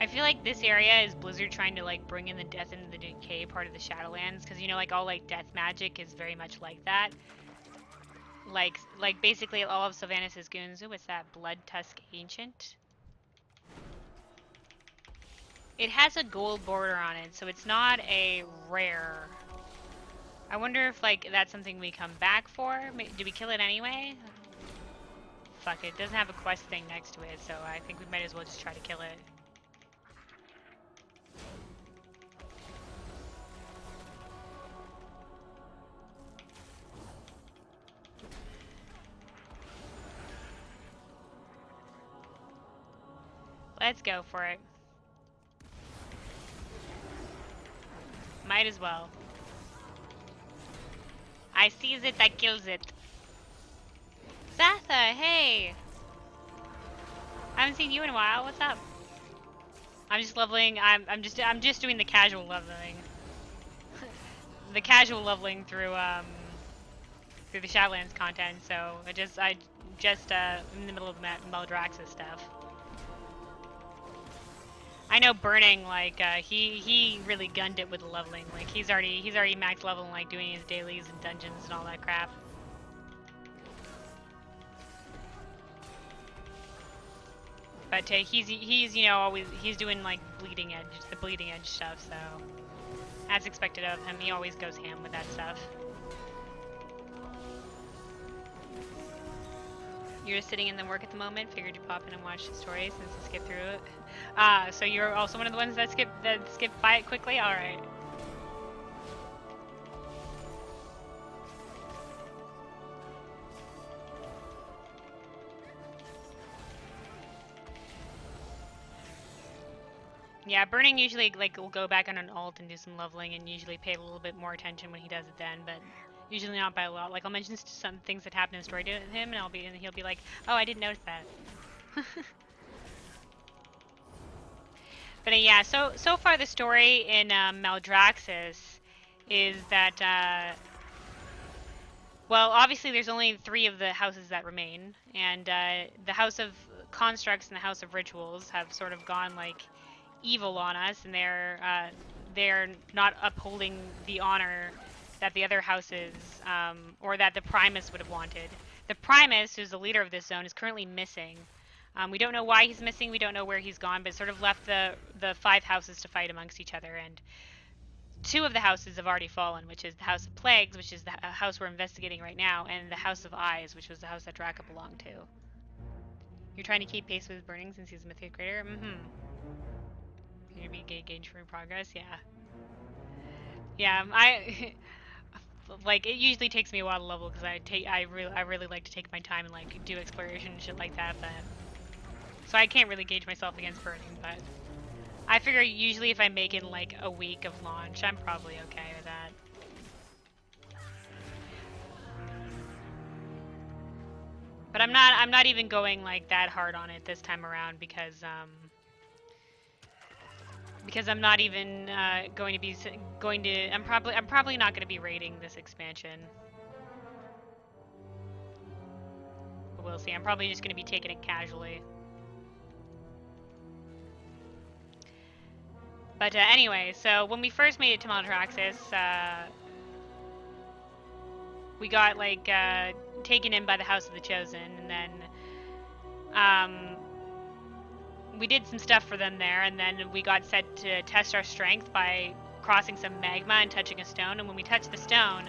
I feel like this area is Blizzard trying to like bring in the death and the decay part of the Shadowlands, because you know, like all like death magic is very much like that. Like basically all of Sylvanas' goons. Ooh, what's that? Blood Tusk Ancient. It has a gold border on it, so it's not a rare. I wonder if like that's something we come back for. Do we kill it anyway? Fuck it. It doesn't have a quest thing next to it, so I think we might as well just try to kill it. Let's go for it. Might as well. I seize it, I kills it. Zatha, hey! I haven't seen you in a while. What's up? I'm just leveling. I'm just doing the casual leveling. The casual leveling through the Shadowlands content. So I just in the middle of Maldraxxus stuff. I know Burning, like, he really gunned it with the leveling. Like, he's already max level and, like, doing his dailies and dungeons and all that crap. But he's you know, always, he's doing, like, the bleeding edge stuff, so. As expected of him, he always goes ham with that stuff. You're just sitting in the work at the moment. Figured you'd pop in and watch the story since you skipped through it. So you're also one of the ones that skip by it quickly. All right. Yeah, Burning usually like will go back on an alt and do some leveling, and usually pay a little bit more attention when he does it then, but usually not by a lot. Like I'll mention some things that happen in the story to him, and he'll be like, "Oh, I didn't notice that." But yeah, so far the story in Maldraxxus is that well, obviously there's only 3 of the houses that remain, and the House of Constructs and the House of Rituals have sort of gone like evil on us, and they're not upholding the honor that the other houses or that the Primus would have wanted. The Primus, who's the leader of this zone, is currently missing. We don't know why he's missing, we don't know where he's gone, but sort of left the 5 houses to fight amongst each other, and 2 of the houses have already fallen, which is the House of Plagues, which is the house we're investigating right now, and the House of Eyes, which was the house that Draka belonged to. You're trying to keep pace with Burning since he's a mythic creator? Can you be gauge for progress? Yeah. Yeah, I like it usually takes me a while to level because I really like to take my time and like do exploration and shit like that, but so I can't really gauge myself against Burning, but I figure usually if I make it in like a week of launch, I'm probably okay with that. But I'm not even going like that hard on it this time around because I'm not even I'm probably not going to be raiding this expansion. But we'll see. I'm probably just going to be taking it casually. But anyway, so when we first made it to Maldraxxus, we got like taken in by the House of the Chosen, and then we did some stuff for them there, and then we got set to test our strength by crossing some magma and touching a stone. And when we touched the stone,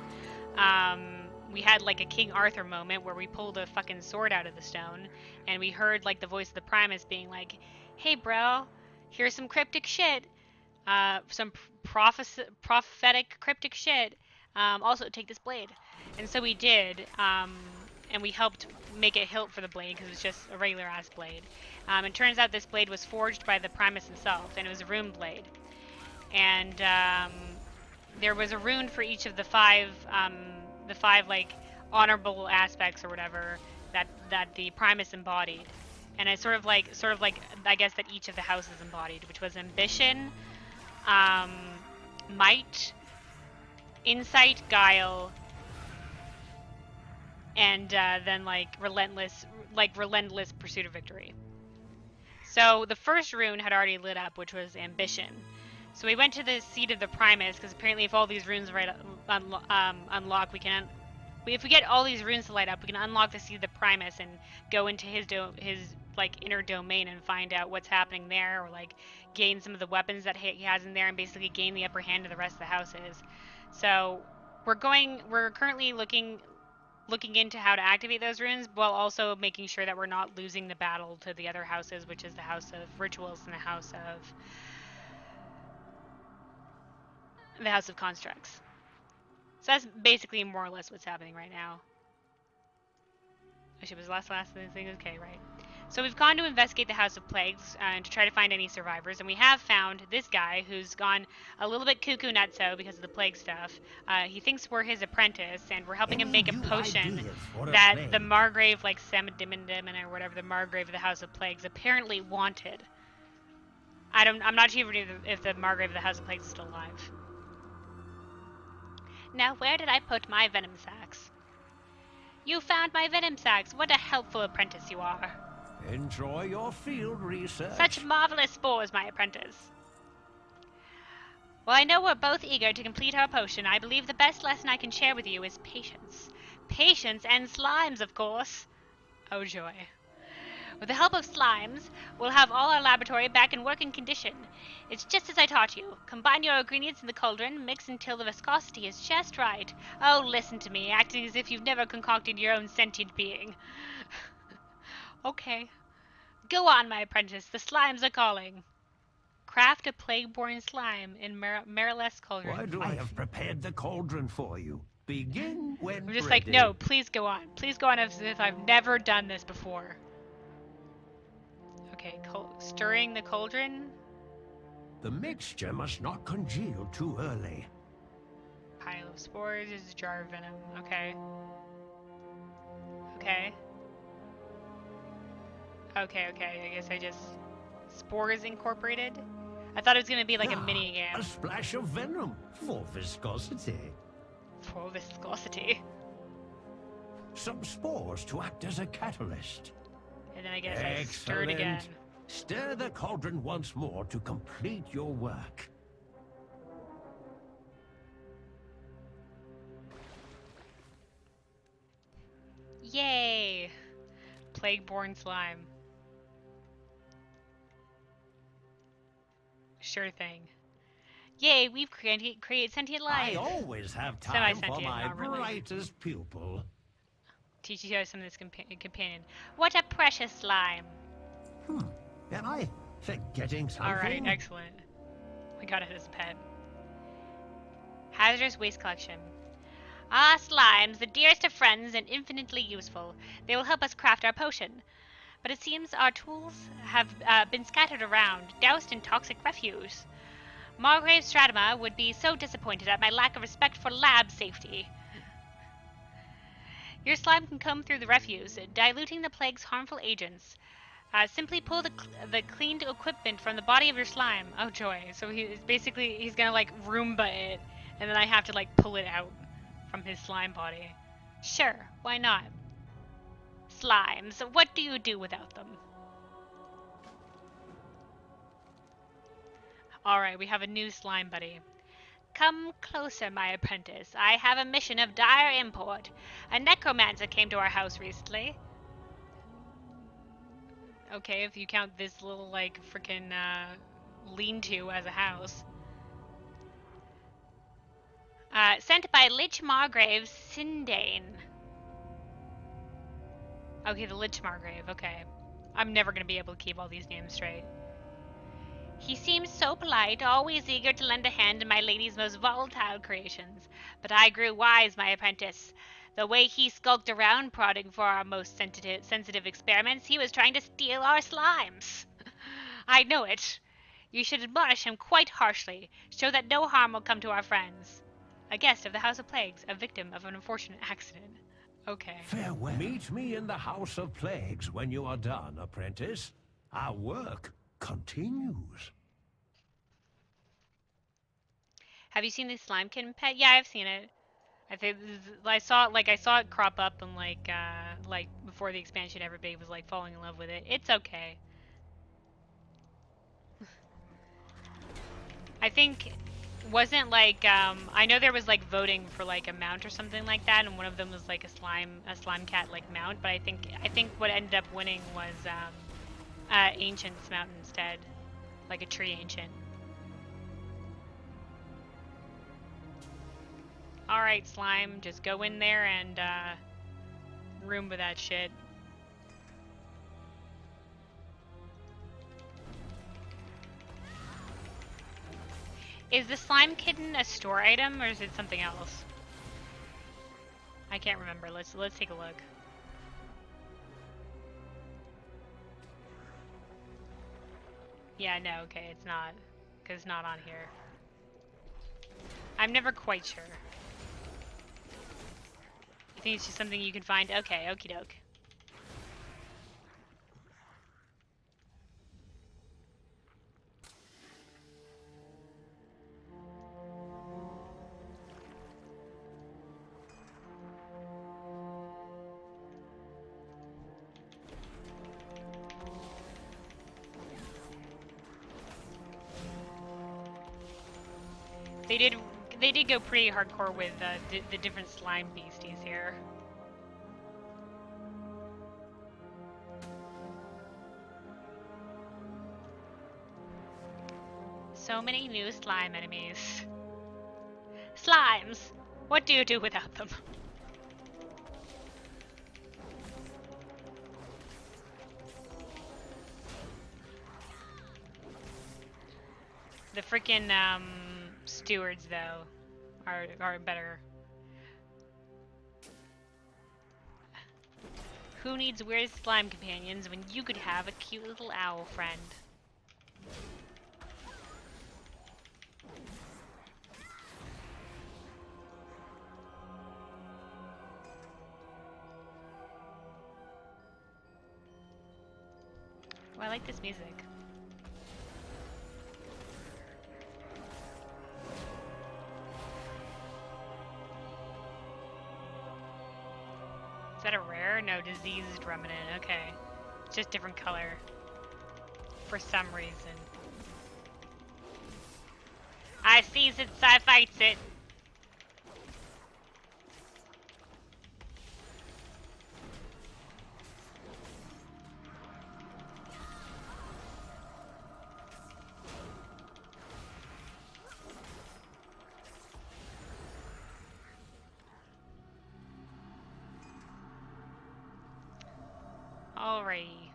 we had like a King Arthur moment where we pulled a fucking sword out of the stone, and we heard like the voice of the Primus being like, "Hey bro, here's some cryptic shit, some prophetic cryptic shit. Also take this blade." And so we did, and we helped make a hilt for the blade because it was just a regular ass blade. It turns out this blade was forged by the Primus himself, and it was a rune blade. And there was a rune for each of the five like honorable aspects or whatever that the Primus embodied. And it's sort of like I guess that each of the houses embodied, which was ambition, might, insight, guile, and then like relentless pursuit of victory. So the first rune had already lit up, which was ambition. So we went to the seat of the Primus because apparently if all these runes unlock, if we get all these runes to light up, we can unlock the seat of the Primus and go into his like inner domain and find out what's happening there, or like gain some of the weapons that he has in there and basically gain the upper hand of the rest of the houses. So we're currently looking into how to activate those runes while also making sure that we're not losing the battle to the other houses, which is the House of Rituals and the House of Constructs. So that's basically more or less what's happening right now. Actually, was the last thing? Okay, right. So we've gone to investigate the House of Plagues to try to find any survivors, and we have found this guy who's gone a little bit cuckoo nutso because of the plague stuff. He thinks we're his apprentice, and we're helping him make a potion that the Margrave, like Samadimandimon or whatever, the Margrave of the House of Plagues apparently wanted. I'm not sure if the Margrave of the House of Plagues is still alive. Now, where did I put my venom sacks? You found my venom sacks. What a helpful apprentice you are. Enjoy your field research. Such marvelous spores, my apprentice. Well, I know we're both eager to complete our potion. I believe the best lesson I can share with you is patience. Patience and slimes, of course. Oh, joy. With the help of slimes, we'll have all our laboratory back in working condition. It's just as I taught you. Combine your ingredients in the cauldron, mix until the viscosity is just right. Oh, listen to me, acting as if you've never concocted your own sentient being. Okay. Go on, my apprentice. The slimes are calling. Craft a plague-born slime in Marileth's cauldron. I have prepared the cauldron for you. Begin when I'm just ready. like, no, please go on. Please go on as if I've never done this before. Okay, stirring the cauldron. The mixture must not congeal too early. Pile of spores is a jar of venom. Okay. Okay. Okay. I guess I just... Spores incorporated? I thought it was going to be like a mini game. A splash of venom for viscosity. For viscosity. Some spores to act as a catalyst. And then I guess I stir it again. Stir the cauldron once more to complete your work. Yay! Plague-born slime. Sure thing. Yay, we've created sentient life! I always have time for my brightest pupil. Teach you how some of this companion. What a precious slime! Am I forgetting something? Alright, excellent. We got it as a pet. Hazardous waste collection. Ah, slimes, the dearest of friends and infinitely useful. They will help us craft our potion. But it seems our tools have been scattered around, doused in toxic refuse. Margrave Stratama would be so disappointed at my lack of respect for lab safety. Your slime can comb through the refuse, diluting the plague's harmful agents. Simply pull the cleaned equipment from the body of your slime. Oh joy! So he's gonna like Roomba it, and then I have to like pull it out from his slime body. Sure, why not? Slimes, what do you do without them? Alright, we have a new slime buddy. Come closer, my apprentice. I have a mission of dire import. A necromancer came to our house recently. Okay, if you count this little, like, frickin' lean-to as a house. Sent by Lich Margrave Sindane. Okay, the Lich Margrave, okay. I'm never gonna be able to keep all these names straight. He seems so polite, always eager to lend a hand in my lady's most volatile creations. But I grew wise, my apprentice. The way he skulked around prodding for our most sensitive experiments, he was trying to steal our slimes. I know it. You should admonish him quite harshly, show that no harm will come to our friends. A guest of the House of Plagues, a victim of an unfortunate accident. Okay. Farewell. Meet me in the House of Plagues when you are done, apprentice. Our work continues. Have you seen the Slime Kitten pet? Yeah, I've seen it. I saw it crop up and like before the expansion, everybody was like falling in love with it. It's okay. I think wasn't like I know there was like voting for like a mount or something like that, and one of them was like a slime cat like mount. But I think what ended up winning was Ancient's mount instead, like a tree ancient. Alright, slime, just go in there and room with that shit. Is the slime kitten a store item or is it something else? I can't remember. Let's take a look. Yeah, no, okay, it's not. Because it's not on here. I'm never quite sure. You think it's just something you can find? Okay, okie doke. They did go pretty hardcore with the different slime beasties here. So many new slime enemies. Slimes! What do you do without them? The freaking stewards though are better. Who needs weird slime companions when you could have a cute little owl friend? Oh, I like this music. Is that a rare? No, diseased remnant. Okay. It's just different color. For some reason. I sees it, so I fights it. Alrighty.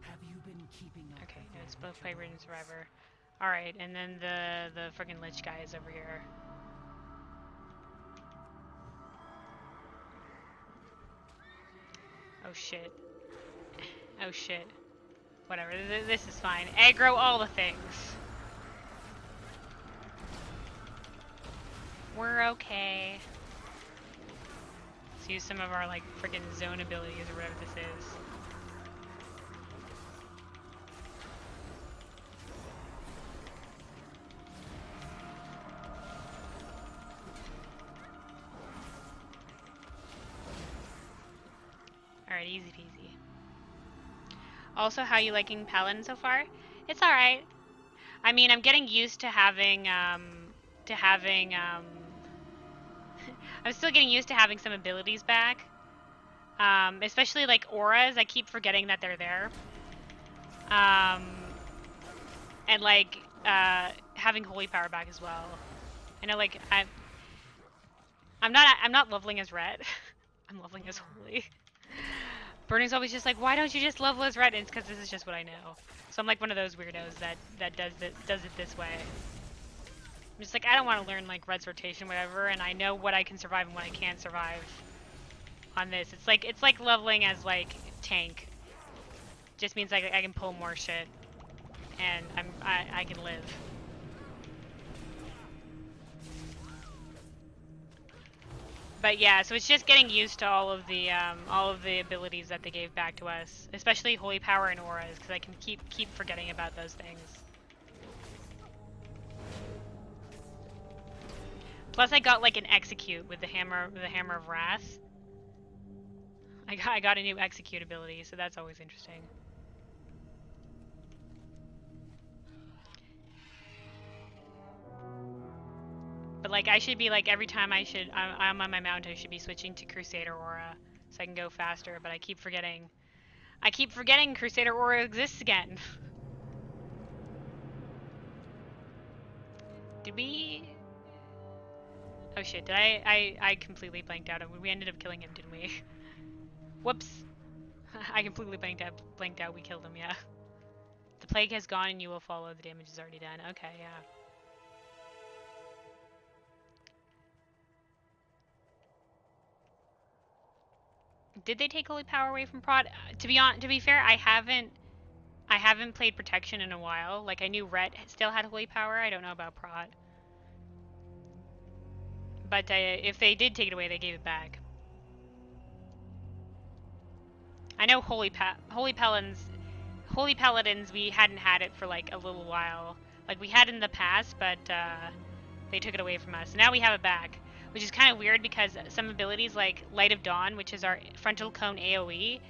Have you been keeping up? Okay, no, it's both Plague and Survivor. Alright, and then the freaking Lich guy is over here. Oh shit. Oh shit. Whatever, this is fine. Aggro all the things. We're okay. Let's use some of our like freaking zone abilities or whatever this is. Alright, easy peasy. Also, how you liking Paladin so far? It's alright. I mean, I'm getting used to having, I'm still getting used to having some abilities back. Especially like auras, I keep forgetting that they're there. And like, having holy power back as well. I know like, I'm not leveling as red. I'm leveling as holy. Burning's always just like, why don't you just level as red? And it's because this is just what I know. So I'm like one of those weirdos that does it this way. I'm just like, I don't want to learn like red's rotation, whatever, and I know what I can survive and what I can't survive on this. It's like leveling as like tank. Just means like I can pull more shit, and I can live. But yeah, so it's just getting used to all of the abilities that they gave back to us, especially holy power and auras, because I can keep forgetting about those things. Plus, I got like an execute with the hammer of wrath. I got a new execute ability, so that's always interesting. But like I should be like every time I'm on my mount, I should be switching to Crusader Aura so I can go faster, but I keep forgetting Crusader Aura exists again. Did we? Oh shit, did I completely blanked out. We ended up killing him, didn't we? Whoops. I completely blanked out. We killed him, yeah. The plague has gone and you will follow. The damage is already done. Okay, yeah. Did they take holy power away from Prot? To be fair, I haven't played protection in a while. Like I knew Ret still had holy power. I don't know about Prot. But if they did take it away, they gave it back. I know holy paladins, we hadn't had it for like a little while. Like we had it in the past, but they took it away from us. Now we have it back. Which is kind of weird because some abilities like Light of Dawn, which is our frontal cone AoE,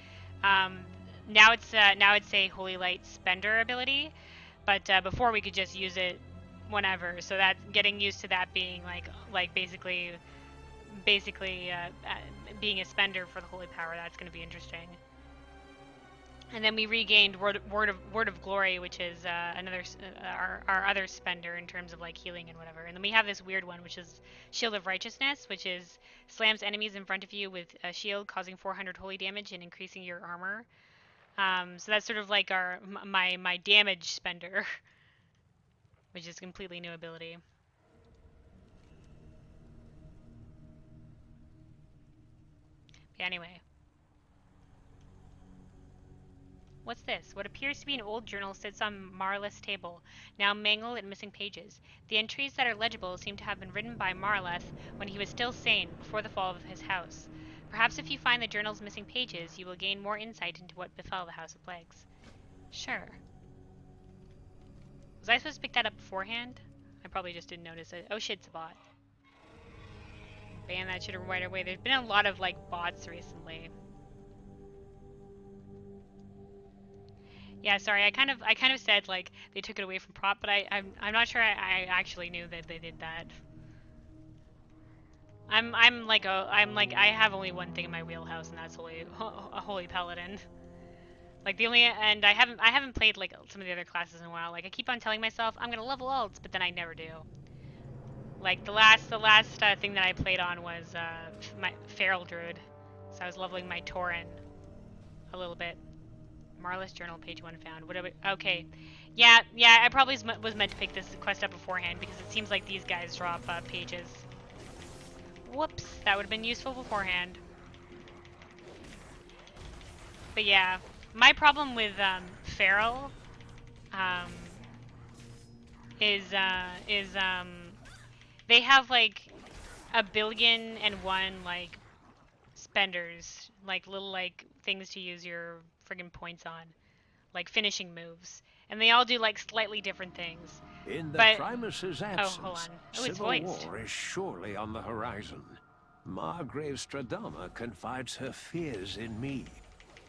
now it's a Holy Light Spender ability, but before we could just use it whenever. So that getting used to that being like basically being a spender for the Holy Power, that's going to be interesting. And then we regained Word of Glory, which is another our other spender in terms of like healing and whatever. And then we have this weird one, which is Shield of Righteousness, which is slams enemies in front of you with a shield, causing 400 holy damage and increasing your armor. So that's sort of like my damage spender, which is a completely new ability. Anyway. What's this? What appears to be an old journal sits on Marleth's table, now mangled and missing pages. The entries that are legible seem to have been written by Marleth when he was still sane, before the fall of his house. Perhaps if you find the journal's missing pages, you will gain more insight into what befell the House of Plagues. Sure. Was I supposed to pick that up beforehand? I probably just didn't notice it. Oh shit, it's a bot. Ban that shit right away. There's been a lot of, like, bots recently. Yeah, sorry. I kind of said like they took it away from prop, but I'm not sure I actually knew that they did that. I'm like I have only one thing in my wheelhouse, and that's a holy paladin. Like the only, and I haven't played like some of the other classes in a while. Like I keep on telling myself I'm gonna level alts, but then I never do. Like the last thing that I played on was my feral druid, so I was leveling my Tauren a little bit. Marleth's journal, page 1 found. Okay. Yeah, I probably was meant to pick this quest up beforehand because it seems like these guys drop pages. Whoops, that would have been useful beforehand. But yeah, my problem with feral is they have like 1,000,000,001 like spenders, like little like things to use your friggin' points on, like finishing moves, and they all do like slightly different things. In the But Primus's oh, absence, hold on. Oh, it's civil voiced. war is surely on the horizon. Margrave Stradama confides her fears in me.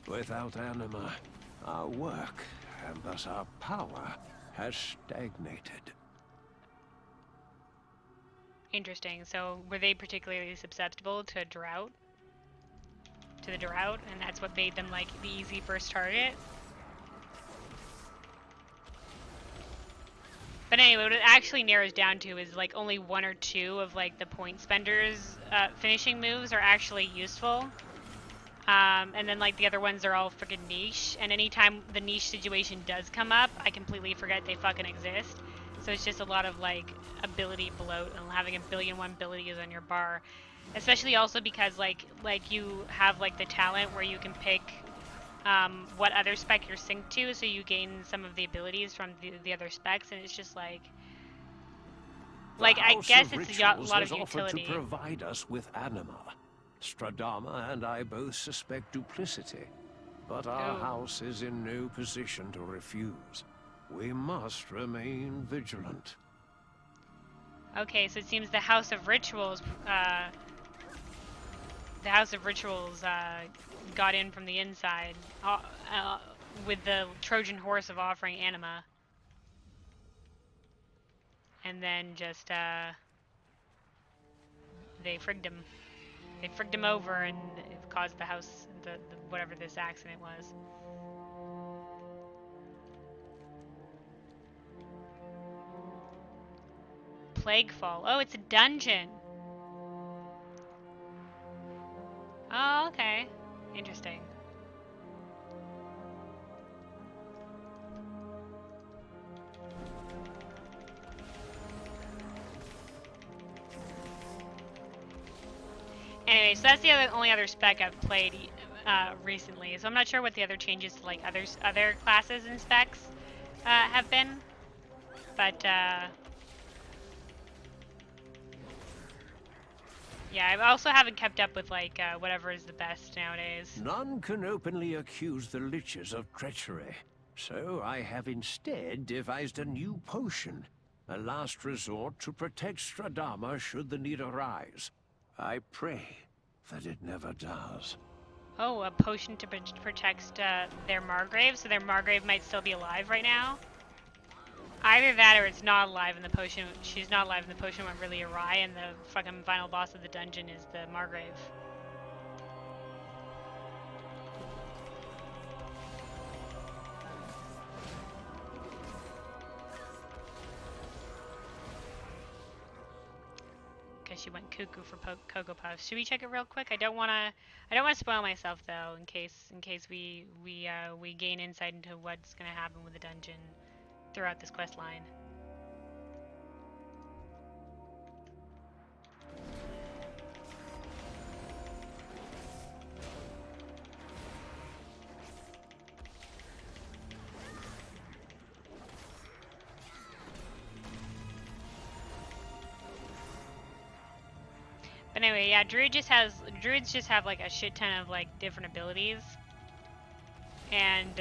Without anima, our work, and thus our power, has stagnated. Interesting. So were they particularly susceptible to drought? To the drought, and that's what made them like the easy first target? But anyway, what it actually narrows down to is like only 1 or 2 of like the point spenders finishing moves are actually useful. And then like the other ones are all freaking niche, and anytime the niche situation does come up, I completely forget they fucking exist. So it's just a lot of like ability bloat and having 1,000,001,001 abilities on your bar. Especially also because like you have like the talent where you can pick what other spec you're synced to, so you gain some of the abilities from the other specs, and it's just like I guess it's a lot of utility. Offered to provide us with anima. Stradama and I both suspect duplicity, but our house is in no position to refuse. We must remain vigilant. Okay, so it seems the House of Rituals got in from the inside with the Trojan horse of offering anima, and then just they frigged him. They frigged him over, and it caused the house, the whatever this accident was. Plaguefall. Oh, it's a dungeon. Oh, okay. Interesting. Anyway, so that's the only other spec I've played recently. So I'm not sure what the other changes to like other classes and specs have been, but yeah, I also haven't kept up with like whatever is the best nowadays. None can openly accuse the liches of treachery, so I have instead devised a new potion, a last resort to protect Stradama should the need arise. I pray that it never does. Oh, a potion to protect their Margrave, so their Margrave might still be alive right now? Either that or it's not alive and the potion, she's not alive and the potion went really awry and the fucking final boss of the dungeon is the Margrave. because she went cuckoo for Cocoa Puffs. Should we check it real quick? I don't wanna spoil myself though, in case we gain insight into what's gonna happen with the dungeon throughout this quest line. But anyway, yeah, druids just have like a shit ton of like different abilities, and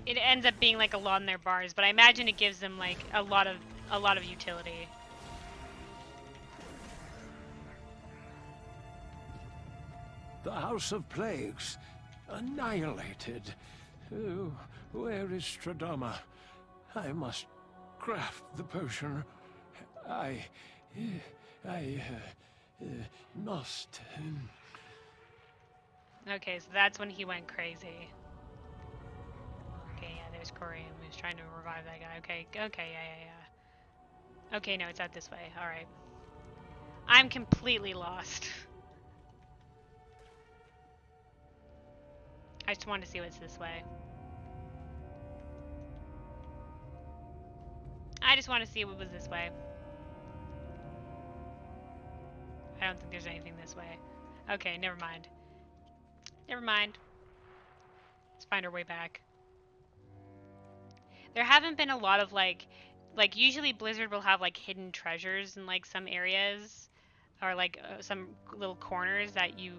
it ends up being like a lot in their bars. But I imagine it gives them like a lot of utility. The House of Plagues, annihilated. Oh, where is Stradama? I must craft the potion. I must. Okay, so that's when he went crazy. Okay, yeah, there's Corey, and he was trying to revive that guy. Okay, yeah. Okay, no, it's out this way. Alright. I'm completely lost. I just wanted to see what's this way. I just want to see what was this way. I don't think there's anything this way. Okay, never mind. Never mind. Let's find our way back. There haven't been a lot of like usually Blizzard will have like hidden treasures in like some areas, or like some little corners that you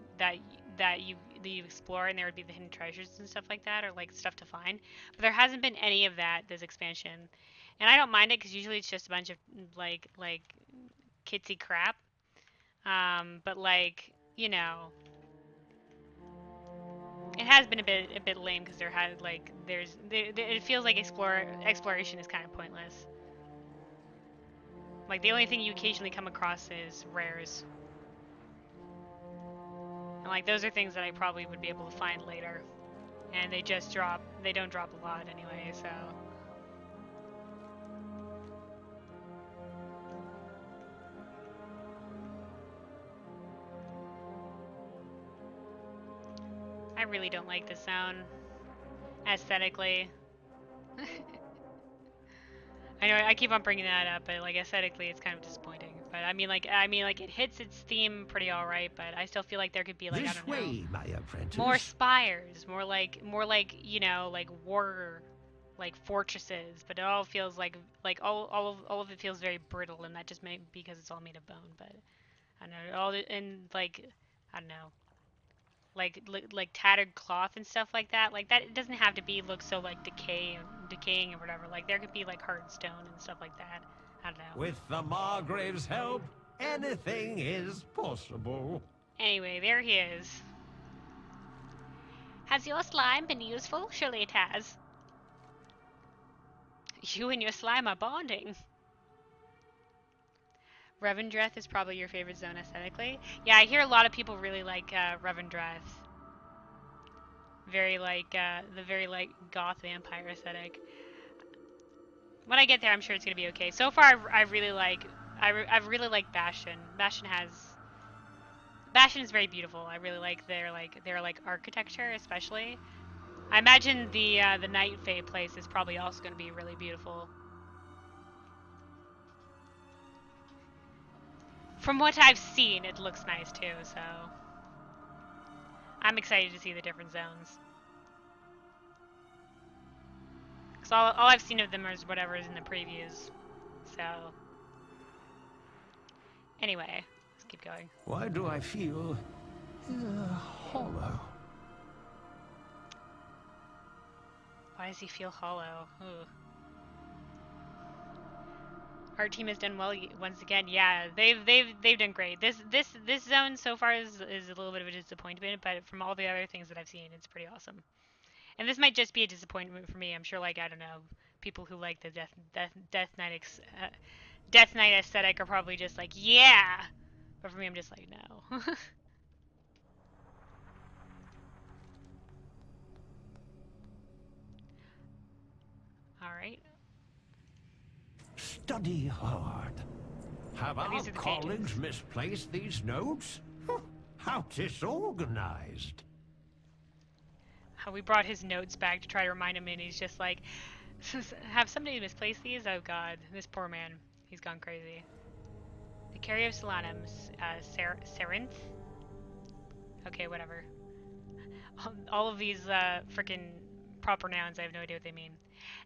explore, and there would be the hidden treasures and stuff like that, or like stuff to find. But there hasn't been any of that this expansion, and I don't mind it because usually it's just a bunch of like kitsy crap. But like, you know, it has been a bit lame because there had like it feels like exploration is kind of pointless. Like the only thing you occasionally come across is rares, and like those are things that I probably would be able to find later, and they don't drop a lot anyway, so. I really don't like this zone aesthetically. I know I keep on bringing that up, but like aesthetically, it's kind of disappointing. But I mean, like it hits its theme pretty all right. But I still feel like there could be like, I don't know, my apprentice. more spires, more like you know, like war, like fortresses. But it all feels like all of it feels very brittle, and that just may be because it's all made of bone. But I don't know, and like I don't know. Like tattered cloth and stuff like that. Like that, it doesn't have to look so like decaying or whatever. Like there could be like hard stone and stuff like that. I don't know. With the Margrave's help, anything is possible. Anyway, there he is. Has your slime been useful? Surely it has. You and your slime are bonding. Revendreth is probably your favorite zone aesthetically. Yeah, I hear a lot of people really like Revendreth. Very like the very like goth vampire aesthetic. When I get there, I'm sure it's gonna be okay. So far, I really like Bastion. Bastion is very beautiful. I really like their architecture, especially. I imagine the Night Fae place is probably also gonna be really beautiful. From what I've seen, it looks nice too, so I'm excited to see the different zones. Because all I've seen of them is whatever is in the previews. So, anyway, let's keep going. Why do I feel hollow? Why does he feel hollow? Ooh. Our team has done well once again. Yeah, they've done great. This zone so far is a little bit of a disappointment, but from all the other things that I've seen, it's pretty awesome. And this might just be a disappointment for me. I'm sure, like, I don't know, people who like the Death Knight aesthetic are probably just like, yeah. But for me, I'm just like, no. All right. Study hard. Have our these are the colleagues pages. misplaced these notes? How disorganized. We brought his notes back to try to remind him, and he's just like, have somebody misplaced these? Oh god, this poor man. He's gone crazy. The Carrier of Solanum, Serinth? Okay, whatever. All of these freaking proper nouns, I have no idea what they mean.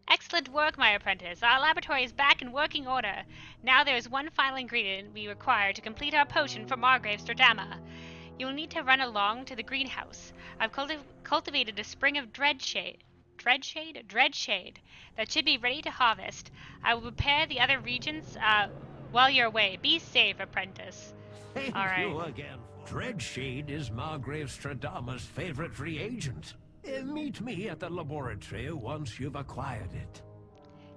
Excellent work, my apprentice. Our laboratory is back in working order. Now there is one final ingredient we require to complete our potion for Margrave Stradama. You will need to run along to the greenhouse. I've cultivated a spring of dreadshade that should be ready to harvest. I will prepare the other regions while you're away. Be safe, apprentice. Thank All right. you again. Dreadshade is Margrave Stradama's favorite reagent. Meet me at the laboratory once you've acquired it.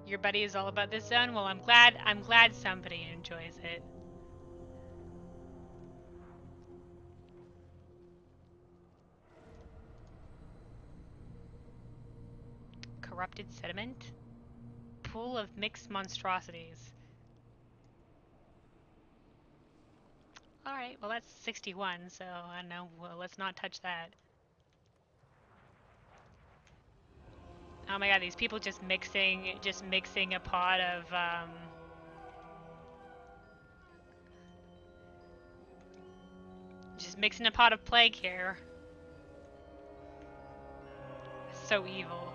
Your buddy is all about this zone? Well, I'm glad somebody enjoys it. Corrupted sediment? Pool of mixed monstrosities. Alright, well that's 61, so I don't know, well, let's not touch that. Oh my god, these people just mixing a pot of, just mixing a pot of plague here. So evil.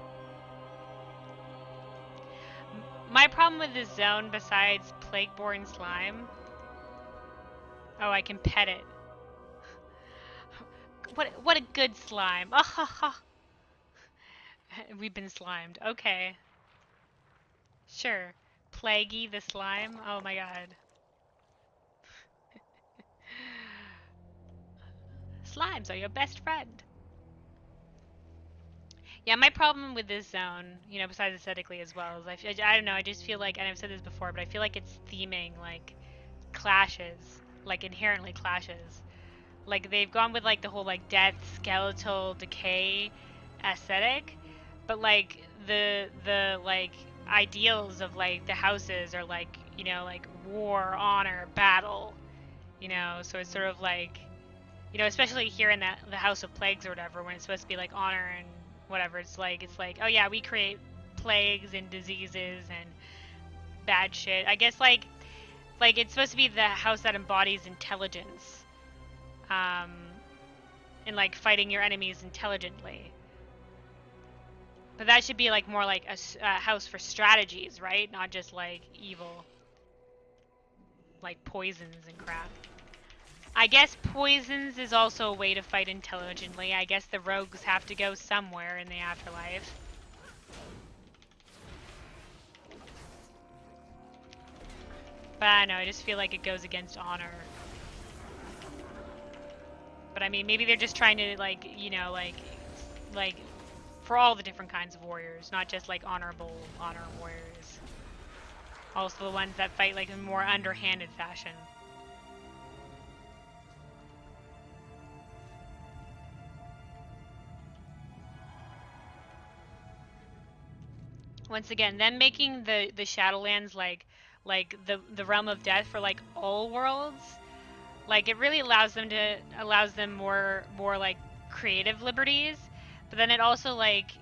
My problem with this zone, besides plague-borne slime... Oh, I can pet it. What a good slime. Oh, ha, ha. We've been slimed. Okay. Sure. Plaguey the slime. Oh my god. Slimes are your best friend. Yeah, my problem with this zone, you know, besides aesthetically as well, is I don't know, I just feel like, and I've said this before, but I feel like it's theming, like, clashes. Like, inherently clashes. Like, they've gone with, like, the whole, like, death, skeletal, decay aesthetic, but, like, the like, ideals of, like, the houses are, like, you know, like, war, honor, battle, you know, so it's sort of like, you know, especially here in the House of Plagues or whatever, when it's supposed to be, like, honor and whatever, it's like, oh yeah, we create plagues and diseases and bad shit. I guess, like, it's supposed to be the house that embodies intelligence, and, like, fighting your enemies intelligently. But that should be, like, more like a house for strategies, right? Not just, like, evil. Like, poisons and crap. I guess poisons is also a way to fight intelligently. I guess the rogues have to go somewhere in the afterlife. But I don't know, I just feel like it goes against honor. But I mean, maybe they're just trying to, like, you know, like for all the different kinds of warriors, not just, like, honorable honor warriors. Also the ones that fight, like, in a more underhanded fashion. Once again, them making the Shadowlands like the realm of death for, like, all worlds, like, it really allows them more like creative liberties, but then it also like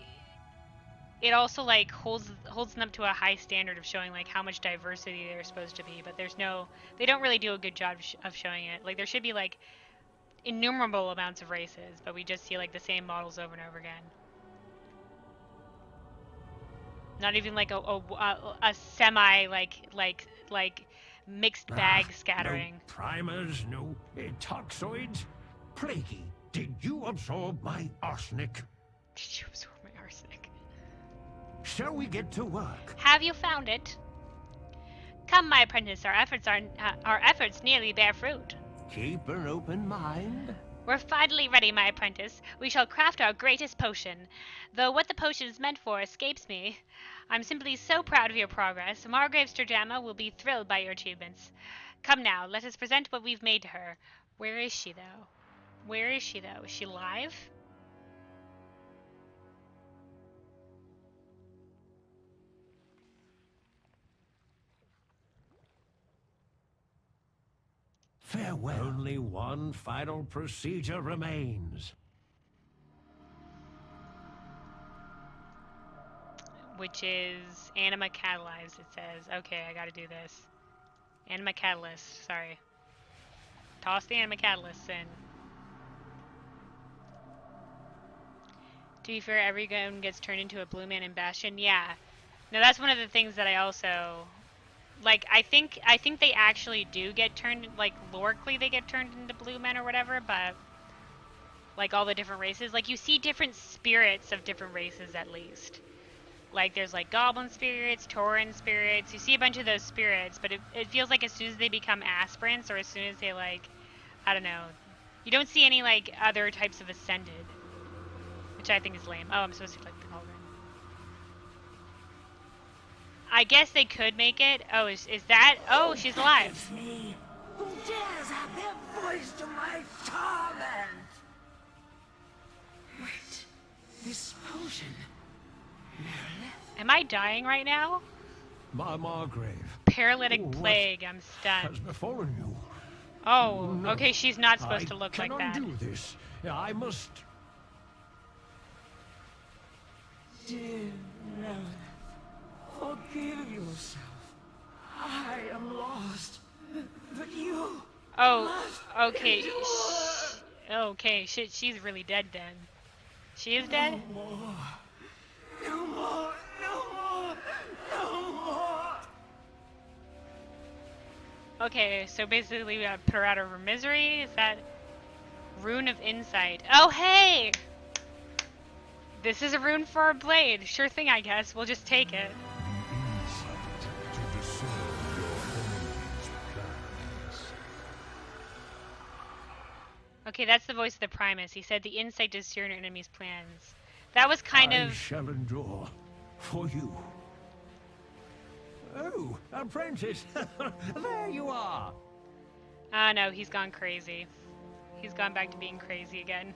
holds them up to a high standard of showing, like, how much diversity they're supposed to be, but they don't really do a good job of showing it. Like, there should be, like, innumerable amounts of races, but we just see, like, the same models over and over again. Not even like a semi like mixed bag scattering. No primers, no toxoids. Plaguey, did you absorb my arsenic? Did you absorb my arsenic? Shall we get to work? Have you found it? Come, my apprentice. Our efforts nearly bear fruit. Keep an open mind. We're finally ready, my apprentice. We shall craft our greatest potion. Though what the potion is meant for escapes me. I'm simply so proud of your progress. Margrave Stradama will be thrilled by your achievements. Come now, let us present what we've made to her. Where is she, though? Where is she, though? Is she live? Farewell. Only one final procedure remains. Which is anima catalyzed, it says. Okay, I gotta do this. Anima catalyst, sorry. Toss the anima catalyst in. To be fair, everyone gets turned into a blue man in Bastion. Yeah. No, that's one of the things that I also... Like, I think they actually do get turned... Like, lorically they get turned into blue men or whatever, but... Like, all the different races. Like, you see different spirits of different races, at least. Like, there's, like, goblin spirits, tauren spirits. You see a bunch of those spirits, but it feels like as soon as they become aspirants, or as soon as they, like... I don't know. You don't see any, like, other types of ascended. Which I think is lame. Oh, I'm supposed to click the cauldron. I guess they could make it. Oh, is that? Oh, she's alive. Me. Who dares add their voice to my torment? Wait, this potion. Am I dying right now? My Margrave. Paralytic plague. I'm stunned. Has befallen you? Oh, No, okay. She's not supposed to look I like that. cannot do this. I must. Dear Lilith, forgive yourself. I am lost, but you. Oh, okay. Okay, shit. She's really dead then. She is dead? No more. No more. No more. No more. Okay, so basically we gotta put her out of her misery. Is that Rune of Insight? Oh, hey! This is a rune for our blade. Sure thing, I guess. We'll just take it. Okay, that's the voice of the Primus. He said the insight to discern your enemy's plans. That was kind of... I shall endure for you. Oh, apprentice. There you are. Oh no, he's gone crazy. He's gone back to being crazy again.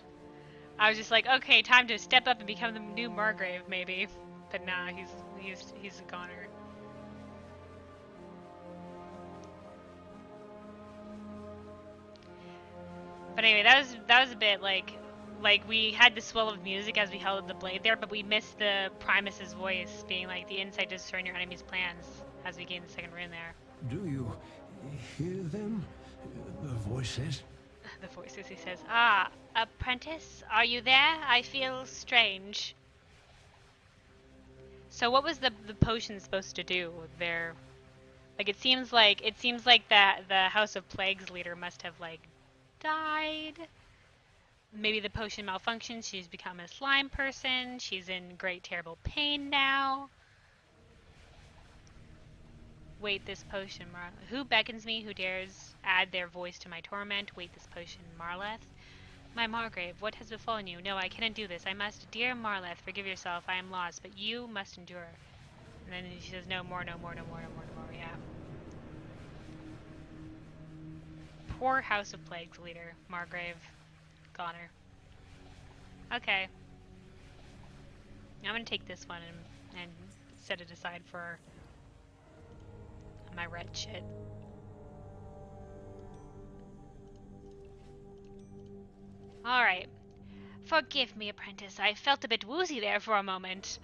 I was just like, okay, time to step up and become the new Margrave, maybe. But nah, he's a goner. But anyway, that was a bit like we had the swell of music as we held the blade there, but we missed the Primus's voice being like the insight to discern your enemy's plans as we gained the second rune there. Do you hear them? The voices? The voices, he says. Ah, apprentice, are you there? I feel strange. So what was the potion supposed to do there? Like it seems like that the House of Plagues leader must have like died. Maybe the potion malfunctioned. She's become a slime person. She's in great terrible pain now. Wait this potion, Marleth. Who beckons me? Who dares add their voice to my torment? Wait this potion, Marleth. My Margrave, what has befallen you? No, I cannot do this. I must. Dear Marleth, forgive yourself. I am lost, but you must endure. And then she says, no more, no more, no more, no more, no more. Yeah. Poor House of Plagues leader, Margrave. Goner. Okay. I'm gonna take this one and set it aside for my red shit. Alright. Forgive me, apprentice. I felt a bit woozy there for a moment.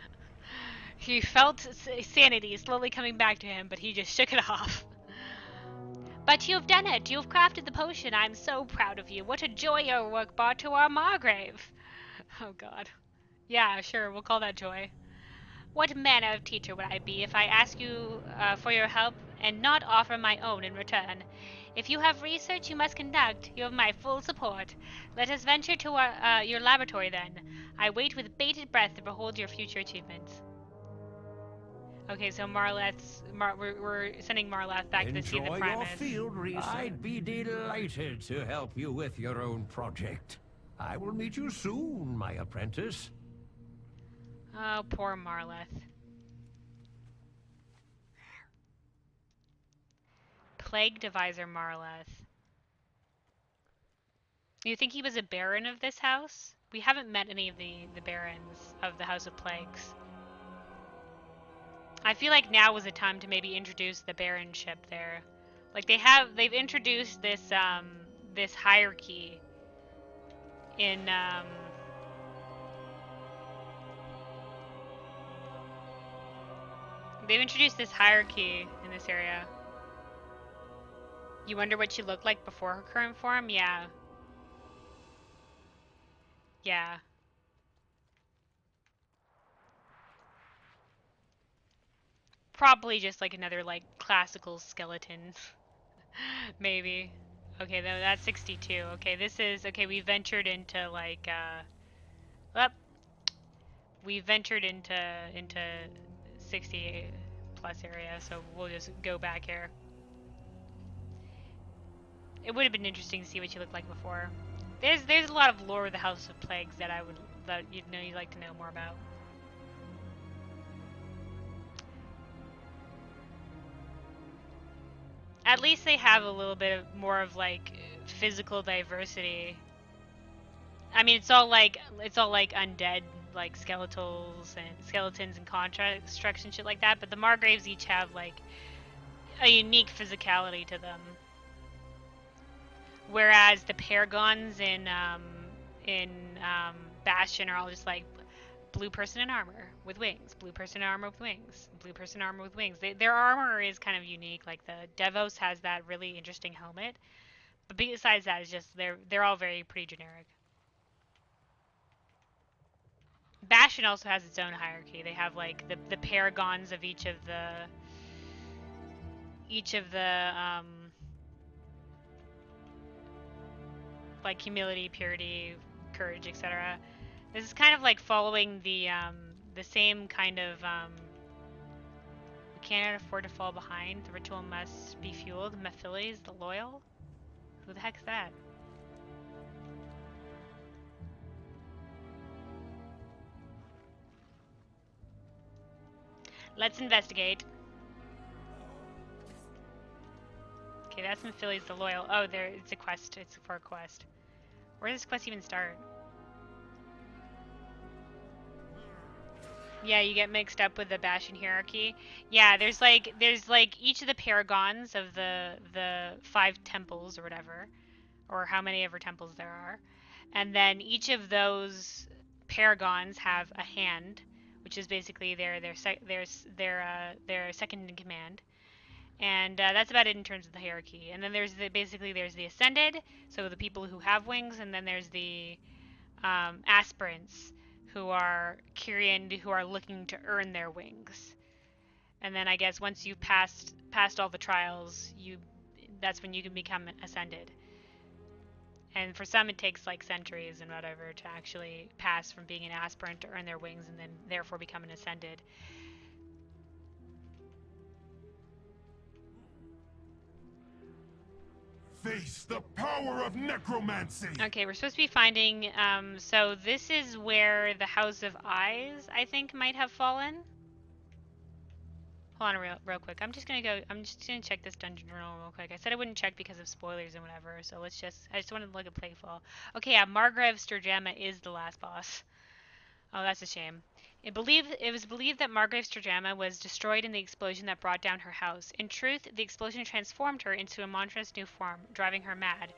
He felt sanity slowly coming back to him, but he just shook it off. But you've done it. You've crafted the potion. I'm so proud of you. What a joy your work brought to our Margrave. Oh, God. Yeah, sure. We'll call that joy. What manner of teacher would I be if I ask you for your help and not offer my own in return? If you have research you must conduct, you have my full support. Let us venture to your laboratory then. I wait with bated breath to behold your future achievements. Okay, so we're sending Marleth back to see the Primus. Enjoy your field research. I'd be delighted to help you with your own project. I will meet you soon, my apprentice. Oh, poor Marleth. Plague Deviser Marleth. You think he was a baron of this house? We haven't met any of the barons of the House of Plagues. I feel like now was a time to maybe introduce the baronship there. Like they've introduced this this hierarchy in they've introduced this hierarchy in this area. You wonder what she looked like before her current form? Yeah. Yeah. Probably just like another like classical skeleton. Maybe. Okay, that's 62. Okay, this is okay, we ventured into like we ventured into 60 plus area, so we'll just go back here. It would have been interesting to see what you looked like before. There's a lot of lore of the House of Plagues that you'd like to know more about. At least they have a little bit more of like physical diversity. I mean, it's all like undead, like skeletons and constructs and shit like that. But the Margraves each have like a unique physicality to them. Whereas the Paragons in Bastion are all just like blue person in armor with wings, blue person in armor with wings, blue person in armor with wings. Their armor is kind of unique. Like the Devos has that really interesting helmet, but besides that, it's just they're all pretty generic. Bastion also has its own hierarchy. They have like the Paragons of each of the like humility, purity, courage, etc. This is kind of like following the same kind of we cannot afford to fall behind. The ritual must be fueled. Mephiles, the loyal. Who the heck's that? Let's investigate. Okay, that's Mephiles, the loyal. Oh, it's a quest. It's for a quest. Where does this quest even start? Yeah, you get mixed up with the Bastion hierarchy. Yeah, there's like each of the Paragons of the 5 temples or whatever, or how many ever temples there are, and then each of those Paragons have a hand, which is basically their second in command, and that's about it in terms of the hierarchy. And then there's the Ascended, so the people who have wings, and then there's the aspirants, who are Kyrian, who are looking to earn their wings. And then I guess once you've passed all the trials, that's when you can become Ascended. And for some it takes like centuries and whatever to actually pass from being an aspirant to earn their wings and then therefore become an Ascended. Face the power of necromancy! Okay, we're supposed to be finding, so this is where the House of Eyes, I think, might have fallen. Hold on real quick. I'm just gonna check this dungeon journal real quick. I said I wouldn't check because of spoilers and whatever, so I just wanted to look at Plaguefall. Okay, yeah, Margrave Sturgema is the last boss. Oh, that's a shame. It was believed that Margrave Sturgema was destroyed in the explosion that brought down her house. In truth, the explosion transformed her into a monstrous new form, driving her mad,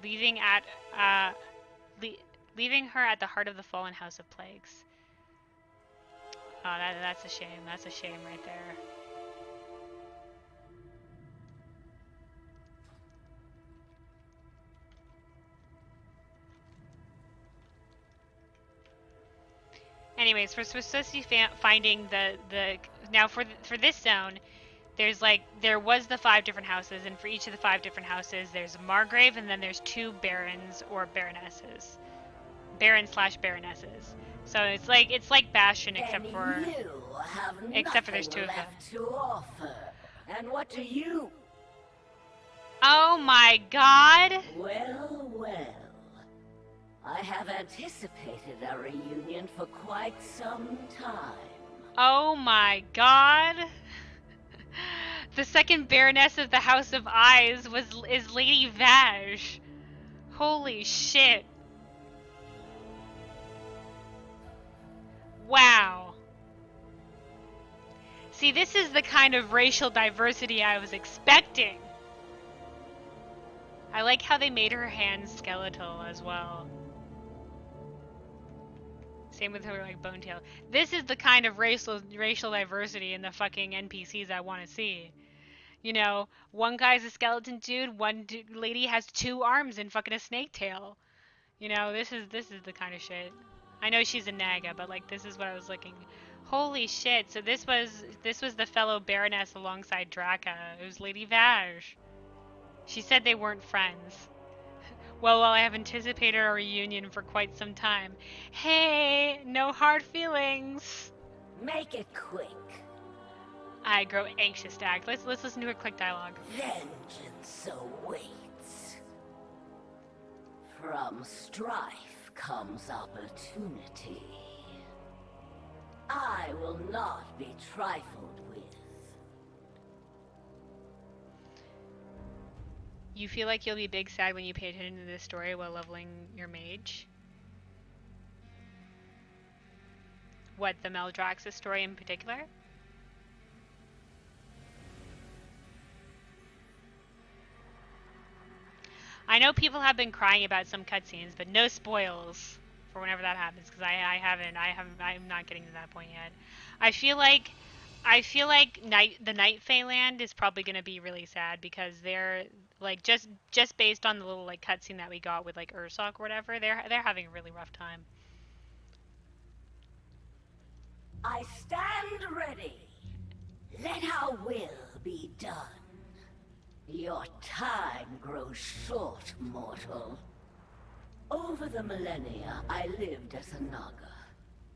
leaving her at the heart of the fallen House of Plagues. Oh, that's a shame. That's a shame right there. Anyways, we're supposed to be finding now for this zone, there was the 5 different houses, and for each of the 5 different houses, there's a Margrave, and then there's 2 barons or baronesses, barons/baronesses. So it's like Bastion, except for there's 2 of them. To offer. And what do you? Oh my God! Well, well. I have anticipated a reunion for quite some time. Oh my God! The second Baroness of the House of Eyes is Lady Vaj. Holy shit! Wow. See, this is the kind of racial diversity I was expecting. I like how they made her hands skeletal as well. Same with her like bone tail. This is the kind of racial diversity in the fucking NPCs I want to see. You know, one guy's a skeleton dude, lady has 2 arms and fucking a snake tail. You know, this is the kind of shit. I know she's a Naga, but like this is what I was looking. Holy shit! So this was the fellow Baroness alongside Draka. It was Lady Vaj. She said they weren't friends. Well, I have anticipated our reunion for quite some time. Hey, no hard feelings. Make it quick. I grow anxious to act. Let's listen to her quick dialogue. Vengeance awaits. From strife comes opportunity. I will not be trifled with. You feel like you'll be big sad when you pay attention to this story while leveling your mage? What, the Maldraxxus story in particular? I know people have been crying about some cutscenes, but no spoils for whenever that happens, because I'm not getting to that point yet. I feel like the Night Fae land is probably going to be really sad, because they're like just based on the little like cutscene that we got with like Ursoc or whatever, they're having a really rough time. I stand ready. Let our will be done. Your time grows short, mortal. Over the millennia, I lived as a Naga.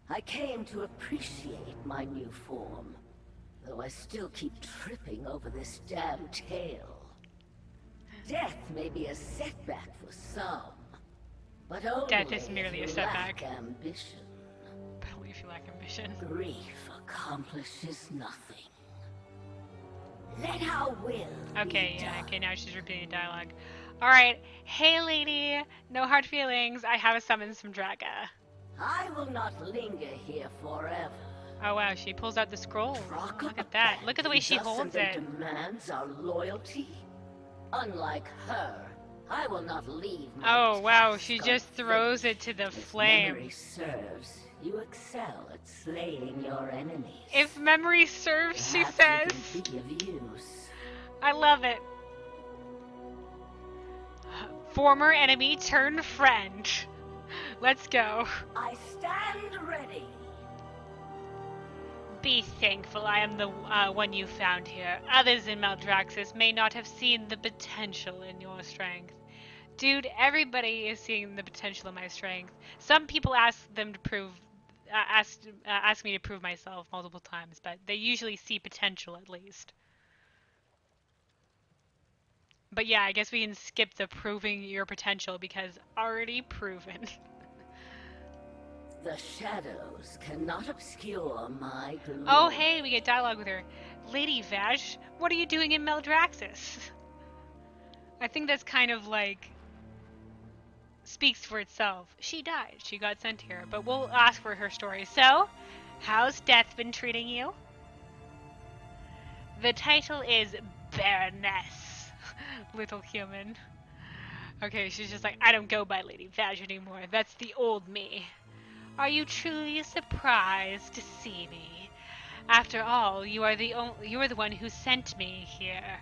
I came to appreciate my new form, though I still keep tripping over this damn tail. Death may be a setback for some, but only Death is merely a setback. Ambition. But only if you lack ambition. Grief accomplishes nothing. Let our will Okay, be yeah, done. okay, now she's repeating dialogue. Alright, hey lady, no hard feelings, I have a summons from Draka. I will not linger here forever. Oh wow, she pulls out the scroll. Draka Look at that, look at the way she holds it. Demands our loyalty. Unlike her, I will not leave my Oh wow, task she just throws it to the If flame. memory serves, you excel at slaying your enemies. If memory serves, she Perhaps says. you can be of use. I love it. Former enemy turned friend. Let's go. I stand ready. Be thankful I am the one you found here. Others in Maldraxxus may not have seen the potential in your strength. Dude, everybody is seeing the potential in my strength. Some people ask them to prove, ask me to prove myself multiple times, but they usually see potential at least. But yeah, I guess we can skip the proving your potential because already proven. The shadows cannot obscure my glory. Oh hey, we get dialogue with her. Lady Vaj, what are you doing in Maldraxxus? I think that's kind of like speaks for itself. She died. She got sent here, but we'll ask for her story. So, how's death been treating you? The title is Baroness. Little human. Okay, she's just like, I don't go by Lady Vaj anymore. That's the old me. Are you truly surprised to see me? After all, you are the one who sent me here.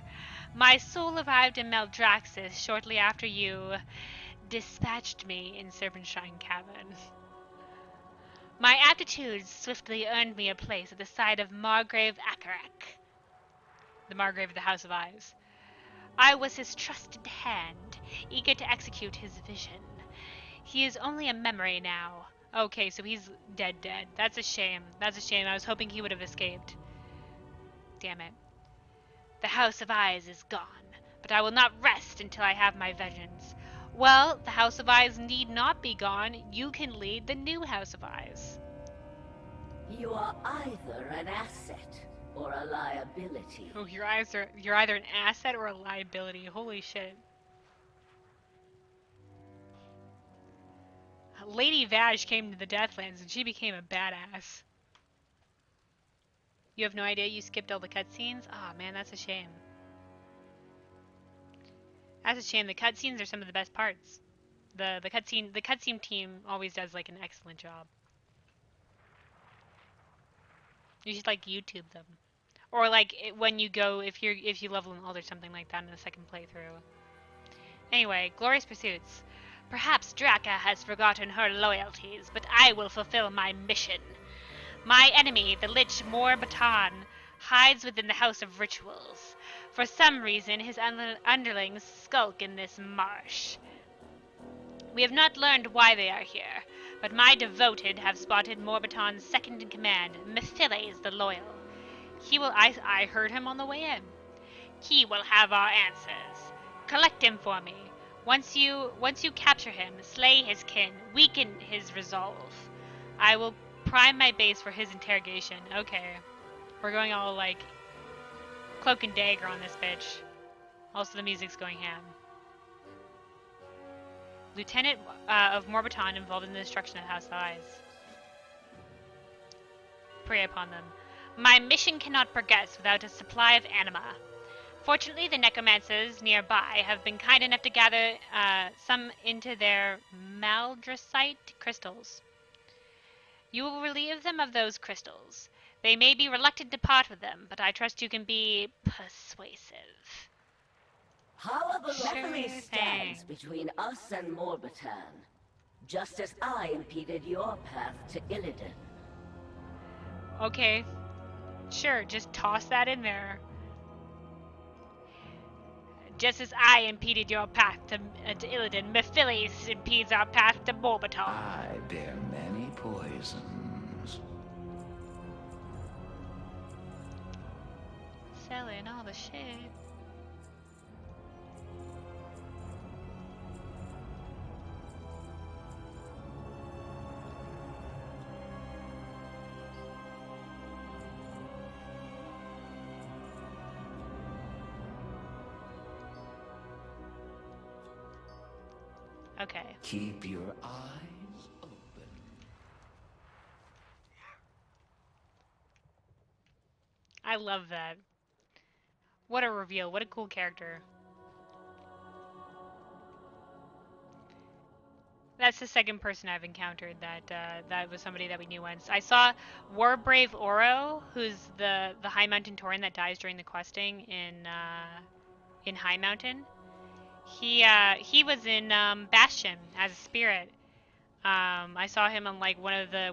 My soul arrived in Maldraxxus shortly after you dispatched me in Serpentine Cavern. My aptitudes swiftly earned me a place at the side of Margrave Akarak, the Margrave of the House of Eyes. I was his trusted hand, eager to execute his vision. He is only a memory now. Okay, so he's dead. That's a shame. That's a shame. I was hoping he would have escaped. Damn it. The House of Eyes is gone, but I will not rest until I have my vengeance. Well, the House of Eyes need not be gone. You can lead the new House of Eyes. You are either an asset or a liability. Oh, you're either an asset or a liability. Holy shit. Lady Vaj came to the Deathlands and she became a badass. You have no idea you skipped all the cutscenes? Aw, man, that's a shame. That's a shame. The cutscenes are some of the best parts. The cutscene team always does like an excellent job. You should like YouTube them, or like when you go if you level an ult or something like that in the second playthrough. Anyway, glorious pursuits. Perhaps Draka has forgotten her loyalties, but I will fulfill my mission. My enemy, the Lich Mor-Batan, hides within the House of Rituals. For some reason, his underlings skulk in this marsh. We have not learned why they are here, but my devoted have spotted Mor-Batan's second-in-command, Mephiles the Loyal. I heard him on the way in. He will have our answers. Collect him for me. Once you capture him, slay his kin, weaken his resolve. I will prime my base for his interrogation. Okay. We're going all like cloak and dagger on this bitch. Also the music's going ham. Lieutenant of Mor-Batan involved in the destruction of House Eyes. Prey upon them. My mission cannot progress without a supply of anima. Fortunately, the necromancers nearby have been kind enough to gather some into their Maldraxxus crystals. You will relieve them of those crystals. They may be reluctant to part with them, but I trust you can be persuasive. However, Sure Mephiles stands between us and Mor-Batan, just as I impeded your path to Illidan. Okay. Sure, just toss that in there. Just as I impeded your path to Illidan, Mephiles impedes our path to Mor-Batan. I bear many poisons. Selling all the shit. Okay. Keep your eyes open. I love that. What a reveal. What a cool character. That's the second person I've encountered that was somebody that we knew once. I saw Warbrave Oro, who's the High Mountain Tauren that dies during the questing in High Mountain. He was in Bastion as a spirit. I saw him on like one of the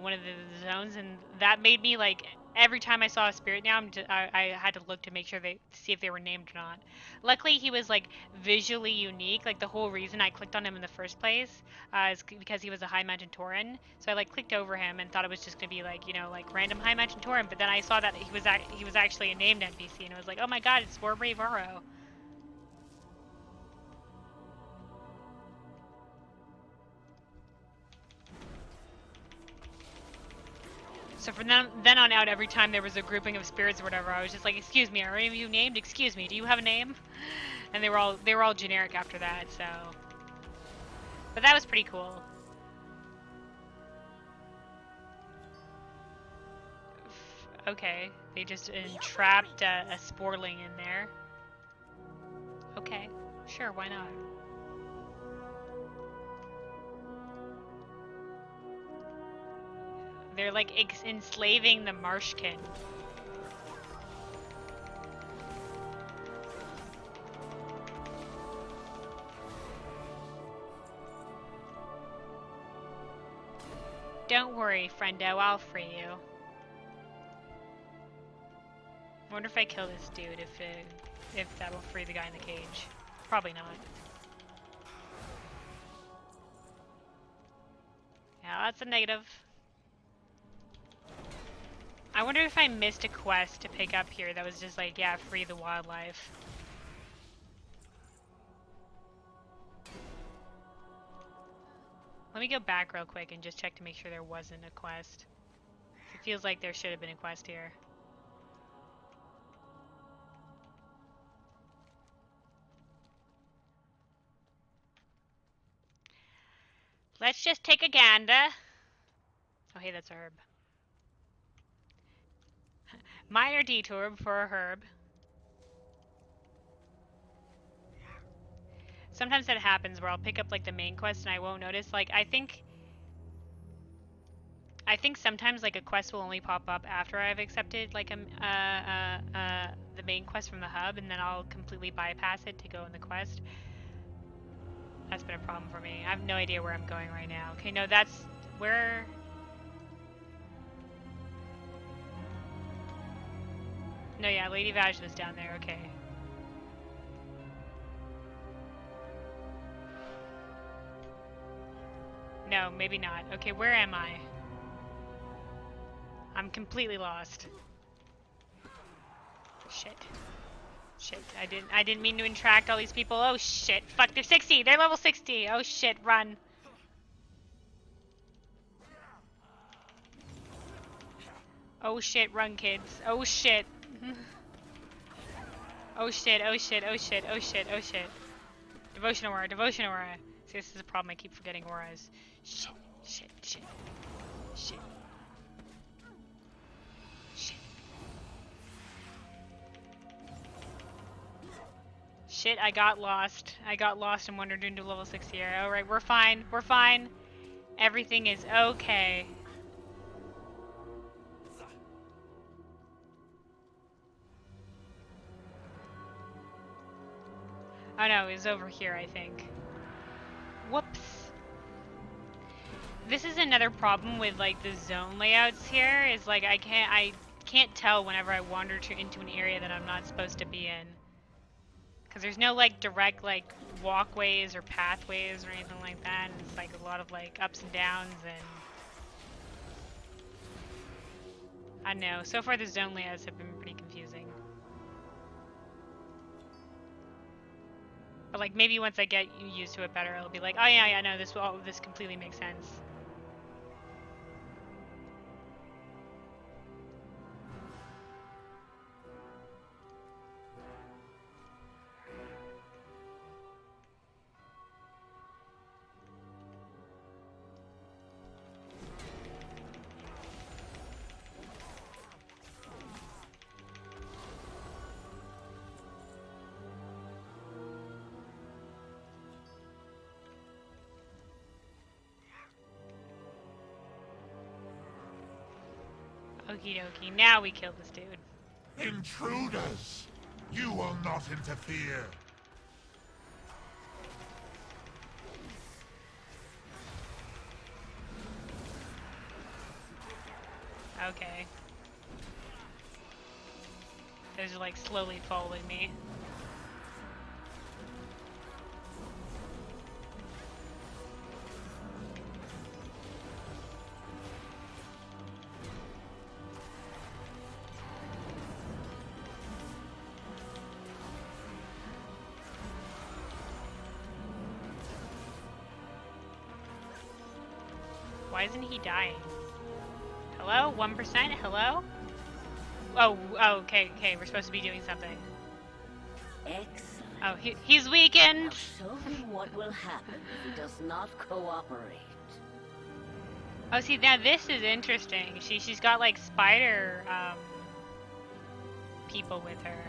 zones, and that made me like every time I saw a spirit now, I had to look to make sure to see if they were named or not. Luckily, he was like visually unique. Like the whole reason I clicked on him in the first place is because he was a High Mountain Tauren. So I like clicked over him and thought it was just gonna be like like random High Mountain Tauren. But then I saw that he was actually a named NPC, and I was like, oh my god, it's Warbrave Oro. So from then on out, every time there was a grouping of spirits or whatever, I was just like, "Excuse me, are any of you named? Excuse me, do you have a name?" And they were all generic after that. So, but that was pretty cool. Okay, they just entrapped a sporling in there. Okay, sure, why not? They're like enslaving the Marshkin. Don't worry, friendo, I'll free you. I wonder if I kill this dude, if that will free the guy in the cage. Probably not. Yeah, that's a negative. I wonder if I missed a quest to pick up here that was just like, yeah, free the wildlife. Let me go back real quick and just check to make sure there wasn't a quest. It feels like there should have been a quest here. Let's just take a gander. Oh, hey, that's a herb. Minor detour for a herb. Sometimes that happens where I'll pick up like the main quest and I won't notice. Like I think sometimes like a quest will only pop up after I've accepted like the main quest from the hub, and then I'll completely bypass it to go in the quest. That's been a problem for me. I have no idea where I'm going right now. Okay, no, that's where. No, yeah, Lady Vaj was down there. Okay. No, maybe not. Okay, where am I? I'm completely lost. Shit. Shit, I didn't mean to attract all these people. Oh shit. Fuck, they're 60. They're level 60. Oh shit, run. Oh shit, run kids. Oh shit. Oh shit, oh shit, oh shit, oh shit, oh shit. Devotion aura, devotion aura. See, this is a problem, I keep forgetting auras. Shit, shit, shit. Shit. Shit. Shit, I got lost. I got lost and wandered into level 60 area. Alright, we're fine. We're fine. Everything is okay. Oh no, it's over here, I think. Whoops. This is another problem with like the zone layouts here, is like I can't tell whenever I wander into an area that I'm not supposed to be in. Cause there's no like direct like walkways or pathways or anything like that, and it's like a lot of like ups and downs, and I don't know. So far the zone layouts have been pretty confusing. But like maybe once I get used to it better, it'll be like, oh yeah, no, this completely makes sense. Okie dokie, now we kill this dude. Intruders! You will not interfere! Okay. Those are like slowly following me. Why isn't he dying? Hello? 1%? Hello? Oh, okay, we're supposed to be doing something. Excellent. Oh, he's weakened! Now show him what will happen if he does not cooperate. Oh, see, now this is interesting. She's got, like, spider, people with her.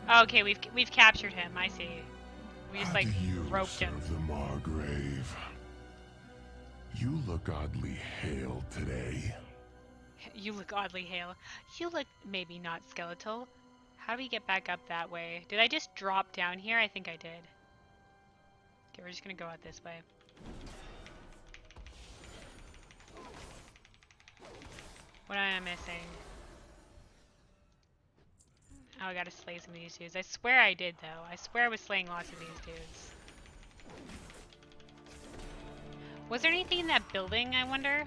Oh, okay, we've captured him, I see. We just, like, roped him. The Margrave. You look oddly hale today. You look oddly hale. You look maybe not skeletal. How do we get back up that way? Did I just drop down here? I think I did. Okay, we're just gonna go out this way. What am I missing? Oh, I gotta slay some of these dudes. I swear I did, though. I swear I was slaying lots of these dudes. Was there anything in that building, I wonder?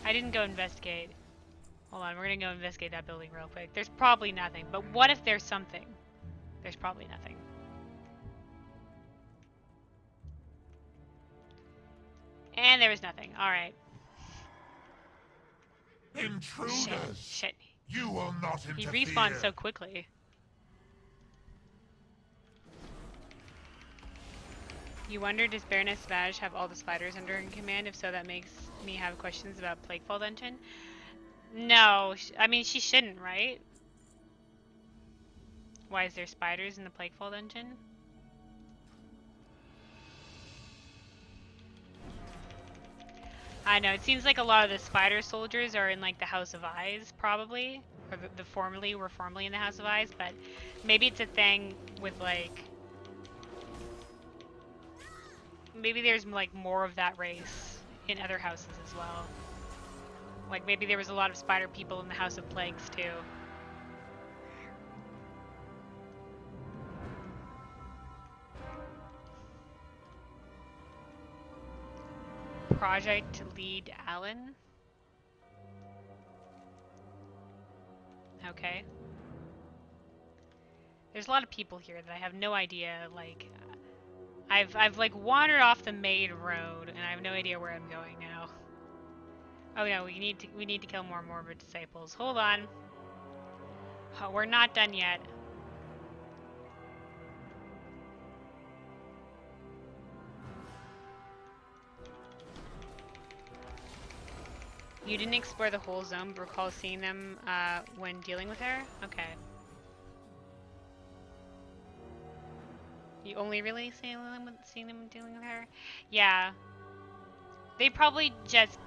I didn't go investigate. Hold on, we're gonna go investigate that building real quick. There's probably nothing, but what if there's something? There's probably nothing. And there was nothing. Alright. Intruders! Shit. You will not interfere. He respawned so quickly. You wonder, does Baroness Vaj have all the spiders under her command? If so, that makes me have questions about Plaguefall Dungeon. No, I mean, she shouldn't, right? Why, is there spiders in the Plaguefall Dungeon? I know, it seems like a lot of the spider soldiers are in like the House of Eyes, probably. Or the formerly were formerly in the House of Eyes, but maybe it's a thing with like... Maybe there's like more of that race in other houses as well. Like maybe there was a lot of spider people in the House of Plagues too. Project lead Alan. Okay. There's a lot of people here that I have no idea, like... I've like wandered off the main road and I have no idea where I'm going now. Oh no, we need to kill more morbid disciples. Hold on. Oh, we're not done yet. You didn't explore the whole zone, but recall seeing them when dealing with her? Okay. You only really seeing them dealing with her? Yeah. They probably just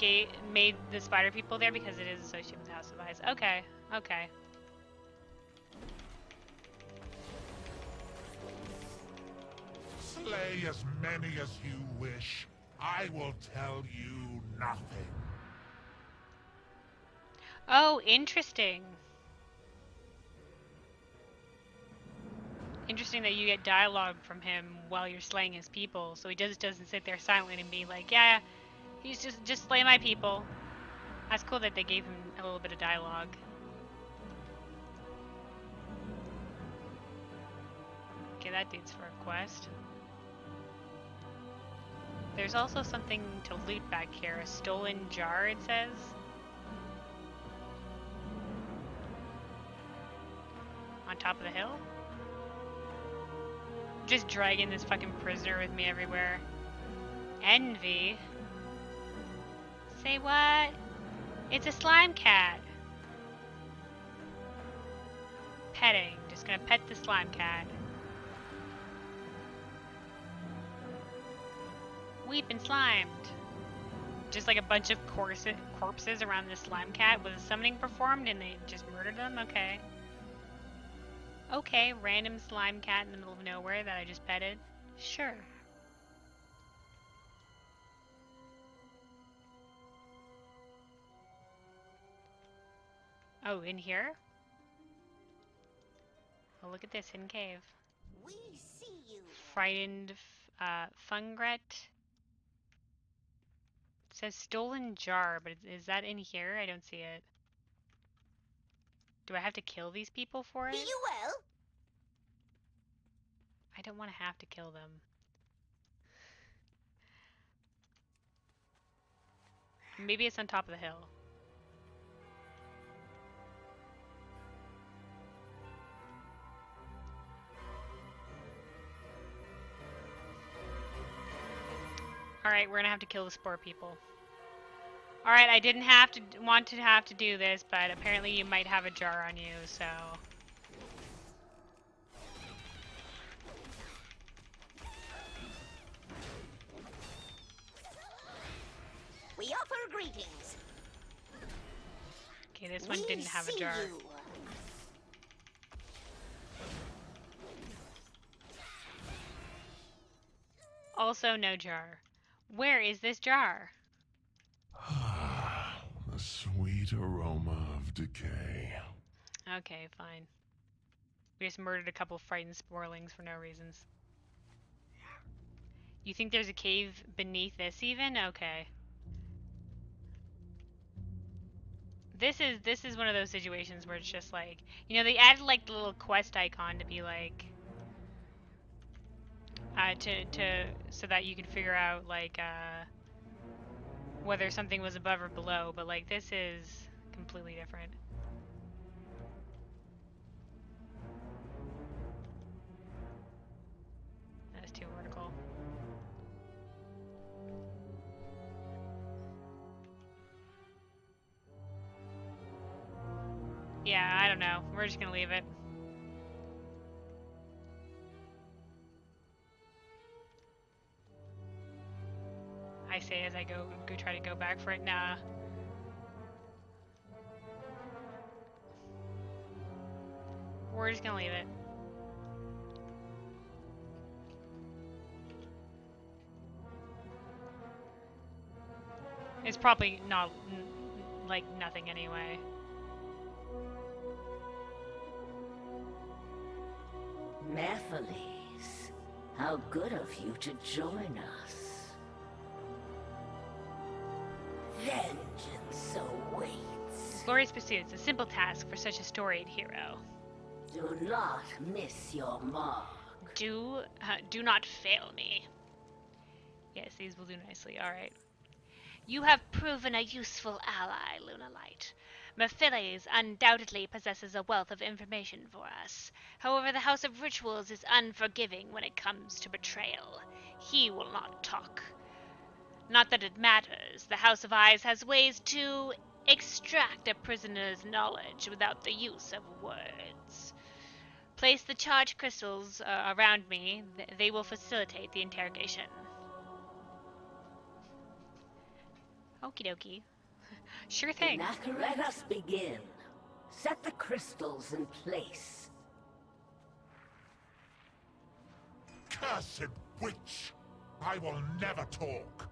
made the spider people there because it is associated with the House of Eyes. Okay, okay. Slay as many as you wish. I will tell you nothing. Oh, interesting. Interesting that you get dialogue from him while you're slaying his people, so he just doesn't sit there silently and be like, yeah, he's just slay my people. That's cool that they gave him a little bit of dialogue. Okay, that dude's for a quest. There's also something to loot back here, a stolen jar, it says. On top of the hill? Just dragging this fucking prisoner with me everywhere. Envy? Say what? It's a slime cat. Petting. Just gonna pet the slime cat. Weeping slimed. Just like a bunch of corpses around this slime cat. Was summoning performed and they just murdered them? Okay. Okay, random slime cat in the middle of nowhere that I just petted. Sure. Oh, in here? Oh, look at this hidden cave. We see you. Frightened Fungret. It says stolen jar, but is that in here? I don't see it. Do I have to kill these people for it? You will. I don't want to have to kill them. Maybe it's on top of the hill. Alright, we're gonna have to kill the spore people. Alright, I didn't want to have to do this, but apparently you might have a jar on you, so... We offer greetings. Okay, this one didn't have a jar. You. Also no jar. Where is this jar? The sweet aroma of decay. Okay, fine. We just murdered a couple frightened sporelings for no reasons. You think there's a cave beneath this even? Okay. This is one of those situations where it's just like, you know, they added like the little quest icon to be like so that you can figure out like whether something was above or below, but like this is completely different. That's too vertical. Yeah, I don't know. We're just gonna leave it. I say as I go try to go back for it. Nah. We're just gonna leave it. It's probably not like nothing anyway. Nephiles, how good of you to join us. Vengeance awaits. Glorious pursuits, a simple task for such a storied hero. Do not miss your mark. Do not fail me. Yes, these will do nicely. All right. You have proven a useful ally, Lunalight. Mephiles undoubtedly possesses a wealth of information for us. However, the House of Rituals is unforgiving when it comes to betrayal. He will not talk. Not that it matters. The House of Eyes has ways to extract a prisoner's knowledge without the use of words. Place the charged crystals around me. They will facilitate the interrogation. Okie dokie. Sure thing. Let us begin. Set the crystals in place. Cursed witch! I will never talk.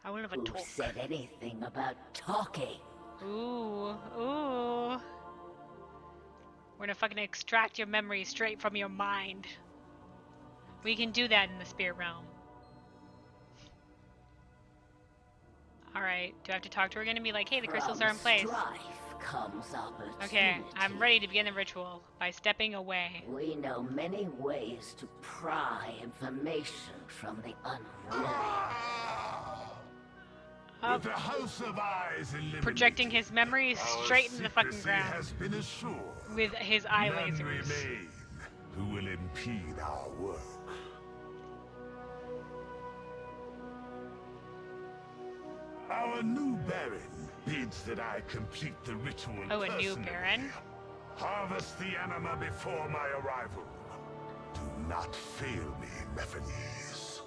I will never Who talk. said anything about talking? Ooh. We're gonna fucking extract your memory straight from your mind. We can do that in the spirit realm. Alright, do I have to talk to her again and be like, hey, the crystals are in place? Strife comes opportunity. Okay, I'm ready to begin the ritual by stepping away. We know many ways to pry information from the unwilling. With the House of Eyes eliminated, Projecting his memory straight in the fucking secrecy ground has been assured. with his eye None lasers. remain who will impede our work. Our new Baron bids that I complete the ritual Oh, a new personally. Baron? Harvest the anima before my arrival. Do not fail me, Mephiles.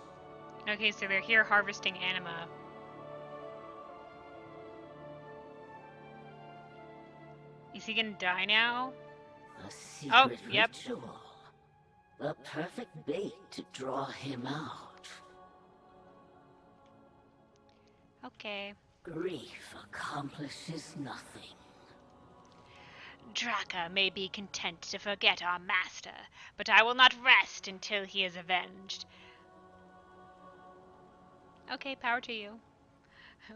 Okay, so they're here harvesting anima. Is he gonna die now? A secret yep. ritual. The perfect bait to draw him out. Okay. Grief accomplishes nothing. Draka may be content to forget our master, but I will not rest until he is avenged. Okay, power to you.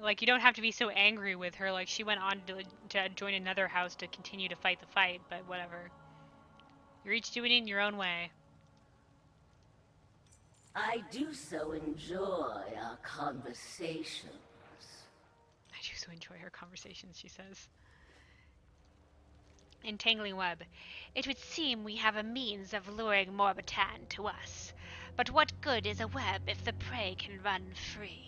Like, you don't have to be so angry with her. Like, she went on to join another house to continue to fight the fight, but whatever. You're each doing it in your own way. I do so enjoy our conversations. I do so enjoy her conversations, she says. Entangling web. It would seem we have a means of luring Morbatan to us. But what good is a web if the prey can run free?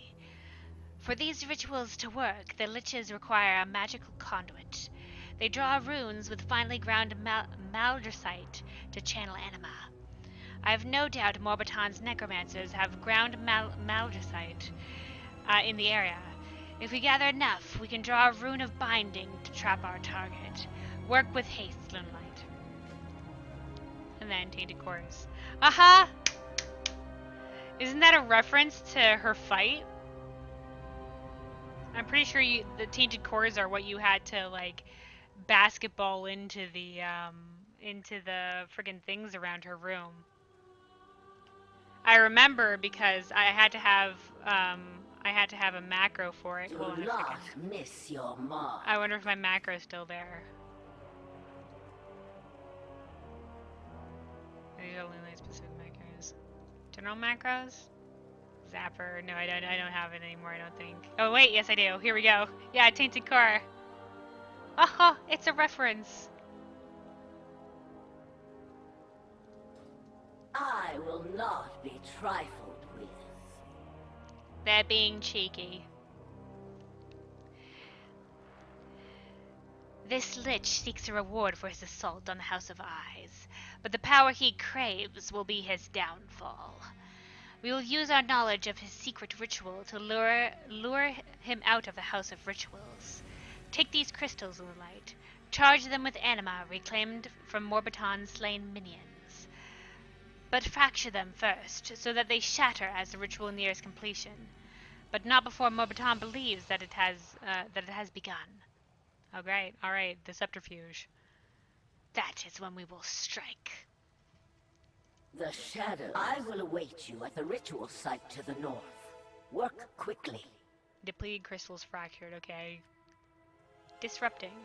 For these rituals to work, the liches require a magical conduit. They draw runes with finely ground Maldraxxus to channel anima. I have no doubt Morbatan's necromancers have ground Maldraxxus in the area. If we gather enough, we can draw a rune of binding to trap our target. Work with haste, Lunalight. And then Tainted Cores. Aha! Isn't that a reference to her fight? I'm pretty sure the Tainted Cores are what you had to, like, basketball into the friggin' things around her room. I remember because I had to have a macro for it. Do Hold on a not second. miss your mark. I wonder if my macro is still there. These are only specific macros. General macros? Zapper. No, I don't have it anymore, I don't think. Oh wait, yes I do. Here we go. Yeah, Tainted Core. Oh, it's a reference. I will not be trifled with. They're being cheeky. This lich seeks a reward for his assault on the House of Eyes, but the power he craves will be his downfall. We will use our knowledge of his secret ritual to lure him out of the House of Rituals. Take these crystals in the light. Charge them with anima reclaimed from Morbiton's slain minions. But fracture them first, so that they shatter as the ritual nears completion. But not before Morbiton believes that it has begun. Oh great, alright, the subterfuge. That is when we will strike. The shadow. I will await you at the ritual site to the north. Work quickly. Depleted crystals fractured, okay. Disrupting.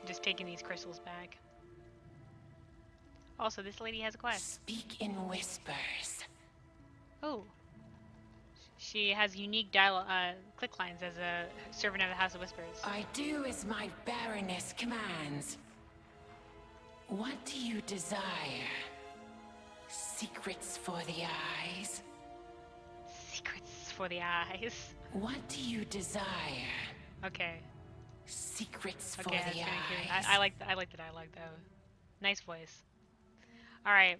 Just taking these crystals back. Also, this lady has a quest. Speak in whispers. Oh. She has unique click lines as a servant of the House of Whispers. I do as my Baroness commands. What do you desire? Secrets for the eyes? Secrets for the eyes. What do you desire? Okay. Secrets for Okay, the eyes. I like the dialogue though. Nice voice. Alright.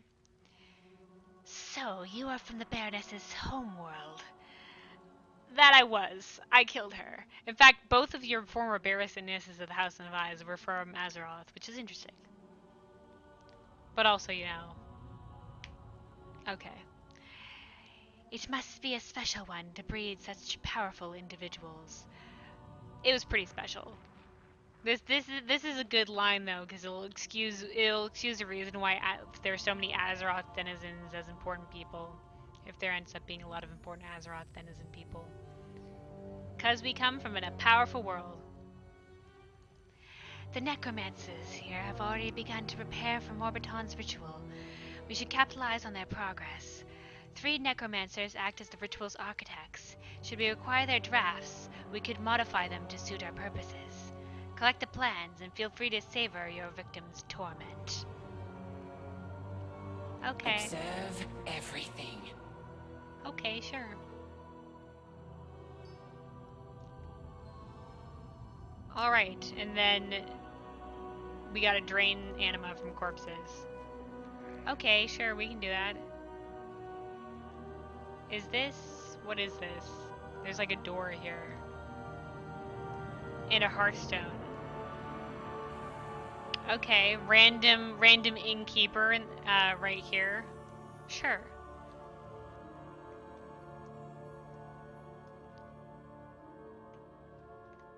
So, you are from the Baroness's homeworld. That I was. I killed her. In fact, both of your former Baronesses of the House of Eyes were from Azeroth, which is interesting. But also, you know. Okay. It must be a special one to breed such powerful individuals. It was pretty special. This is a good line though, because it'll excuse the reason why there are so many Azeroth denizens as important people. If there ends up being a lot of important Azeroth denizen people. Because we come from a powerful world. The necromancers here have already begun to prepare for Morbiton's ritual. We should capitalize on their progress. 3 necromancers act as the ritual's architects. Should we acquire their drafts, we could modify them to suit our purposes. Collect the plans and feel free to savor your victim's torment. Okay. Observe everything. Okay, sure. Alright, and then we gotta drain anima from corpses. Okay, sure, we can do that. Is this... what is this? There's like a door here. And a hearthstone. Okay, random innkeeper right here. Sure.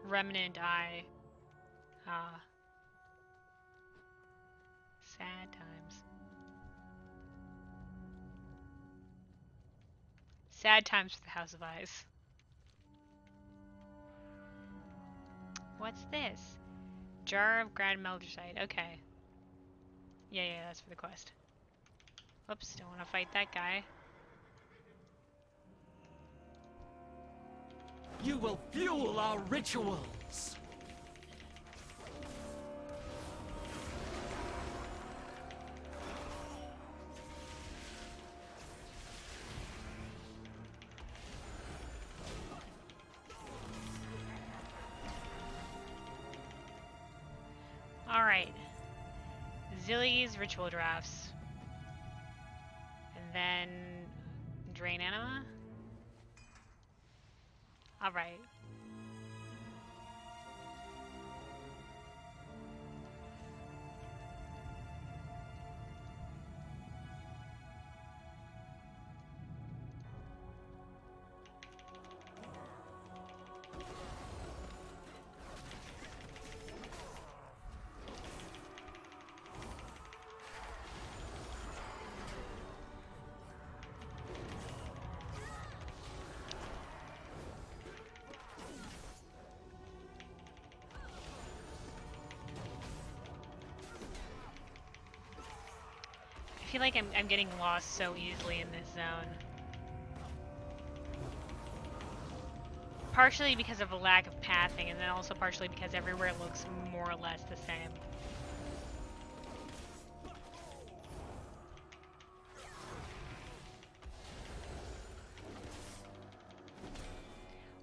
Remnant Eye. Ah. Sad times. Sad times for the House of Eyes. What's this? Jar of Grand Meldersite. Okay. Yeah, that's for the quest. Whoops, don't want to fight that guy. You will fuel our rituals! Alright. Zilly's ritual drafts. And then drain anima? Alright. I feel like I'm getting lost so easily in this zone. Partially because of a lack of pathing, and then also partially because everywhere looks more or less the same.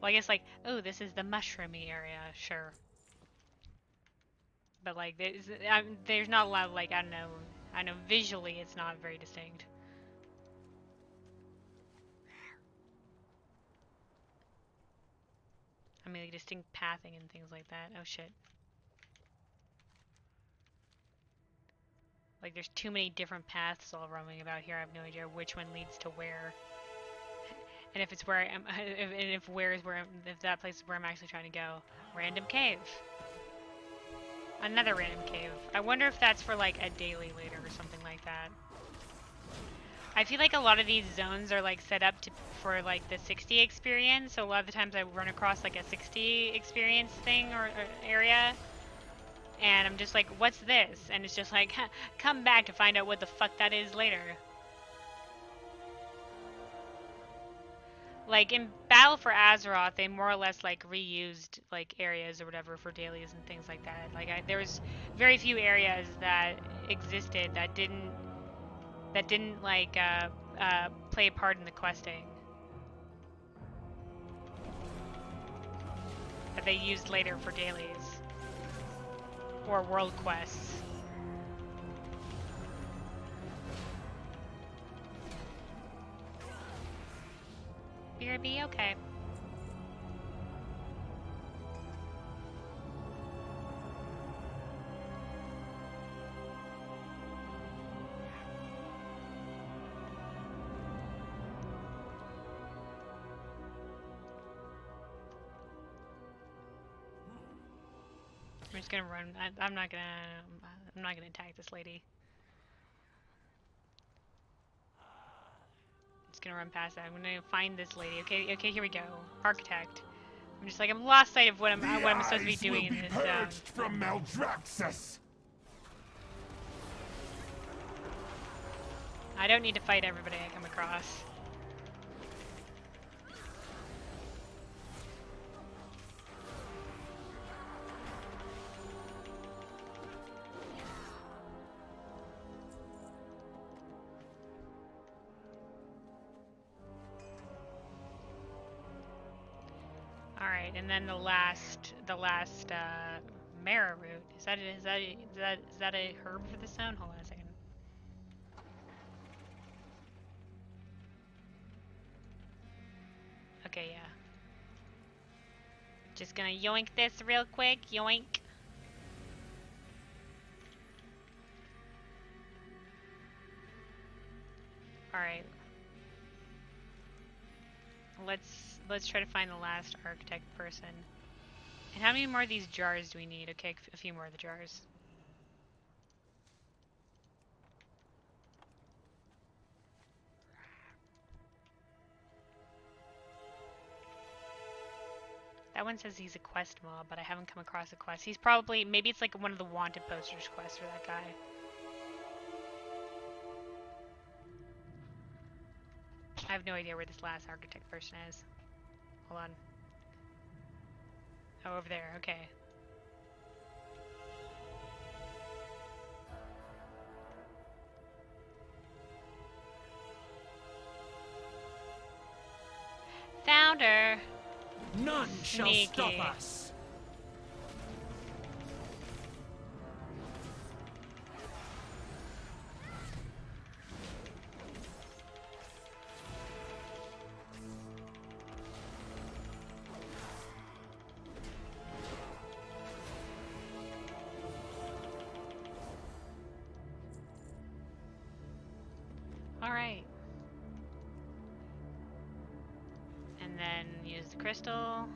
Well, I guess like, oh, this is the mushroomy area, sure. But like, there's not a lot of like, I don't know, visually it's not very distinct. I mean, like, distinct pathing and things like that. Oh shit. Like, there's too many different paths all roaming about here. I have no idea which one leads to where. And if it's where I am, if that place is where I'm actually trying to go. Random cave. Another random cave. I wonder if that's for, like, a daily later or something like that. I feel like a lot of these zones are, like, set up for, like, the 60 experience. So a lot of the times I run across, like, a 60 experience thing or area. And I'm just like, what's this? And it's just like, come back to find out what the fuck that is later. Like, in Battle for Azeroth, they more or less, like, reused, like, areas or whatever for dailies and things like that. Like, there was very few areas that existed that didn't, like, play a part in the questing. That they used later for dailies. Or world quests. BRB, okay. I'm just gonna run. I'm not gonna attack this lady. I'm just gonna run past that. I'm gonna find this lady. Okay, here we go. Architect. I'm just like, I'm lost sight of what I'm supposed to be doing in this zone. From Maldraxxus. I don't need to fight everybody I come across. Alright, and then the last Mara root. Is that a herb for the zone? Hold on a second. Okay, yeah. Just gonna yoink this real quick. Yoink. Alright. Let's try to find the last architect person. And how many more of these jars do we need? Okay, a few more of the jars. That one says he's a quest mob, but I haven't come across a quest. He's probably, maybe it's like one of the wanted posters quests for that guy. I have no idea where this last architect person is. Hold on. Oh, over there, okay. Found her! None shall stop us! Alright. And then use the crystal.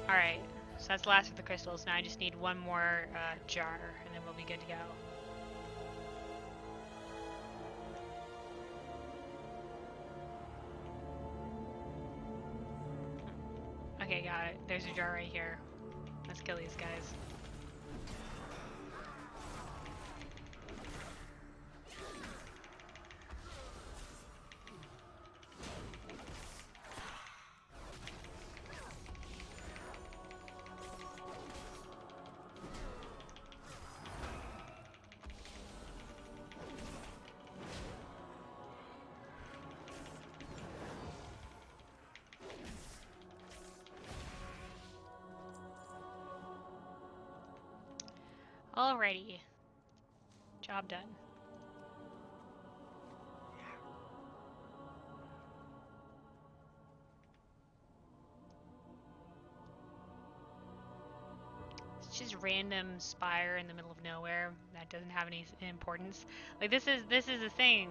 Alright, so that's the last of the crystals. Now I just need one more jar, and then we'll be good to go. Okay, got it. There's a jar right here. Let's kill these guys. Alrighty. Job done. random spire in the middle of nowhere that doesn't have any importance. Like this is a thing.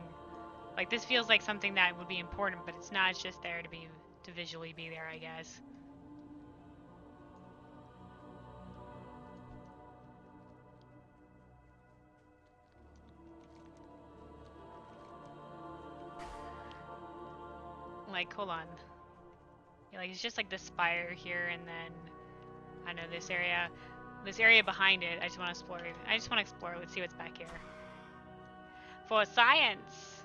Like this feels like something that would be important, but it's not. It's just there to visually be there, I guess. Like, hold on. Yeah, like, it's just like the spire here, and then I know this area behind it. I just want to explore. Let's see what's back here. For science.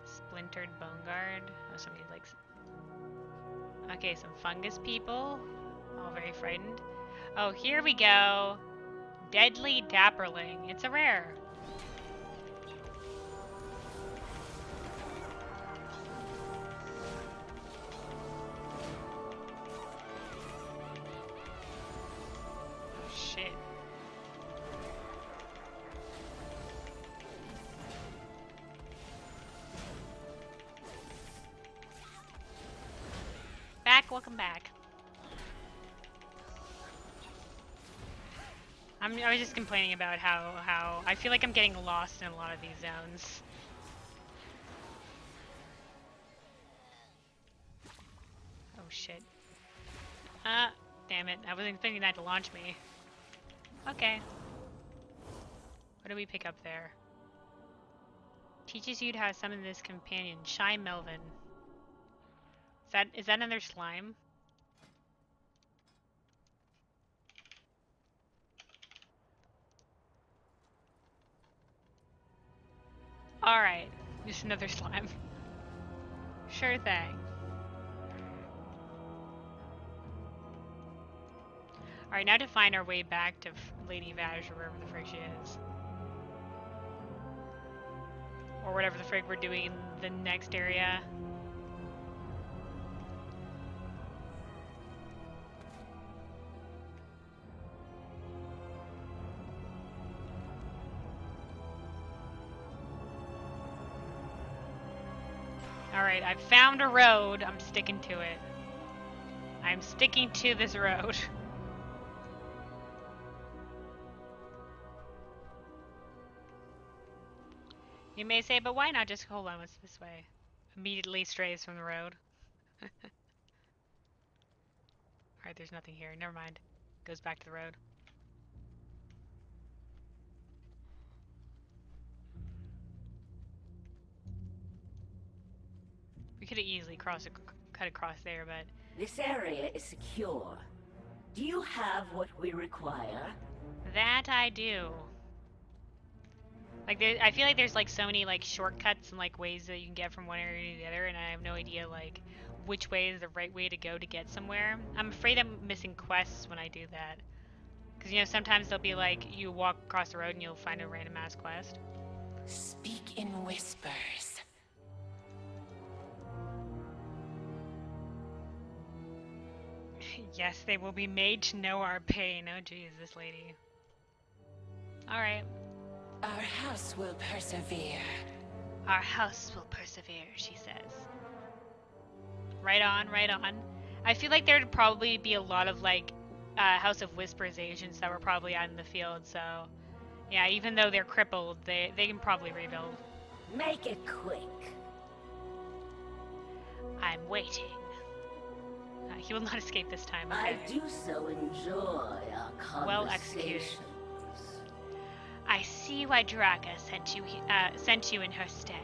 Splintered bone guard. Oh, somebody likes. Okay, some fungus people. All very frightened. Oh, here we go. Deadly Dapperling. It's a rare. Shit. Welcome back. I was just complaining about how I feel like I'm getting lost in a lot of these zones. Oh shit. Damn it. I wasn't expecting that to launch me. Okay. What do we pick up there? Teaches you how to summon this companion, Shy Melvin. Is that another slime? Alright, just another slime. Sure thing. Alright, now to find our way back to Lady Vashj or wherever the frig she is. Or whatever the frig we're doing in the next area. Alright, I've found a road. I'm sticking to it. I'm sticking to this road. You may say, but why not just hold on, what's this way? Immediately strays from the road. Alright, there's nothing here. Never mind. Goes back to the road. We could have easily cut across there, but... This area is secure. Do you have what we require? That I do. Like, I feel like there's like so many like shortcuts and like ways that you can get from one area to the other, and I have no idea like which way is the right way to go to get somewhere. I'm afraid I'm missing quests when I do that. Because, you know, sometimes they'll be like, you walk across the road and you'll find a random ass quest. Speak in whispers. Yes, they will be made to know our pain. Oh, geez, this lady. Alright. Our house will persevere. Our house will persevere, she says. Right on, right on. I feel like there'd probably be a lot of, like, House of Whispers agents that were probably out in the field, so... Yeah, even though they're crippled, they can probably rebuild. Make it quick. I'm waiting. He will not escape this time, okay. I do so enjoy our conversations. Well executed. I see why Draka sent you in her stead.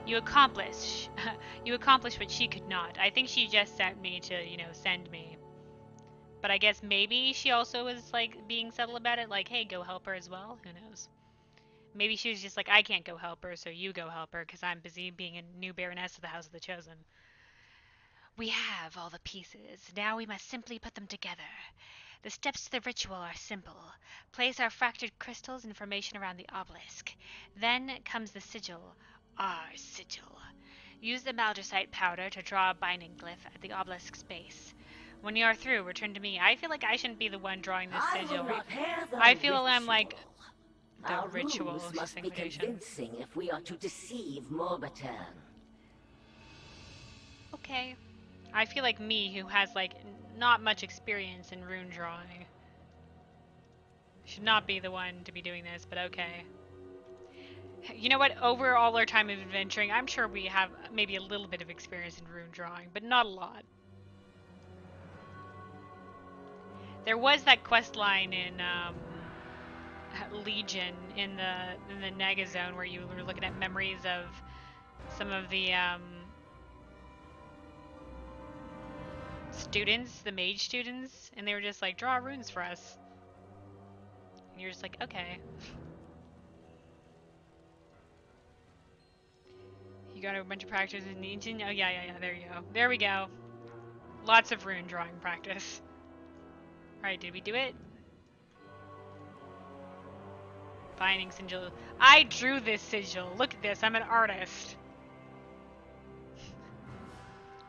You accomplish what she could not. I think she just sent me to, you know, send me. But I guess maybe she also was, like, being subtle about it, like, hey, go help her as well? Who knows? Maybe she was just like, I can't go help her, so you go help her, because I'm busy being a new Baroness of the House of the Chosen. We have all the pieces. Now we must simply put them together. The steps to the ritual are simple. Place our fractured crystals in formation around the obelisk. Then comes the sigil. Our sigil. Use the Maldraxxus powder to draw a binding glyph at the obelisk's base. When you are through, return to me. I feel like I shouldn't be the one drawing this sigil. I feel I'm like the our ritual rules must be convincing if we are to deceive Morbatan. Okay. I feel like me, who has like not much experience in rune drawing. Should not be the one to be doing this, but okay. You know what? Over all our time of adventuring, I'm sure we have maybe a little bit of experience in rune drawing, but not a lot. There was that quest line in Legion in the Naga Zone where you were looking at memories of some of the students, the mage students, and they were just like, draw runes for us. And you're just like, okay. You got a bunch of practice in Legion? Oh yeah, there you go. There we go. Lots of rune drawing practice. Alright, did we do it? Binding sigil. I drew this sigil. Look at this. I'm an artist.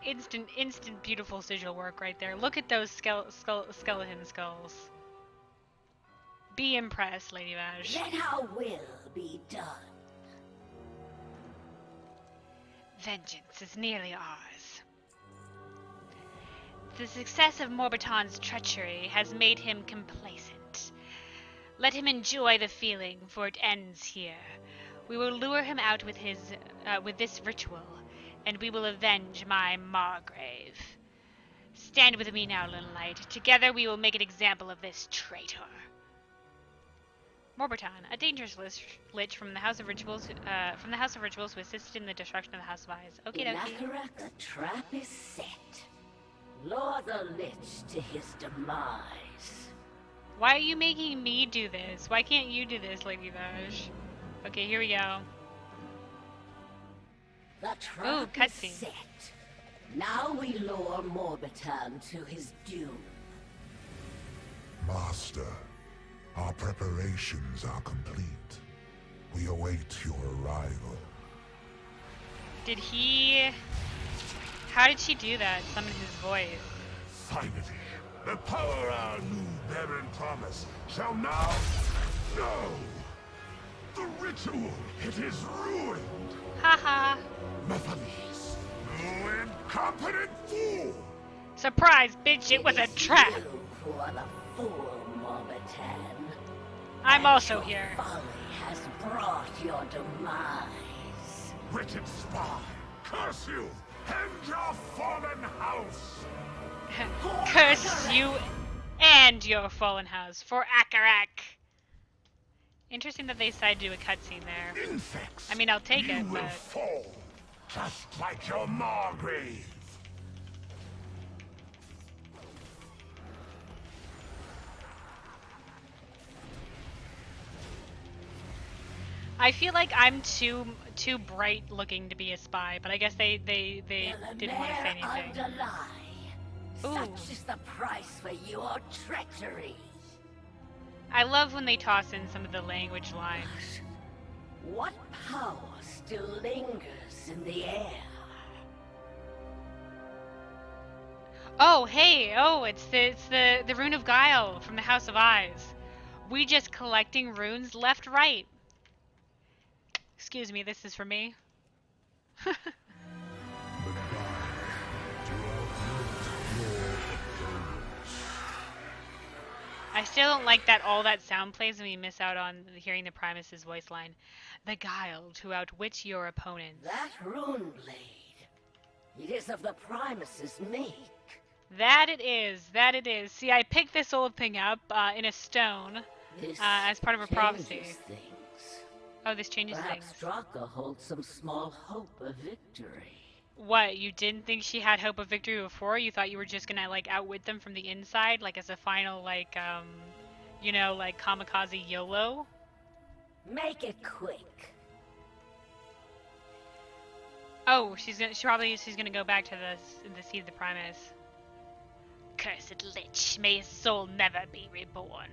Instant beautiful sigil work right there. Look at those skeleton skulls. Be impressed, Lady Vaj. Let our will be done. Vengeance is nearly ours. The success of Morbiton's treachery has made him complacent. Let him enjoy the feeling, for it ends here. We will lure him out with this ritual, and we will avenge my Margrave. Stand with me now, little knight. Together we will make an example of this traitor. Morbiton, a dangerous lich from the House of Rituals, who assisted in the destruction of the House of Eyes. Okie dokie. The trap is set. Lure the lich to his demise. Why are you making me do this? Why can't you do this, Lady Vaj? Okay, here we go. The trap is set. Now we lure Morbiton to his doom. Master, our preparations are complete. We await your arrival. Did he... How did she do that? Summon his voice. Finally, the power our new Baron promised shall now... No! The ritual, it is ruined! Haha. Methalis, you incompetent fool! Surprise, bitch, it was a trap! You who are the fool, Morbiton. I'm also here. Folly has brought your demise. Wicked spy, curse you, and your fallen house! Curse you and your fallen house for Akarak. Interesting that they decided to do a cutscene there. Infects, I mean, I'll take you it, will but... fall, just like your Margrave. I feel like I'm too bright looking to be a spy, but I guess they didn't want to say anything. Ooh. Such is the price for your treachery. I love when they toss in some of the language lines. What power still lingers in the air? Oh, hey, it's the Rune of Guile from the House of Eyes. We just collecting runes left, right. Excuse me, this is for me. I still don't like that all that sound plays when we miss out on hearing the Primus's voice line. The guile to outwit your opponents. That rune blade. It is of the Primus's make. That it is. See, I picked this old thing up in a stone as part of a prophecy. Things. Oh, this changes Perhaps things. Straka holds some small hope of victory. What, you didn't think she had hope of victory before? You thought you were just gonna, like, outwit them from the inside? Like, as a final, like, you know, like, kamikaze YOLO? Make it quick. Oh, she's gonna go back to the Seed of the Primus. Cursed lich, may his soul never be reborn.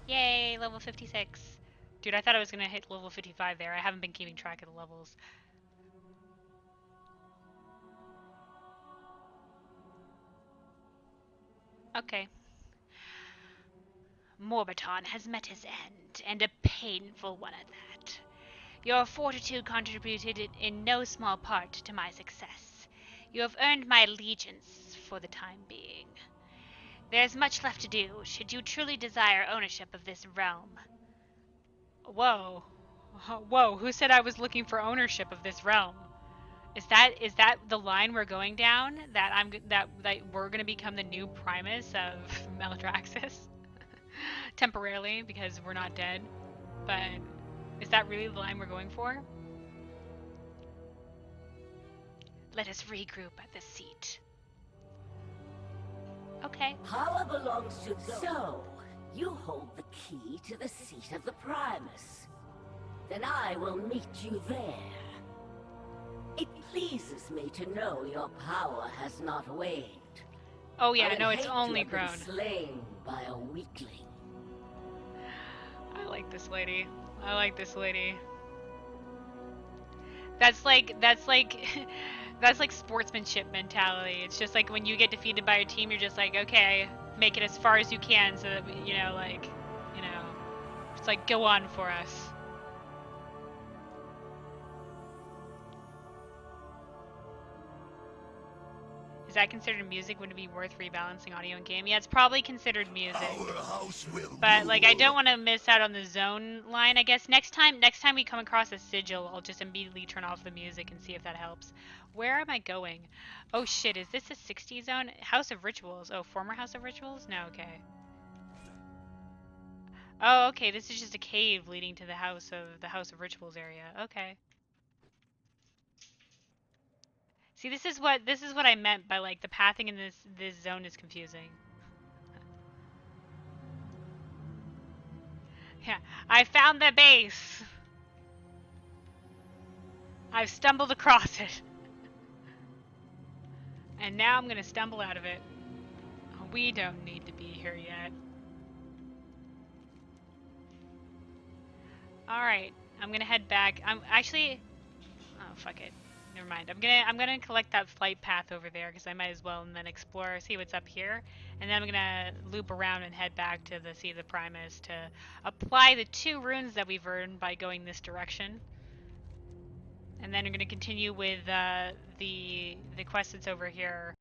Yay, level 56. Dude, I thought I was gonna hit level 55 there. I haven't been keeping track of the levels. Okay. Morbiton has met his end, and a painful one at that. Your fortitude contributed in no small part to my success. You have earned my allegiance for the time being. There is much left to do, should you truly desire ownership of this realm. Whoa. Whoa, who said I was looking for ownership of this realm? Is that the line we're going down? That we're gonna become the new Primus of Maldraxxus? Temporarily, because we're not dead. But is that really the line we're going for? Let us regroup at the seat. Okay. Power belongs to those. So, you hold the key to the seat of the Primus. Then I will meet you there. It pleases me to know your power has not waned. Oh yeah, no, it's only grown. Slain by a weakling. I like this lady. I like this lady. That's like that's like sportsmanship mentality. It's just like when you get defeated by a team, you're just like, okay, make it as far as you can so that, it's like, go on for us. Is that considered music? Would it be worth rebalancing audio and game? Yeah, it's probably considered music. But like, I don't want to miss out on the zone line. I guess next time we come across a sigil, I'll just immediately turn off the music and see if that helps. Where am I going? Oh shit, is this a 60 zone? House of Rituals. Oh, former House of Rituals? No, okay. Oh, okay, this is just a cave leading to the House of Rituals area. Okay. See, this is what I meant by like the pathing in this zone is confusing. Yeah, I found the base. I've stumbled across it. And now I'm gonna stumble out of it. We don't need to be here yet. Alright, I'm gonna head back. I'm actually... Oh, fuck it. Never mind. I'm gonna collect that flight path over there because I might as well, and then explore, see what's up here, and then I'm gonna loop around and head back to the Seat of the Primus to apply the 2 runes that we've earned by going this direction. And then I'm gonna continue with the quest that's over here